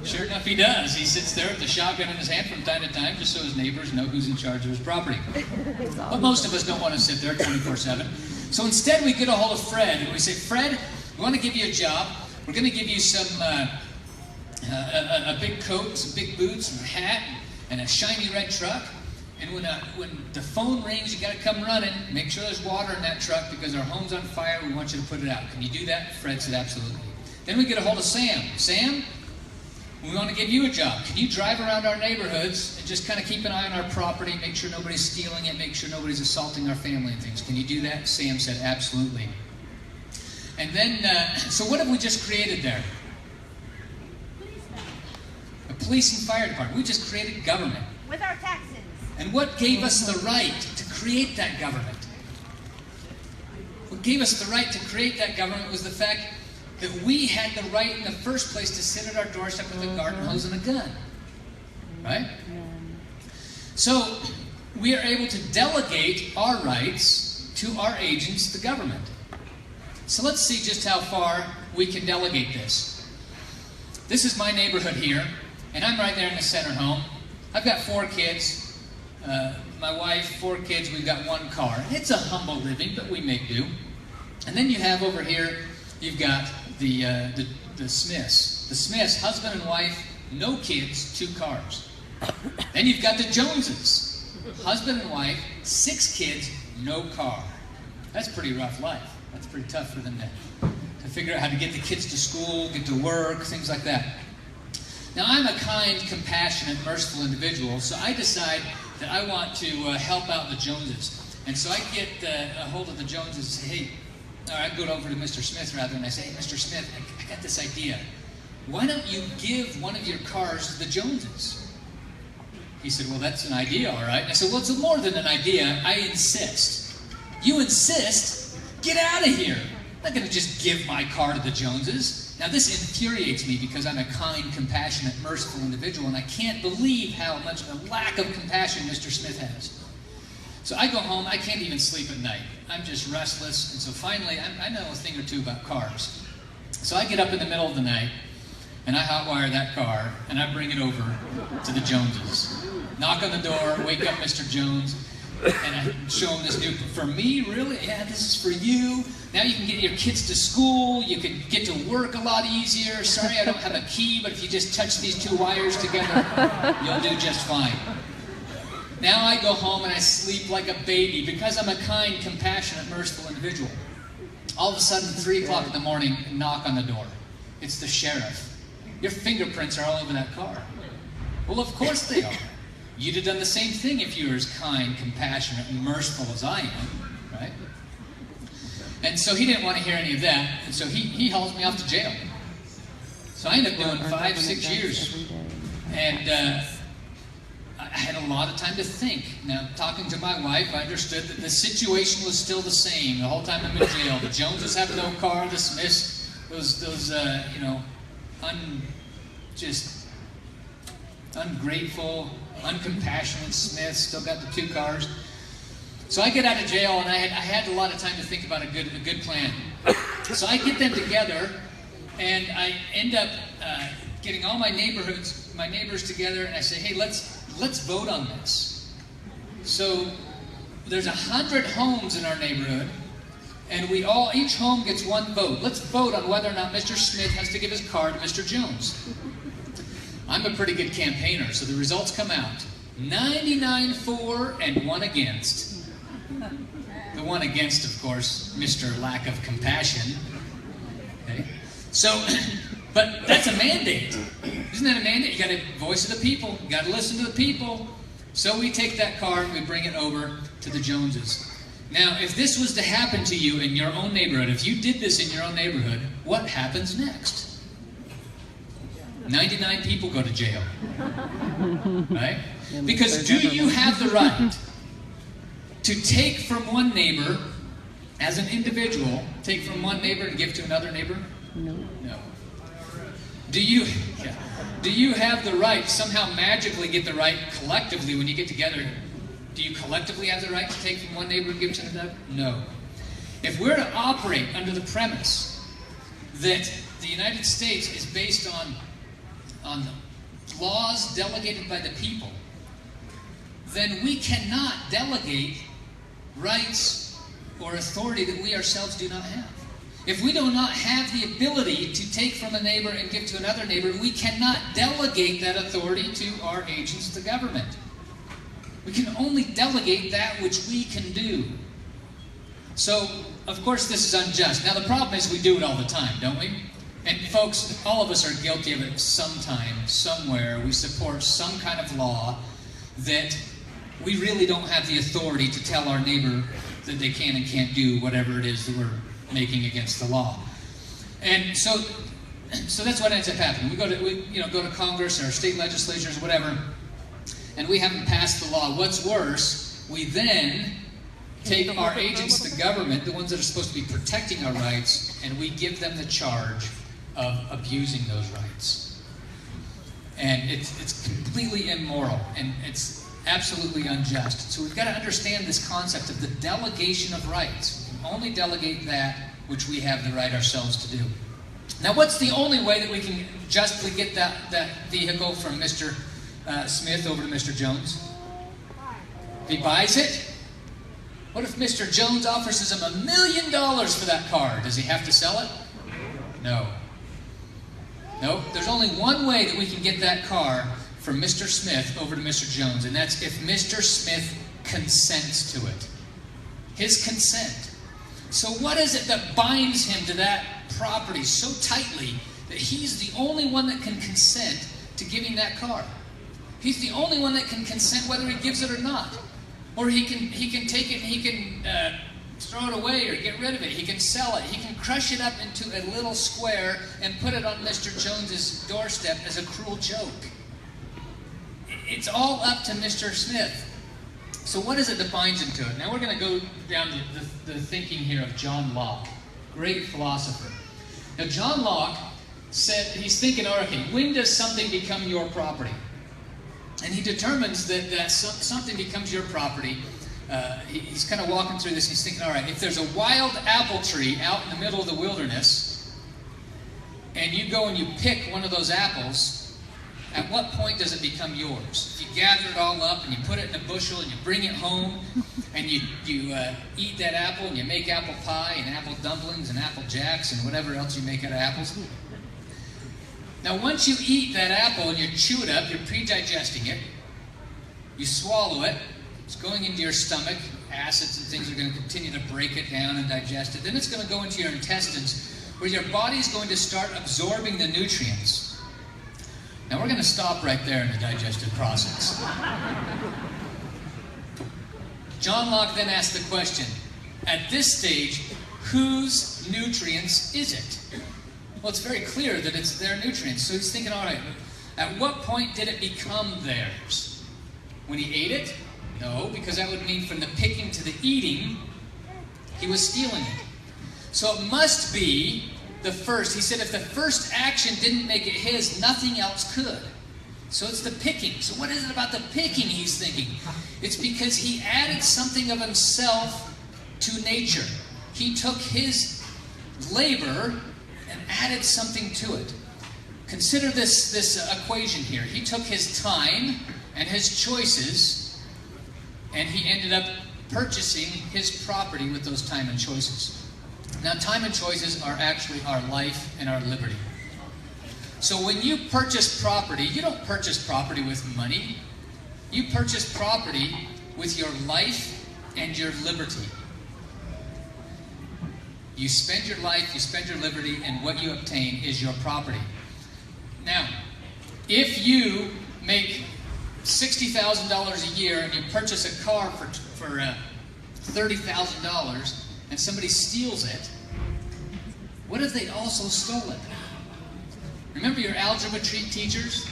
Sure enough, he does. He sits there with the shotgun in his hand from time to time, just so his neighbors know who's in charge of his property. But most of us don't want to sit there 24/7. So instead, we get a hold of Fred, and we say, "Fred, we want to give you a job. We're going to give you some a big coat, some big boots, and a hat, and a shiny red truck. And when the phone rings, you got to come running. Make sure there's water in that truck because our home's on fire. We want you to put it out. Can you do that?" Fred said, "Absolutely." Then we get a hold of Sam. "Sam, we want to give you a job. Can you drive around our neighborhoods and just kind of keep an eye on our property, make sure nobody's stealing it, make sure nobody's assaulting our family and things? Can you do that?" Sam said, "Absolutely." And then, so what have we just created there? A police and fire department. We just created government. With our taxes. And what gave us the right to create that government? What gave us the right to create that government was the fact that we had the right in the first place to sit at our doorstep with a garden hose and a gun. Right? So we are able to delegate our rights to our agents, the government. So let's see just how far we can delegate this. This is my neighborhood here, and I'm right there in the center home. I've got 4 kids. My wife, 4 kids, we've got 1 car. It's a humble living, but we make do. And then you have over here, you've got the Smiths. The Smiths, husband and wife, no kids, 2 cars. Then you've got the Joneses. Husband and wife, 6 kids, no car. That's a pretty rough life. That's pretty tough for them to figure out how to get the kids to school, get to work, things like that. Now, I'm a kind, compassionate, merciful individual, so I decide that I want to help out the Joneses. And so I get a hold of the Joneses and say, "Hey," or I go over to Mr. Smith rather, and I say, "Hey, Mr. Smith, I got this idea. Why don't you give one of your cars to the Joneses?" He said, "Well, that's an idea, all right." And I said, "Well, it's more than an idea. I insist." "You insist? Get out of here. I'm not going to just give my car to the Joneses." Now, this infuriates me because I'm a kind, compassionate, merciful individual, and I can't believe how much of a lack of compassion Mr. Smith has. So I go home, I can't even sleep at night. I'm just restless, and so finally, I know a thing or two about cars. So I get up in the middle of the night, and I hotwire that car, and I bring it over to the Joneses. Knock on the door, wake up Mr. Jones, and I show him this new, "For me, really? Yeah, this is for you. Now you can get your kids to school, you can get to work a lot easier. Sorry I don't have a key, but if you just touch these 2 wires together, you'll do just fine." Now I go home and I sleep like a baby because I'm a kind, compassionate, merciful individual. All of a sudden, 3 o'clock in the morning, knock on the door. It's the sheriff. "Your fingerprints are all over that car." Well, of course they are. You'd have done the same thing if you were as kind, compassionate, and merciful as I am, right? And so he didn't want to hear any of that, and so he hauls me off to jail. So I ended up doing 5-6 years. And I had a lot of time to think. Now, talking to my wife, I understood that the situation was still the same the whole time I'm in jail. The Joneses have no car, the Smiths, those just ungrateful, uncompassionate Smiths still got the 2 cars. So I get out of jail, and I had a lot of time to think about a good plan. So I get them together, and I end up getting all my neighbors together, and I say, "Hey, let's vote on this." So there's 100 homes in our neighborhood, and each home gets 1 vote. Let's vote on whether or not Mr. Smith has to give his car to Mr. Jones. I'm a pretty good campaigner, so the results come out. 99 for and 1 against. The 1 against, of course, Mr. Lack of Compassion. Okay? So, but that's a mandate. Isn't that a mandate? You got to voice of the people. You got to listen to the people. So we take that car and we bring it over to the Joneses. Now, if this was to happen to you in your own neighborhood, if you did this in your own neighborhood, what happens next? 99 people go to jail. Right? Because do you have the right to take from one neighbor, as an individual, take from one neighbor and give to another neighbor? No. Do you have the right, somehow magically get the right collectively when you get together? Do you collectively have the right to take from one neighbor and give to another? No. If we're to operate under the premise that the United States is based on laws delegated by the people, then we cannot delegate rights or authority that we ourselves do not have. If we do not have the ability to take from a neighbor and give to another neighbor, we cannot delegate that authority to our agents, the government. We can only delegate that which we can do. So, of course, this is unjust. Now, the problem is we do it all the time, don't we? And folks, all of us are guilty of it sometime, somewhere. We support some kind of law that we really don't have the authority to tell our neighbor that they can and can't do whatever it is that we're making against the law. And so that's what ends up happening. We go to Congress or state legislatures or whatever, and we haven't passed the law. What's worse, we then take our agents, the government, the ones that are supposed to be protecting our rights, and we give them the charge of abusing those rights. And it's completely immoral, and it's absolutely unjust. So we've got to understand this concept of the delegation of rights. We can only delegate that which we have the right ourselves to do. Now, what's the only way that we can justly get that vehicle from Mr. Smith over to Mr. Jones? If he buys it? What if Mr. Jones offers him $1 million for that car? Does he have to sell it? No. No, there's only one way that we can get that car from Mr. Smith over to Mr. Jones, and that's if Mr. Smith consents to it. His consent. So what is it that binds him to that property so tightly that he's the only one that can consent to giving that car? He's the only one that can consent whether he gives it or not. Or he can take it and he can throw it away or get rid of it. He can sell it. He can crush it up into a little square and put it on Mr. Jones's doorstep as a cruel joke. It's all up to Mr. Smith. So what is it that binds him to it? Now we're going to go down to the thinking here of John Locke, great philosopher. Now John Locke said, he's thinking, okay, when does something become your property? And he determines that something becomes your property. He's kind of walking through this, and he's thinking, all right, if there's a wild apple tree out in the middle of the wilderness, and you go and you pick one of those apples, at what point does it become yours? If you gather it all up and you put it in a bushel and you bring it home and you eat that apple and you make apple pie and apple dumplings and apple jacks and whatever else you make out of apples. Now once you eat that apple and you chew it up, you're pre-digesting it, you swallow it, it's going into your stomach, acids and things are going to continue to break it down and digest it. Then it's going to go into your intestines where your body's going to start absorbing the nutrients. Now we're going to stop right there in the digestive process. John Locke then asked the question, at this stage, whose nutrients is it? Well, it's very clear that it's their nutrients. So he's thinking, all right, at what point did it become theirs? When he ate it? No, because that would mean from the picking to the eating, he was stealing it. So it must be the first. He said if the first action didn't make it his, nothing else could. So it's the picking. So what is it about the picking he's thinking? It's because he added something of himself to nature. He took his labor and added something to it. Consider this equation here. He took his time and his choices, and he ended up purchasing his property with those time and choices. Now, time and choices are actually our life and our liberty. So when you purchase property, you don't purchase property with money. You purchase property with your life and your liberty. You spend your life, you spend your liberty, and what you obtain is your property. Now, if you make $60,000 a year and you purchase a car for $30,000 and somebody steals it, what if they'd also stolen? Remember your algebra teachers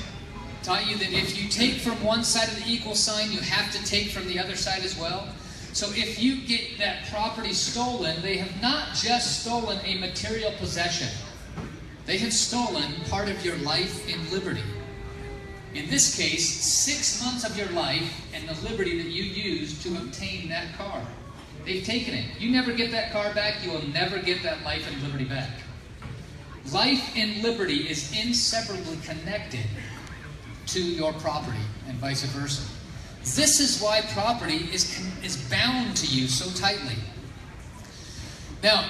taught you that if you take from one side of the equal sign, you have to take from the other side as well? So if you get that property stolen, they have not just stolen a material possession. They have stolen part of your life in liberty. In this case, 6 months of your life and the liberty that you used to obtain that car. They've taken it. You never get that car back. You will never get that life and liberty back. Life and liberty is inseparably connected to your property and vice versa. This is why property is bound to you so tightly. Now,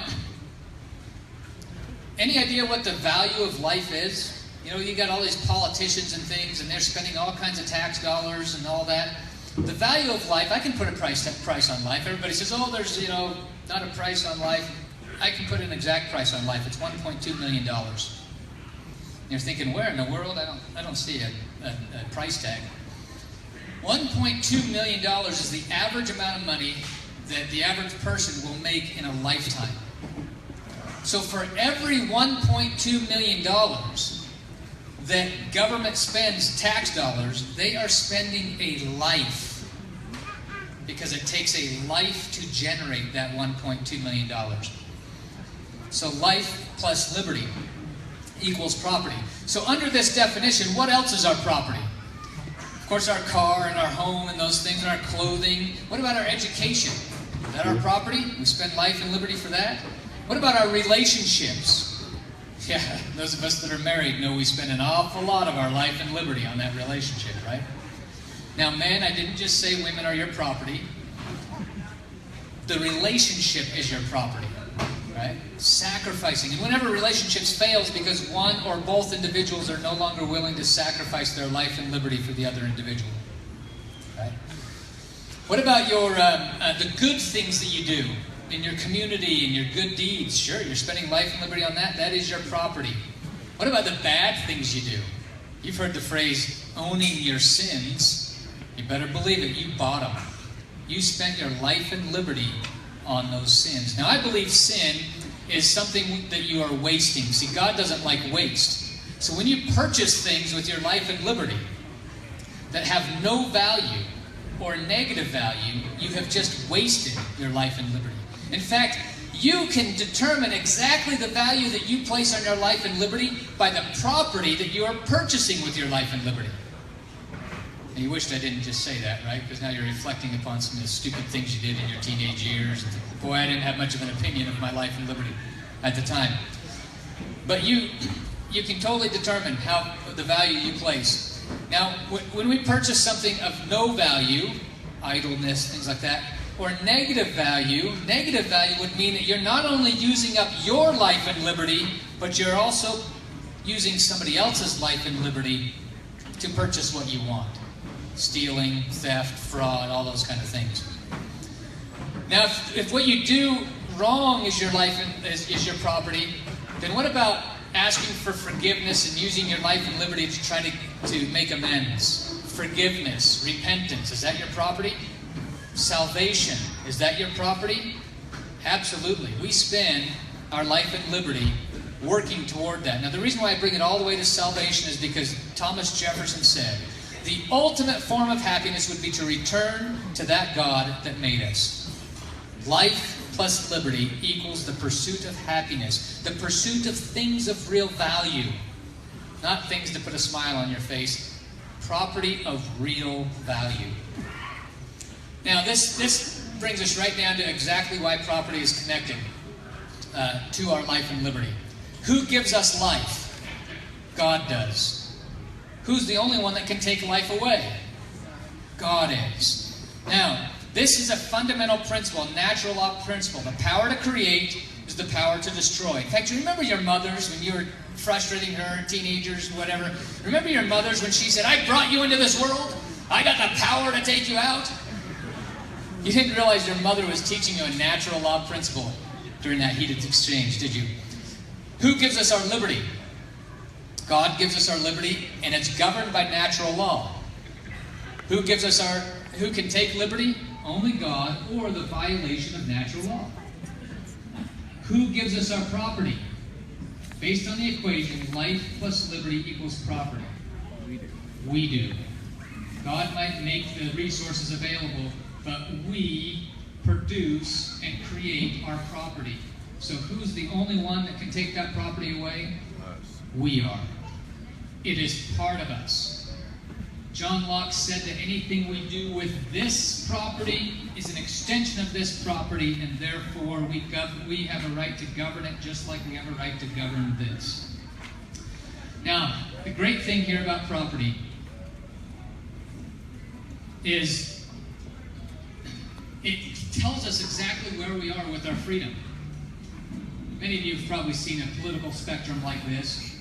any idea what the value of life is? You know, you got all these politicians and things, and they're spending all kinds of tax dollars and all that. The value of life, I can put a price on life. Everybody says, oh, there's, you know, not a price on life. I can put an exact price on life. It's $1.2 million. You're thinking, where in the world? I don't see a price tag. $1.2 million is the average amount of money that the average person will make in a lifetime. So for every $1.2 million that government spends tax dollars, they are spending a life. Because it takes a life to generate that $1.2 million. So life plus liberty equals property. So under this definition, what else is our property? Of course, our car and our home and those things, and our clothing. What about our education? Is that our property? We spend life and liberty for that? What about our relationships? Yeah, those of us that are married know we spend an awful lot of our life and liberty on that relationship, right? Now, men, I didn't just say women are your property. The relationship is your property, right? Sacrificing. And whenever relationships fails because one or both individuals are no longer willing to sacrifice their life and liberty for the other individual, right? What about your the good things that you do in your community and your good deeds? Sure, you're spending life and liberty on that. That is your property. What about the bad things you do? You've heard the phrase, owning your sins. You better believe it, you bought them. You spent your life and liberty on those sins. Now, I believe sin is something that you are wasting. See, God doesn't like waste. So when you purchase things with your life and liberty that have no value or negative value, you have just wasted your life and liberty. In fact, you can determine exactly the value that you place on your life and liberty by the property that you are purchasing with your life and liberty. And you wished I didn't just say that, right? Because now you're reflecting upon some of the stupid things you did in your teenage years. And boy, I didn't have much of an opinion of my life and liberty at the time. But you can totally determine how the value you place. Now, when we purchase something of no value, idleness, things like that, or negative value would mean that you're not only using up your life and liberty, but you're also using somebody else's life and liberty to purchase what you want. Stealing, theft, fraud, all those kind of things. Now, if what you do wrong is your life and is your property, then what about asking for forgiveness and using your life and liberty to try to make amends? Forgiveness, repentance, is that your property? Salvation, is that your property? Absolutely. We spend our life and liberty working toward that. Now, the reason why I bring it all the way to salvation is because Thomas Jefferson said, the ultimate form of happiness would be to return to that God that made us. Life plus liberty equals the pursuit of happiness, the pursuit of things of real value, not things to put a smile on your face, property of real value. Now, this brings us right down to exactly why property is connected to our life and liberty. Who gives us life? God does. Who's the only one that can take life away? God is. Now, this is a fundamental principle, a natural law principle. The power to create is the power to destroy. In fact, you remember your mothers when you were frustrating her, teenagers, whatever. Remember your mothers when she said, I brought you into this world. I got the power to take you out. You didn't realize your mother was teaching you a natural law principle during that heated exchange, did you? Who gives us our liberty? God gives us our liberty, and it's governed by natural law. Who can take liberty? Only God, or the violation of natural law. Who gives us our property? Based on the equation, life plus liberty equals property. We do. God might make the resources available, but we produce and create our property. So who's the only one that can take that property away? We are. It is part of us. John Locke said that anything we do with this property is an extension of this property, and therefore we have a right to govern it just like we have a right to govern this. Now, the great thing here about property is it tells us exactly where we are with our freedom. Many of you have probably seen a political spectrum like this.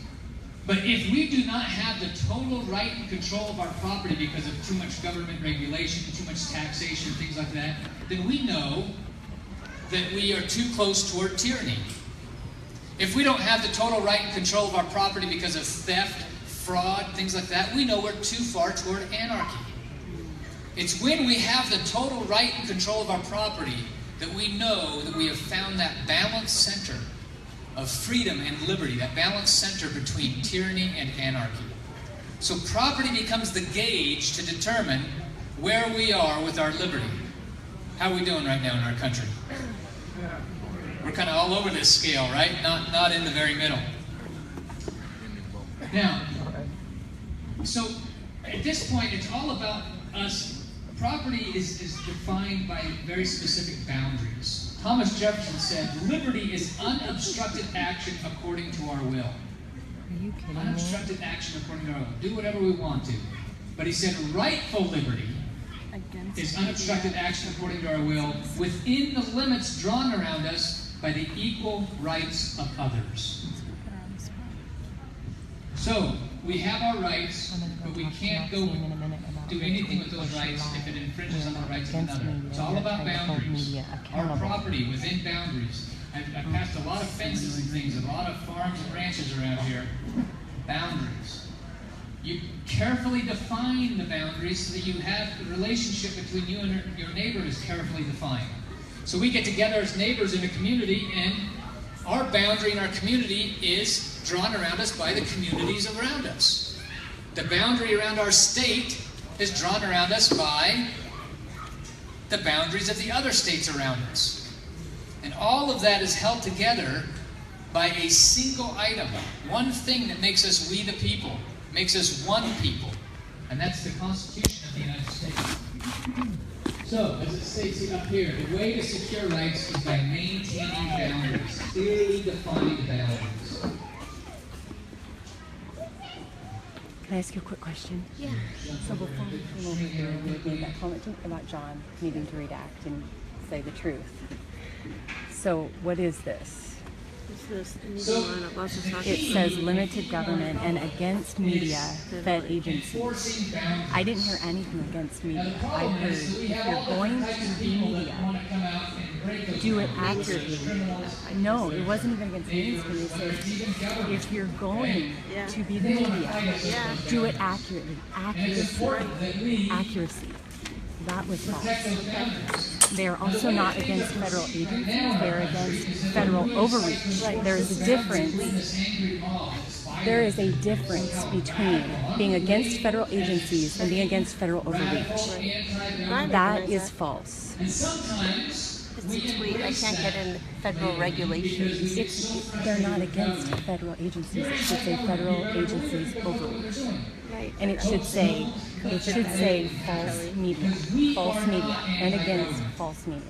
But if we do not have the total right and control of our property because of too much government regulation, too much taxation, things like that, then we know that we are too close toward tyranny. If we don't have the total right and control of our property because of theft, fraud, things like that, we know we're too far toward anarchy. It's when we have the total right and control of our property that we know that we have found that balanced center of freedom and liberty, that balanced center between tyranny and anarchy. So property becomes the gauge to determine where we are with our liberty. How are we doing right now in our country? We're kind of all over this scale, right? Not in the very middle. Now, so at this point, it's all about us. Property is defined by very specific boundaries. Thomas Jefferson said, liberty is unobstructed action according to our will. Are you kidding me? Unobstructed action according to our will. Do whatever we want to. But he said rightful liberty is unobstructed action according to our will within the limits drawn around us by the equal rights of others. So, we have our rights, but we can't go do anything with those rights if it infringes on the rights of another. It's all about boundaries. Our property within boundaries. I've passed a lot of fences and things, a lot of farms and ranches around here. Boundaries. You carefully define the boundaries so that you have the relationship between you and your neighbor is carefully defined. So we get together as neighbors in a community, and our boundary in our community is drawn around us by the communities around us. The boundary around our state is drawn around us by the boundaries of the other states around us. And all of that is held together by a single item, one thing that makes us we the people, makes us one people, and that's the Constitution of the United States. So, as it states up here, the way to secure rights is by maintaining boundaries, clearly defined boundaries. Can I ask you a quick question? Yeah. So before we came over here, we made that comment about John needing to redact and say the truth. So what is this? It says limited government and against media fed agencies. I didn't hear anything against media. I heard if you're going to be media, do it accurately. No, it wasn't even against mainstream. It said if you're going to be the media, do it accurately. Accuracy. That was false. They are also not against federal agencies. They are against federal overreach. There is a difference. There is a difference between being against federal agencies and being against federal overreach. That is false. It's a tweet. I can't get in federal regulations. They're not against federal agencies. It should say federal agencies overreach. Right. And it should say false media, and against false media.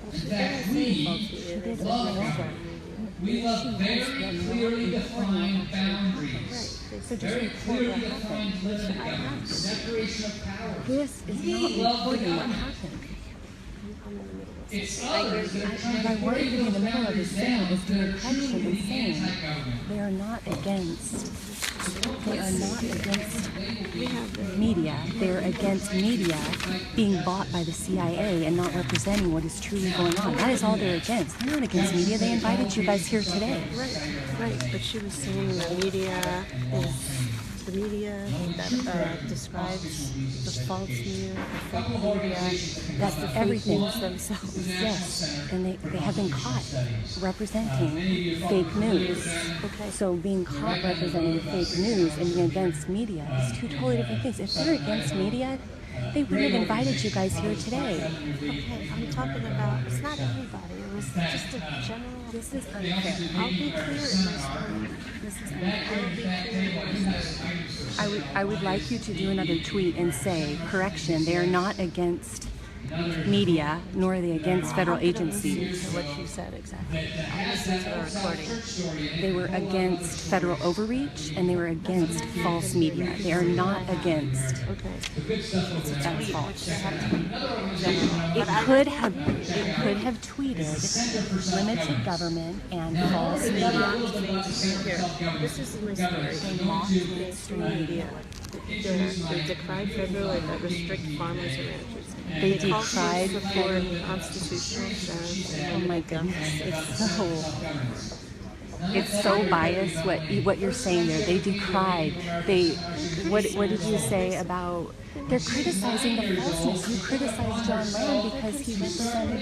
We love very clearly defined boundaries. So just very report clearly what defined happened. limited government, separation of powers. This is not reporting what happened. It's others that are trying What I to want break you to be in the those middle of boundaries is saying down is to being the truth patient of and the saying anti-government. they are not against media. They're against media being bought by the CIA and not representing what is truly going on. That is all they're against. They're not against media. They invited you guys here today. Right, but she was saying that media is the media that describes the false media, the fake media, That's the everything. fake news themselves. Yes, and they have been caught representing fake news. Okay. So being caught representing fake news and being against media is two totally different things. If they're against media, They wouldn't have invited you guys here today. Okay, I'm talking about, it's not everybody. It was just a general. This is unfair. I'll be clear in my story. This is unfair. I would like you to do another tweet and say, correction, they are not against media, nor are they against federal agencies. What you said exactly. I'll listen to the recording. They were against federal overreach and they were against false media. They are not against. Okay. That's false. It could have tweeted limited government and false media. Here, this is my story. They mocked mainstream media. They decried federal and that restrict farmers and ranchers. They decried for constitutional status. Oh my goodness, it's so biased what you're saying there. They decried. What did you say about? They're criticizing the falseness. You criticized John Land because he represented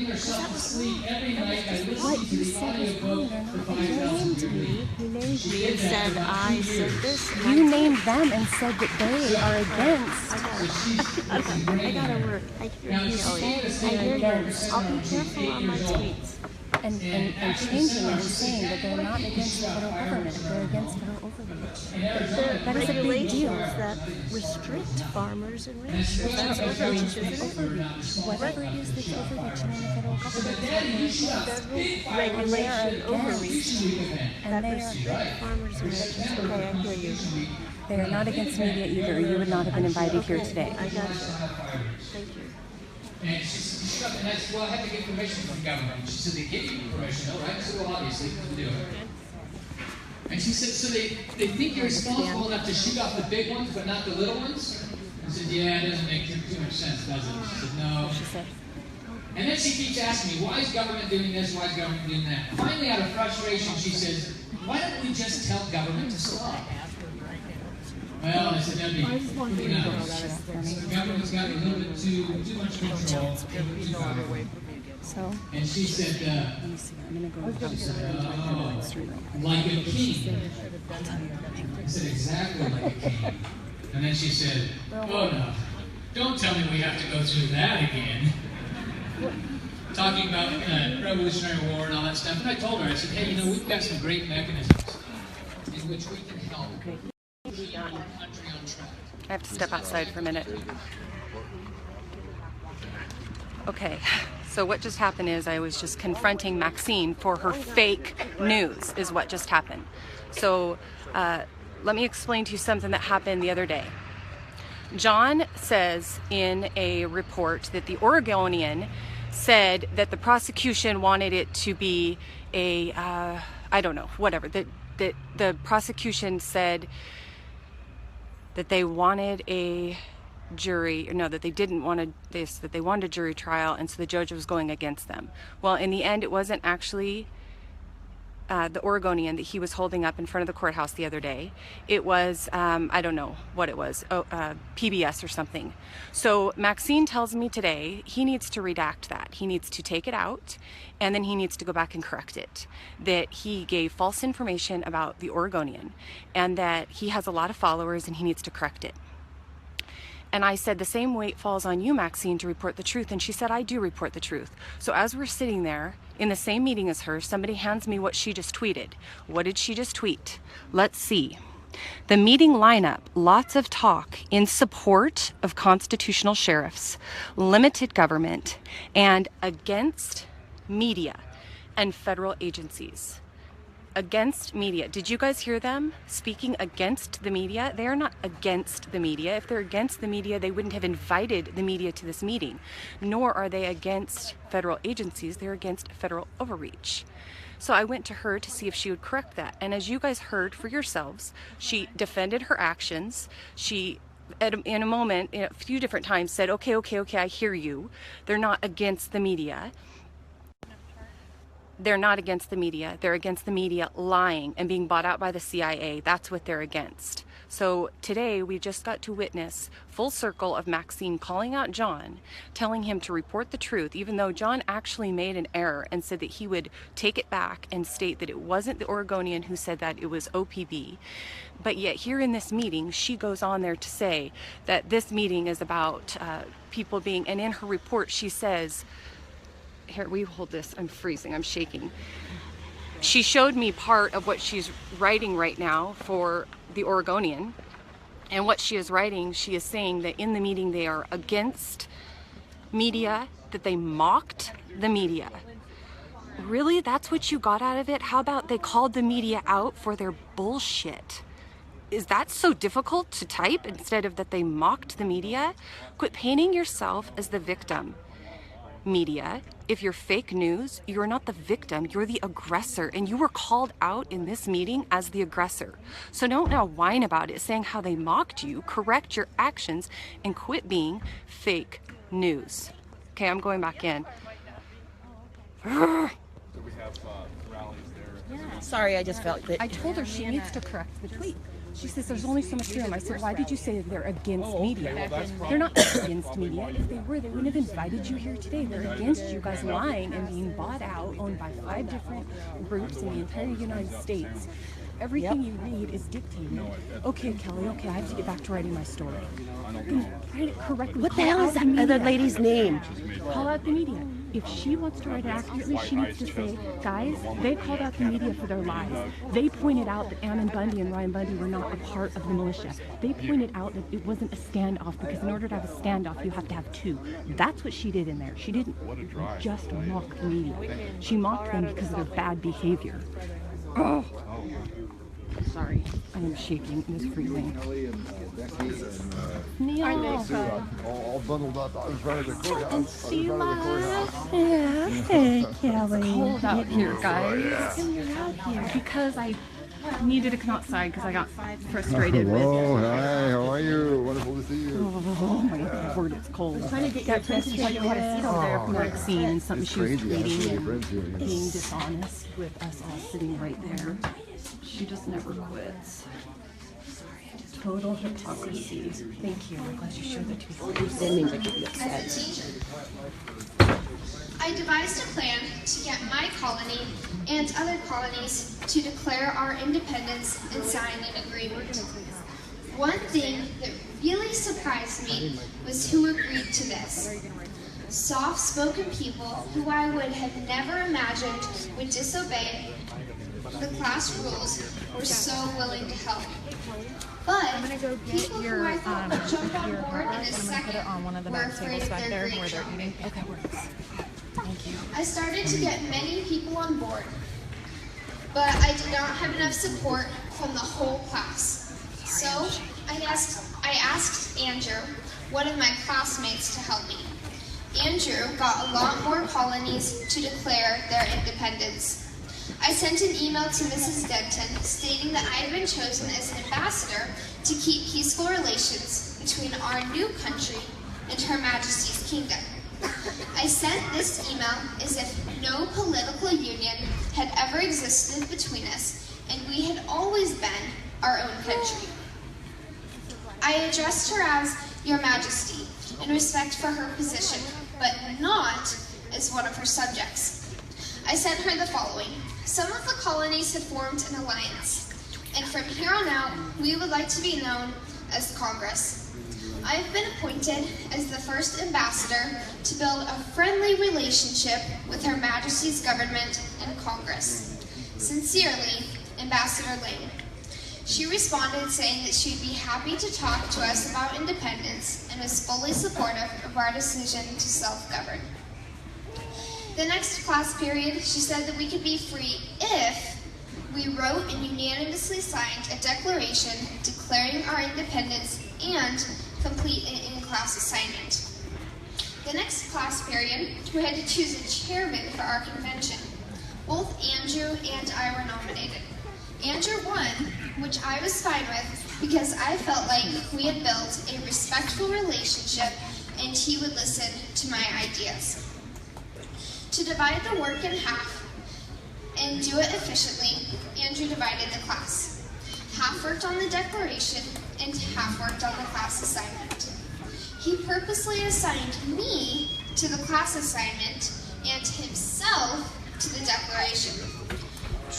what you said is wrong. They're not. You named me. You named me and said I said this. You named them and said that they are against. I gotta work. I hear you. I hear you. I'll be careful on my tweets. And changing it and saying that they're not against the federal government, they're against federal overreach. That is a big deal. That restrict farmers and ranchers. That's overreach, isn't it? Whatever it is that's overreaching in the federal government. Regulation overreach. That restrict farmers and ranchers. Okay, I hear you. They are not against media either, or you would not have been invited here today. I got you. Thank you. And she said, well, I had to get permission from government. She said, they give you permission, though, right? So, well, obviously, you can do it. And she said, so they think you're responsible enough to shoot off the big ones, but not the little ones? I said, yeah, it doesn't make too much sense, does it? She said, no. And then she keeps asking me, why is government doing this? Why is government doing that? Finally, out of frustration, she says, why don't we just tell government to stop? Well, I said, that'd be pretty nice. The government's got a little bit too much control. So, and she said, let me see, I'm going to go like a king. I said, exactly like a king. And then she said, oh no, don't tell me we have to go through that again. Talking about Revolutionary War and all that stuff. And I told her, I said, hey, you know, we've got some great mechanisms in which we can help. I have to step outside for a minute. Okay, so what just happened is I was just confronting Maxine for her fake news is what just happened. So let me explain to you something that happened the other day. John says in a report that the Oregonian said that the prosecution wanted it to be a, I don't know, whatever, that the prosecution said that they wanted a jury, or no, that they didn't want this, that they wanted a jury trial, and so the judge was going against them. Well, in the end, it wasn't actually the Oregonian that he was holding up in front of the courthouse the other day. It was, I don't know what it was, PBS or something. So Maxine tells me today he needs to redact that. He needs to take it out, and then he needs to go back and correct it. That he gave false information about the Oregonian, and that he has a lot of followers and he needs to correct it. And I said, the same weight falls on you, Maxine, to report the truth. And she said, I do report the truth. So as we're sitting there in the same meeting as her, somebody hands me what she just tweeted. What did she just tweet? Let's see. The meeting lineup, lots of talk in support of constitutional sheriffs, limited government, and against media and federal agencies. Against media. Did you guys hear them speaking against the media? They are not against the media. If they're against the media, they wouldn't have invited the media to this meeting. Nor are they against federal agencies. They're against federal overreach. So I went to her to see if she would correct that. And as you guys heard for yourselves, she defended her actions. She, in a moment, a few different times, said, okay, I hear you. They're not against the media. They're not against the media. They're against the media lying and being bought out by the CIA. That's what they're against. So today we just got to witness full circle of Maxine calling out John, telling him to report the truth, even though John actually made an error and said that he would take it back and state that it wasn't the Oregonian who said that, it was OPB. But yet here in this meeting, she goes on there to say that this meeting is about people being, and in her report she says, here, we hold this, I'm freezing, I'm shaking. She showed me part of what she's writing right now for the Oregonian, and what she is writing, she is saying that in the meeting they are against media, that they mocked the media. Really? That's what you got out of it? How about they called the media out for their bullshit? Is that so difficult to type instead of that they mocked the media? Quit painting yourself as the victim. Media, if you're fake news, you're not the victim, you're the aggressor, and you were called out in this meeting as the aggressor. So don't now whine about it, saying how they mocked you. Correct your actions and quit being fake news. Okay, I'm going back in. Sorry, I just felt that. I told her she needs to correct the tweet. She says there's only so much room. I said, why did you say they're against media? They're not against media. If they were, they wouldn't have invited you here today. They're against you guys lying and being bought out, owned by 5 different groups in the entire United States. Everything you read is dictated. Okay, Kelly, okay, I have to get back to writing my story. Then write it correctly. What the hell is that other lady's name? Call out the media. If she wants to write it accurately, she needs to say, guys, they called out the media for their lies. They pointed out that Ammon Bundy and Ryan Bundy were not a part of the militia. They pointed out that it wasn't a standoff, because in order to have a standoff, you have to have 2. That's what she did in there. She didn't just mock the media. She mocked them because of their bad behavior. Oh. Sorry, I am shaking. It is freezing. Neil. All bundled up. I was running the courthouse. Yeah, hey, Kelly. It's cold out here, guys. How come you're out here? Because I needed to come outside because I got frustrated with. Hello, hi, how are you? Wonderful to see you. Oh my word, it's cold. I'm trying to get frustrated with Maxine and something she was tweeting and being dishonest with us all sitting right there. She just never quits. Sorry, total hypocrisy. Thank you. I'm glad you showed that to me. That means I could be upset. I devised a plan to get my colony and other colonies to declare our independence and sign an agreement. One thing that really surprised me was who agreed to this. Soft-spoken people who I would have never imagined would disobey the class rules were so willing to help. But people who I thought would jump on board in a second were afraid of their great trumpet. Okay, works. Thank you. I started to get many people on board, but I did not have enough support from the whole class. So I asked Andrew, one of my classmates, to help me. Andrew got a lot more colonies to declare their independence. I sent an email to Mrs. Denton stating that I had been chosen as an ambassador to keep peaceful relations between our new country and Her Majesty's kingdom. I sent this email as if no political union had ever existed between us, and we had always been our own country. I addressed her as Your Majesty in respect for her position, but not as one of her subjects. I sent her the following. Some of the colonies had formed an alliance, and from here on out, we would like to be known as the Congress. I have been appointed as the first ambassador to build a friendly relationship with Her Majesty's government and Congress. Sincerely, Ambassador Lane. She responded saying that she'd be happy to talk to us about independence and was fully supportive of our decision to self-govern. The next class period, she said that we could be free if we wrote and unanimously signed a declaration declaring our independence and complete an in-class assignment. The next class period, we had to choose a chairman for our convention. Both Andrew and I were nominated. Andrew won, which I was fine with because I felt like we had built a respectful relationship and he would listen to my ideas. To divide the work in half, and do it efficiently, Andrew divided the class. Half worked on the declaration and half worked on the class assignment. He purposely assigned me to the class assignment and himself to the declaration.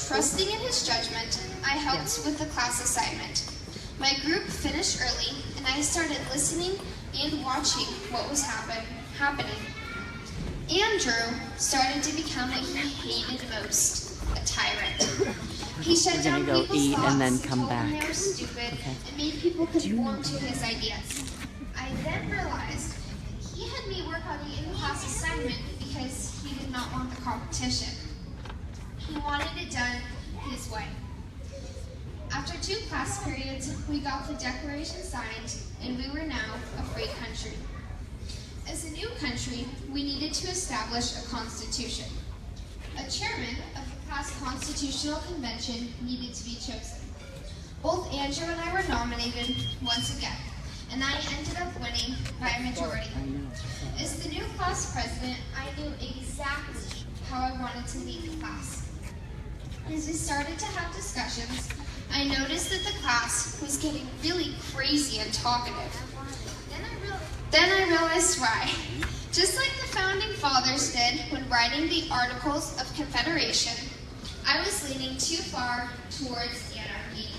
Trusting in his judgment, I helped with the class assignment. My group finished early, and I started listening and watching what was happening. Andrew started to become what he hated most, a tyrant. He shut down people's eat thoughts, and then come told them back. they were stupid, and made people conform to his ideas. I then realized he had me work on the in-class assignment because he did not want the competition. He wanted it done his way. After 2 class periods, we got the declaration signed, and we were now a free country. As a new country, we needed to establish a constitution. A chairman of the class constitutional convention needed to be chosen. Both Andrew and I were nominated once again, and I ended up winning by a majority. As the new class president, I knew exactly how I wanted to lead the class. As we started to have discussions, I noticed that the class was getting really crazy and talkative. Then I realized why. Just like the founding fathers did when writing the Articles of Confederation, I was leaning too far towards anarchy.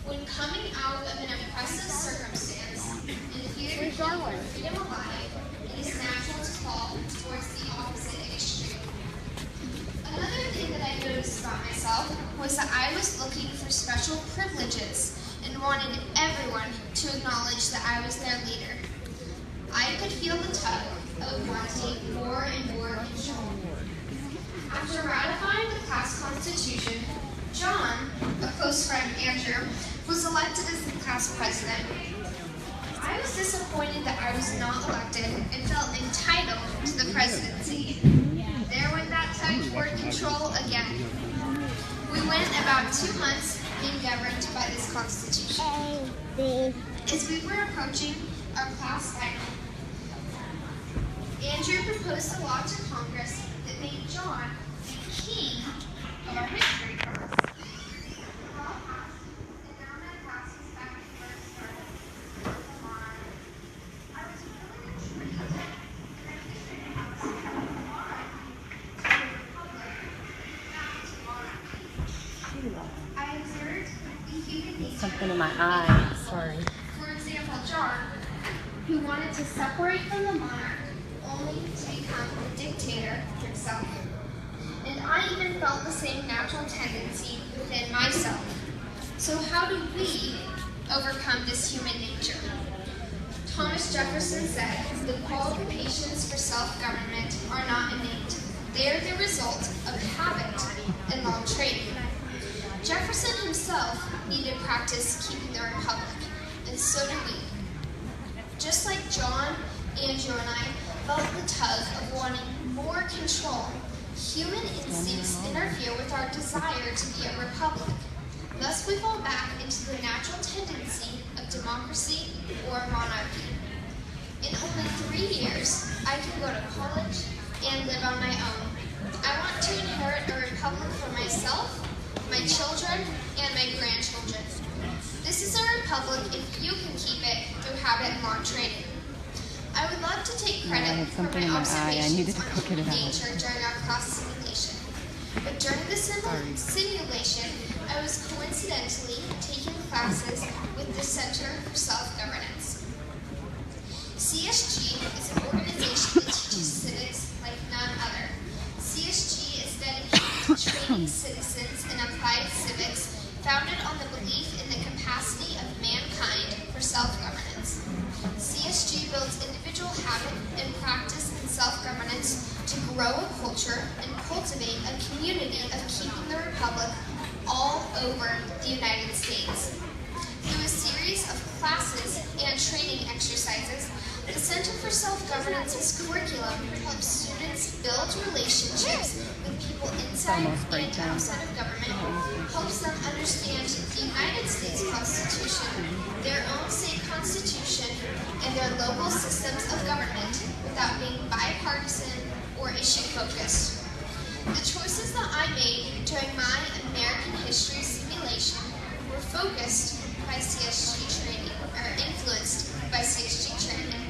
When coming out of an oppressive circumstance and fear to keep freedom alive, it is natural to fall towards the opposite extreme. Another thing that I noticed about myself was that I was looking for special privileges and wanted everyone to acknowledge that I was their leader. I could feel the tug of wanting more and more control. After ratifying the class constitution, John, a close friend of Andrew, was elected as the class president. I was disappointed that I was not elected and felt entitled to the presidency. There went that tug toward control again. We went about 2 months being governed by this constitution. As we were approaching our class final, Andrew proposed a law to Congress that made John the king of our history class. The law passed, and now my class is back to where it started, with the monarch. I was really intrigued that history class from the monarchy to the republic, back to monarchy. I observed the human nature. Something in my eye. Sorry. For example, John, who wanted to separate from the monarch only to become a dictator himself. And I even felt the same natural tendency within myself. So how do we overcome this human nature? Thomas Jefferson said, the qualifications for self-government are not innate. They are the result of habit and long training. Jefferson himself needed practice keeping the republic, and so do we. Just like John, Andrew, and I felt the tug of wanting more control, human instincts interfere with our desire to be a republic. Thus we fall back into the natural tendency of democracy or monarchy. In only 3 years, I can go to college and live on my own. I want to inherit a republic for myself, my children, and my grandchildren. This is a republic if you can keep it through habit and long training. I would love to take credit for my observations on human nature during our class simulation. But during the simulation, I was coincidentally taking classes with the Center for Self-Governance. CSG is an organization that teaches civics like none other. CSG is dedicated to training citizens in applied civics founded on the belief in the capacity of mankind for self-governance. CSG builds individual habit and practice in self-governance to grow a culture and cultivate a community of keeping the republic all over the United States. Through a series of classes and training exercises, the Center for Self-Governance's curriculum helps students build relationships with people inside and outside of government, helps them understand the United States Constitution, their own state constitution, and their local systems of government without being bipartisan or issue-focused. The choices that I made during my American history simulation were focused by CSG training, or influenced by CSG training.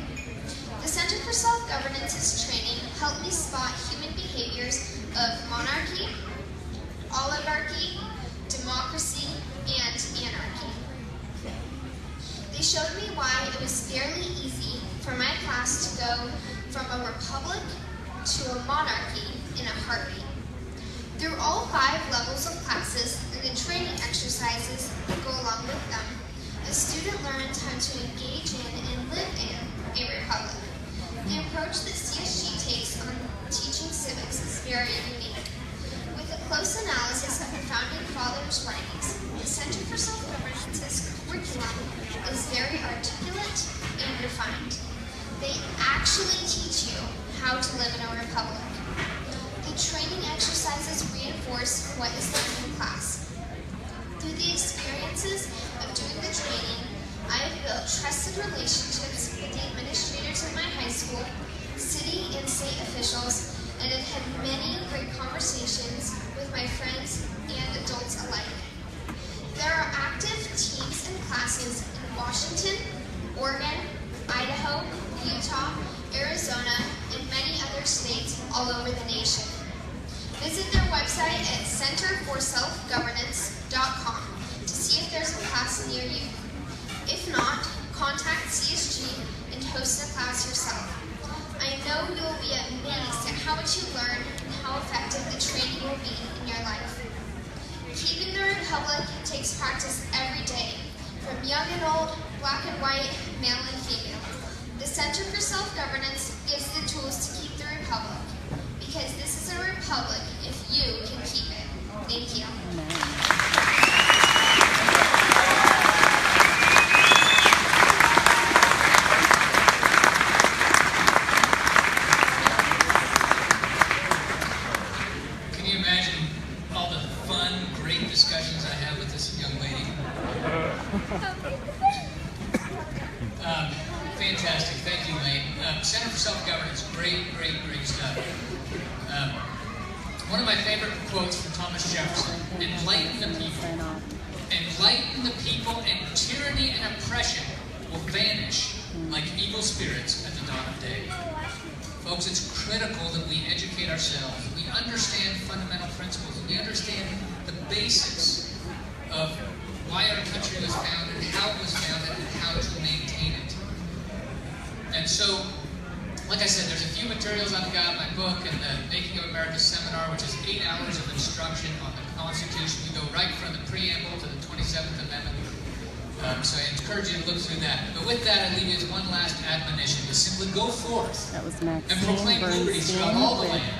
The Center for Self-Governance's training helped me spot human behaviors of monarchy, oligarchy, democracy, and anarchy. They showed me why it was fairly easy for my class to go from a republic to a monarchy in a heartbeat. Through all 5 levels of classes and the training exercises that go along with them, a student learns how to engage in and live in a republic. The approach that CSG takes on teaching civics is very unique. With a close analysis of the Founding Fathers' writings, the Center for Self-Governance's curriculum is very articulate and refined. They actually teach you how to live in a republic. The training exercises reinforce what is learned in class. Through the experiences of doing the training, I have built trusted relationships with the administrators of my high school, city and state officials, and have had many great conversations with my friends and adults alike. There are active teams and classes in Washington, Oregon, Idaho, Utah, Arizona, and many other states all over the nation. Visit their website at centerforselfgovernance.com to see if there's a class near you. If not, contact CSG and host a class yourself. I know you'll be amazed at how much you learn and how effective the training will be in your life. Keeping the republic takes practice every day, from young and old, black and white, male and female. The Center for Self-Governance gives the tools to keep the republic, because this is a republic if you can keep it. Thank you. Can you imagine all the fun, great discussions I have with this young lady? Fantastic. Thank you, Lane. Center for Self-Governance, great stuff. One of my favorite quotes from Thomas Jefferson: "Enlighten the people. Enlighten the people, and tyranny and oppression will vanish like evil spirits at the dawn of day." Folks, it's critical that we educate ourselves, we understand fundamental principles, we understand the basics of why our country was founded, how it was founded, and how to maintain it. And so, like I said, there's a few materials I've got in my book and the Making of America seminar, which is 8 hours of instruction on the Constitution. We go right from the preamble to the 27th Amendment. So I encourage you to look through that. But with that, I leave you with one last admonition: to simply go forth and proclaim liberty throughout all the land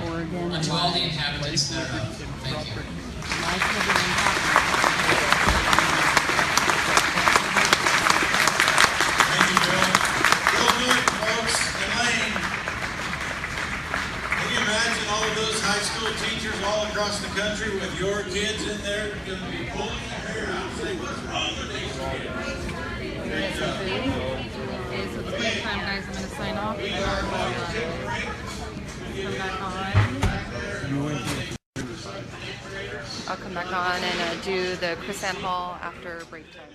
unto all the inhabitants thereof. Thank you. All of those high school teachers all across the country with your kids in there going to be pulling their hair out and saying, "What's wrong with these kids?" Okay, so it's break time, guys. I'm going to sign off. I'll come back on and do the Chris Ann Hall after break time.